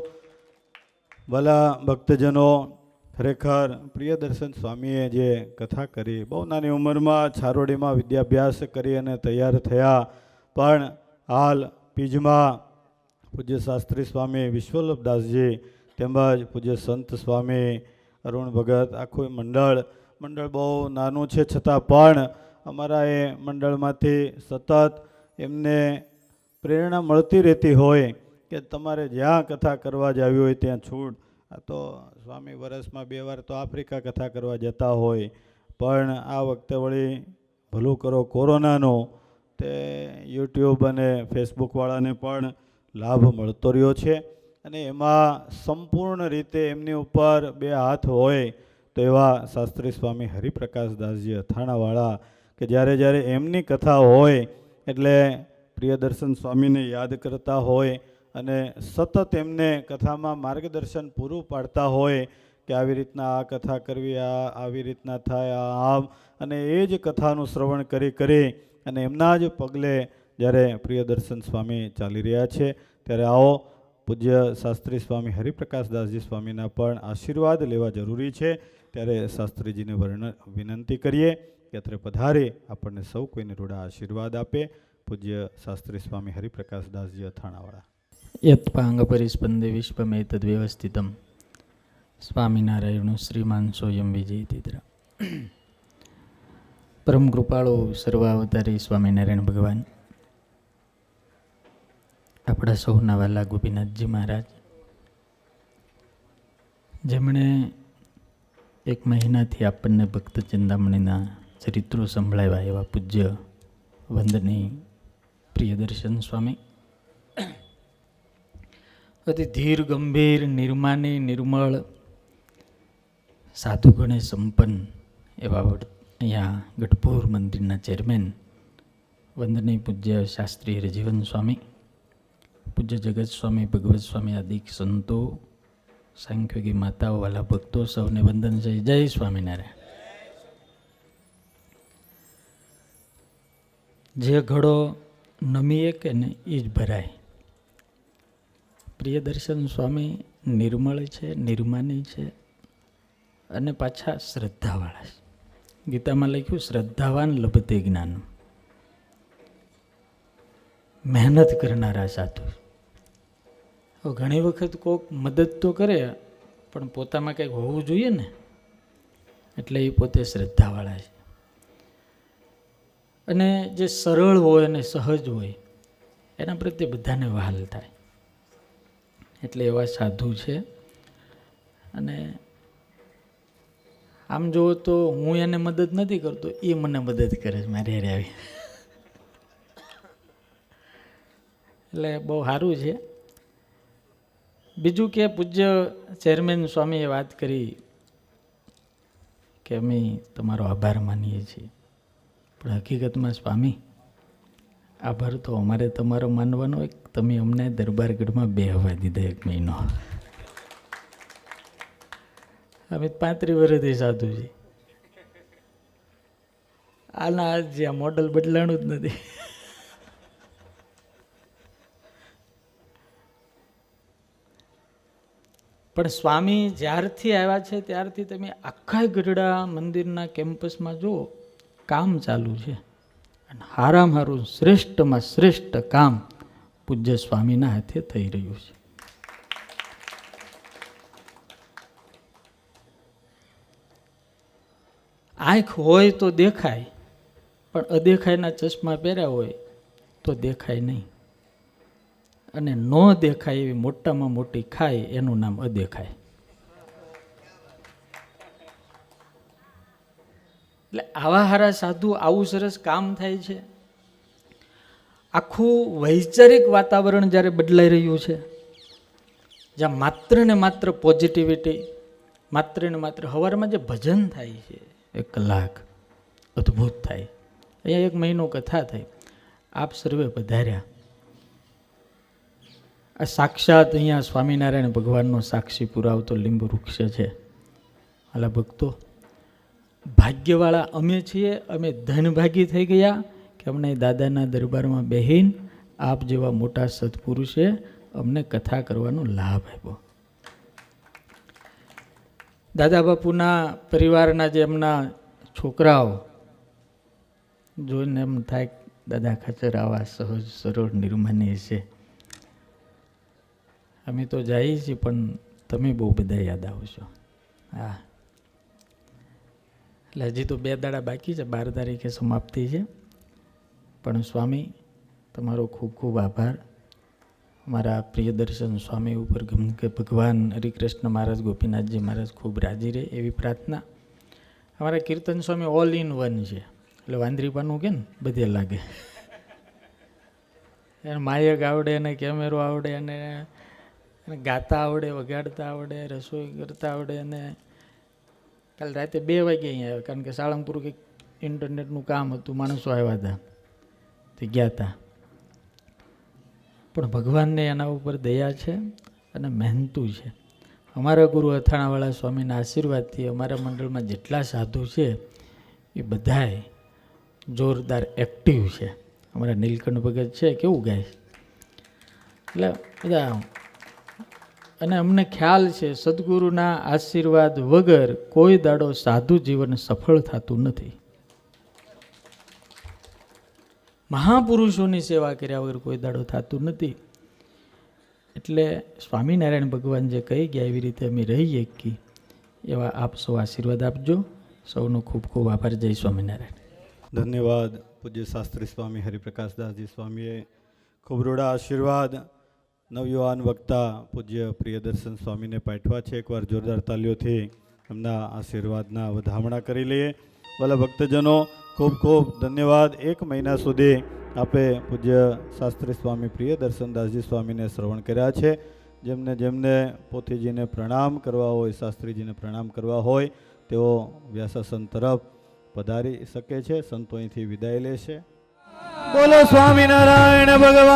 ભલા ભક્તજનો, ખરેખર પ્રિયદર્શન સ્વામીએ જે કથા કરી, બહુ નાની ઉંમરમાં છારોડીમાં વિદ્યાભ્યાસ કરી અને તૈયાર થયા, પણ હાલ પીજમાં પૂજ્ય શાસ્ત્રી સ્વામી વિશ્વલ્લભદાસજી તેમજ પૂજ્ય સંત સ્વામી અરુણ ભગત, આખું મંડળ બહુ નાનું છે, છતાં પણ અમારા એ મંડળમાંથી સતત એમને પ્રેરણા મળતી રહેતી હોય કે તમારે જ્યાં કથા કરવા જાવી હોય ત્યાં છૂટ. આ તો સ્વામી વર્ષમાં 2 વાર તો આફ્રિકા કથા કરવા જતા હોય, પણ આ વખતે વળી ભલું કરો કોરોનાનો, તે યુટ્યુબ અને ફેસબુકવાળાને પણ લાભ મળતો રહ્યો છે. અને એમાં સંપૂર્ણ રીતે એમની ઉપર 2 હાથ હોય તો એવા શાસ્ત્રી સ્વામી હરિપ્રકાશદાસજી અથાણાવાળા, કે જ્યારે એમની કથા હોય એટલે પ્રિયદર્શન સ્વામીને યાદ કરતા હોય અને સતત એમને કથામાં માર્ગદર્શન પૂરું પાડતા હોય કે આવી રીતના આ કથા કરવી, આવી રીતના થાય, આમ. અને એ જ કથાનું શ્રવણ કરી અને એમના જ પગલે જ્યારે પ્રિયદર્શન સ્વામી ચાલી રહ્યા છે, ત્યારે આવો પૂજ્ય શાસ્ત્રી સ્વામી હરિપ્રકાશદાસજી સ્વામીના પણ આશીર્વાદ લેવા જરૂરી છે. ત્યારે શાસ્ત્રીજીને વિનંતી કરીએ કે અત્રે પધારે આપણને સૌ કોઈને રૂડા આશીર્વાદ આપે. પૂજ્ય શાસ્ત્રી સ્વામી હરિપ્રકાશદાસજી અથાણાવાળા. યત્પાંગ પરિસ્પંદે વિશ્વમેતદ્વ્યવસ્થિતમ સ્વામિનારાયણ શ્રીમાન સોયમ વિજયતિદ્ર. પરમ કૃપાળુ સર્વાવતારી સ્વામિનારાયણ ભગવાન, આપણા સૌના વાલા ગોપીનાથજી મહારાજ, જેમણે 1 મહિનાથી આપણને ભક્ત ચિંતામણીના ચરિત્રો સંભળાવ્યા એવા પૂજ્ય વંદનીય પ્રિયદર્શન સ્વામી, અતિ ધીર ગંભીર નિર્માની નિર્મળ સાધુગણે સંપન્ન એવા અહીંયા ગઢપુર મંદિરના ચેરમેન વંદનીય પૂજ્ય શાસ્ત્રી હરિજીવન સ્વામી, પૂજ્ય જગત સ્વામી, ભગવત સ્વામી આદિ સંતો, સાંખ્યોગી માતાઓ, વાલા ભક્તો, સૌને વંદન છે. જય સ્વામિનારાયણ. જે ઘડો નમીએ કે ને એ જ ભરાય. પ્રિયદર્શન સ્વામી નિર્મળ છે, નિર્માની છે અને પાછા શ્રદ્ધાવાળા છે. ગીતામાં લખ્યું શ્રદ્ધાવાન લભતે જ્ઞાન. મહેનત કરનારા સાધુ. હવે ઘણી વખત કોઈક મદદ તો કરે પણ પોતામાં કંઈક હોવું જોઈએ ને, એટલે એ પોતે શ્રદ્ધાવાળા છે. અને જે સરળ હોય અને સહજ હોય એના પ્રત્યે બધાને વહાલ થાય, એટલે એવા સાધુ છે. અને આમ જુઓ તો હું એને મદદ નથી કરતો, એ મને મદદ કરે છે મારી હારે આવી, એટલે બહુ સારું છે. બીજું કે પૂજ્ય ચેરમેન સ્વામીએ વાત કરી કે અમે તમારો આભાર માનીએ છીએ, પણ હકીકતમાં સ્વામી આભાર તો અમારે તમારો માનવાનો હોય. તમે અમને દરબારગઢમાં બેહવા દીધા 1 મહિનો. અમે 35 વર્ષથી સાધુ છીએ. આના જે આ મોડલ બદલાણું જ નથી. પણ સ્વામી જ્યારથી આવ્યા છે ત્યારથી તમે આખા ગઢડા મંદિરના કેમ્પસમાં જુઓ, કામ ચાલુ છે. અને હારામાં હારું શ્રેષ્ઠમાં શ્રેષ્ઠ કામ પૂજ્ય સ્વામીના હાથે થઈ રહ્યું છે. આંખ હોય તો દેખાય, પણ અદેખાયના ચશ્મા પહેર્યા હોય તો દેખાય નહીં. અને ન દેખાય એવી મોટામાં મોટી ખાય એનું નામ અદેખાય. એટલે આવા હારા સાધુ, આવું સરસ કામ થાય છે. આખું વૈચારિક વાતાવરણ જ્યારે બદલાઈ રહ્યું છે, જ્યાં માત્ર ને માત્ર પોઝિટિવિટી, માત્ર ને માત્ર સવારમાં જે ભજન થાય છે 1 કલાક અદ્ભુત થાય. અહીંયા 1 મહિનો કથા થઈ, આપ સર્વે પધાર્યા. આ સાક્ષાત અહીંયા સ્વામિનારાયણ ભગવાનનો સાક્ષી પુરાવતો લીંબ વૃક્ષ છે. આલા ભક્તો, ભાગ્યવાળા અમે છીએ, અમે ધનભાગી થઈ ગયા કે અમને દાદાના દરબારમાં બેહીન આપ જેવા મોટા સત્પુરુષે અમને કથા કરવાનો લાભ આપ્યો. દાદા બાપુના પરિવારના જે એમના છોકરાઓ જોઈને એમ થાય દાદા ખાચર આવા સહજ સરળ નિર્માની છે. અમે તો જઈએ છીએ પણ તમે બહુ બધા યાદ આવશો. હા, એટલે હજી તો 2 દાડા બાકી છે, 12 તારીખે સમાપ્તિ છે. પણ સ્વામી તમારો ખૂબ ખૂબ આભાર. મારા પ્રિયદર્શન સ્વામી ઉપર કે ભગવાન હરિકૃષ્ણ મહારાજ, ગોપીનાથજી મહારાજ ખૂબ રાજી રહે એવી પ્રાર્થના. અમારા કીર્તન સ્વામી ઓલ ઇન વન છે, એટલે વાંદરીપાનું કે ને બધે લાગે. એને માયક આવડે, અને કેમેરો આવડે, અને ગાતા આવડે, વગાડતા આવડે, રસોઈ કરતા આવડે. અને કાલે રાતે 2 વાગે અહીંયા આવ્યા, કારણ કે સાળંગપુર કંઈક ઇન્ટરનેટનું કામ હતું, માણસો આવ્યા હતા તે ગયા હતા. પણ ભગવાનને એના ઉપર દયા છે અને મહેનતું છે. અમારા ગુરુ અથાણાવાળા સ્વામીના આશીર્વાદથી અમારા મંડળમાં જેટલા સાધુ છે એ બધાય જોરદાર એક્ટિવ છે. અમારા નીલકંઠ ભગત છે, કેવું ગાય, એટલે બધા. અને અમને ખ્યાલ છે સદગુરુના આશીર્વાદ વગર કોઈ દાડો સાધુ જીવન સફળ થતું નથી. મહાપુરુષોની સેવા કર્યા વગર કોઈ દાડો થતું નથી. એટલે સ્વામિનારાયણ ભગવાન જે કહી ગયા એવી રીતે અમે રહીએ કે એવા આપ સૌ આશીર્વાદ આપજો. સૌનો ખૂબ ખૂબ આભાર. જય સ્વામિનારાયણ. ધન્યવાદ. પૂજ્ય શાસ્ત્રી સ્વામી હરિપ્રકાશદાસજી સ્વામીએ ખૂબ રૂડા આશીર્વાદ નવયુવાન વક્તા પૂજ્ય પ્રિયદર્શન સ્વામીને પાઠવા છે. એકવાર જોરદાર તાલીઓથી એમના આશીર્વાદના વધામણા કરી લઈએ. ભલે ભક્તજનો, ખૂબ ખૂબ ધન્યવાદ. 1 મહિના સુધી આપણે પૂજ્ય શાસ્ત્રી સ્વામી પ્રિયદર્શનદાસજી સ્વામીને શ્રવણ કર્યા છે. જેમને પોથીજીને પ્રણામ કરવા હોય, શાસ્ત્રીજીને પ્રણામ કરવા હોય, તેઓ વ્યાસાસન તરફ પધારી શકે છે. સંતો અહીંથી વિદાય લેશે. બોલો સ્વામિનારાયણ ભગવાનની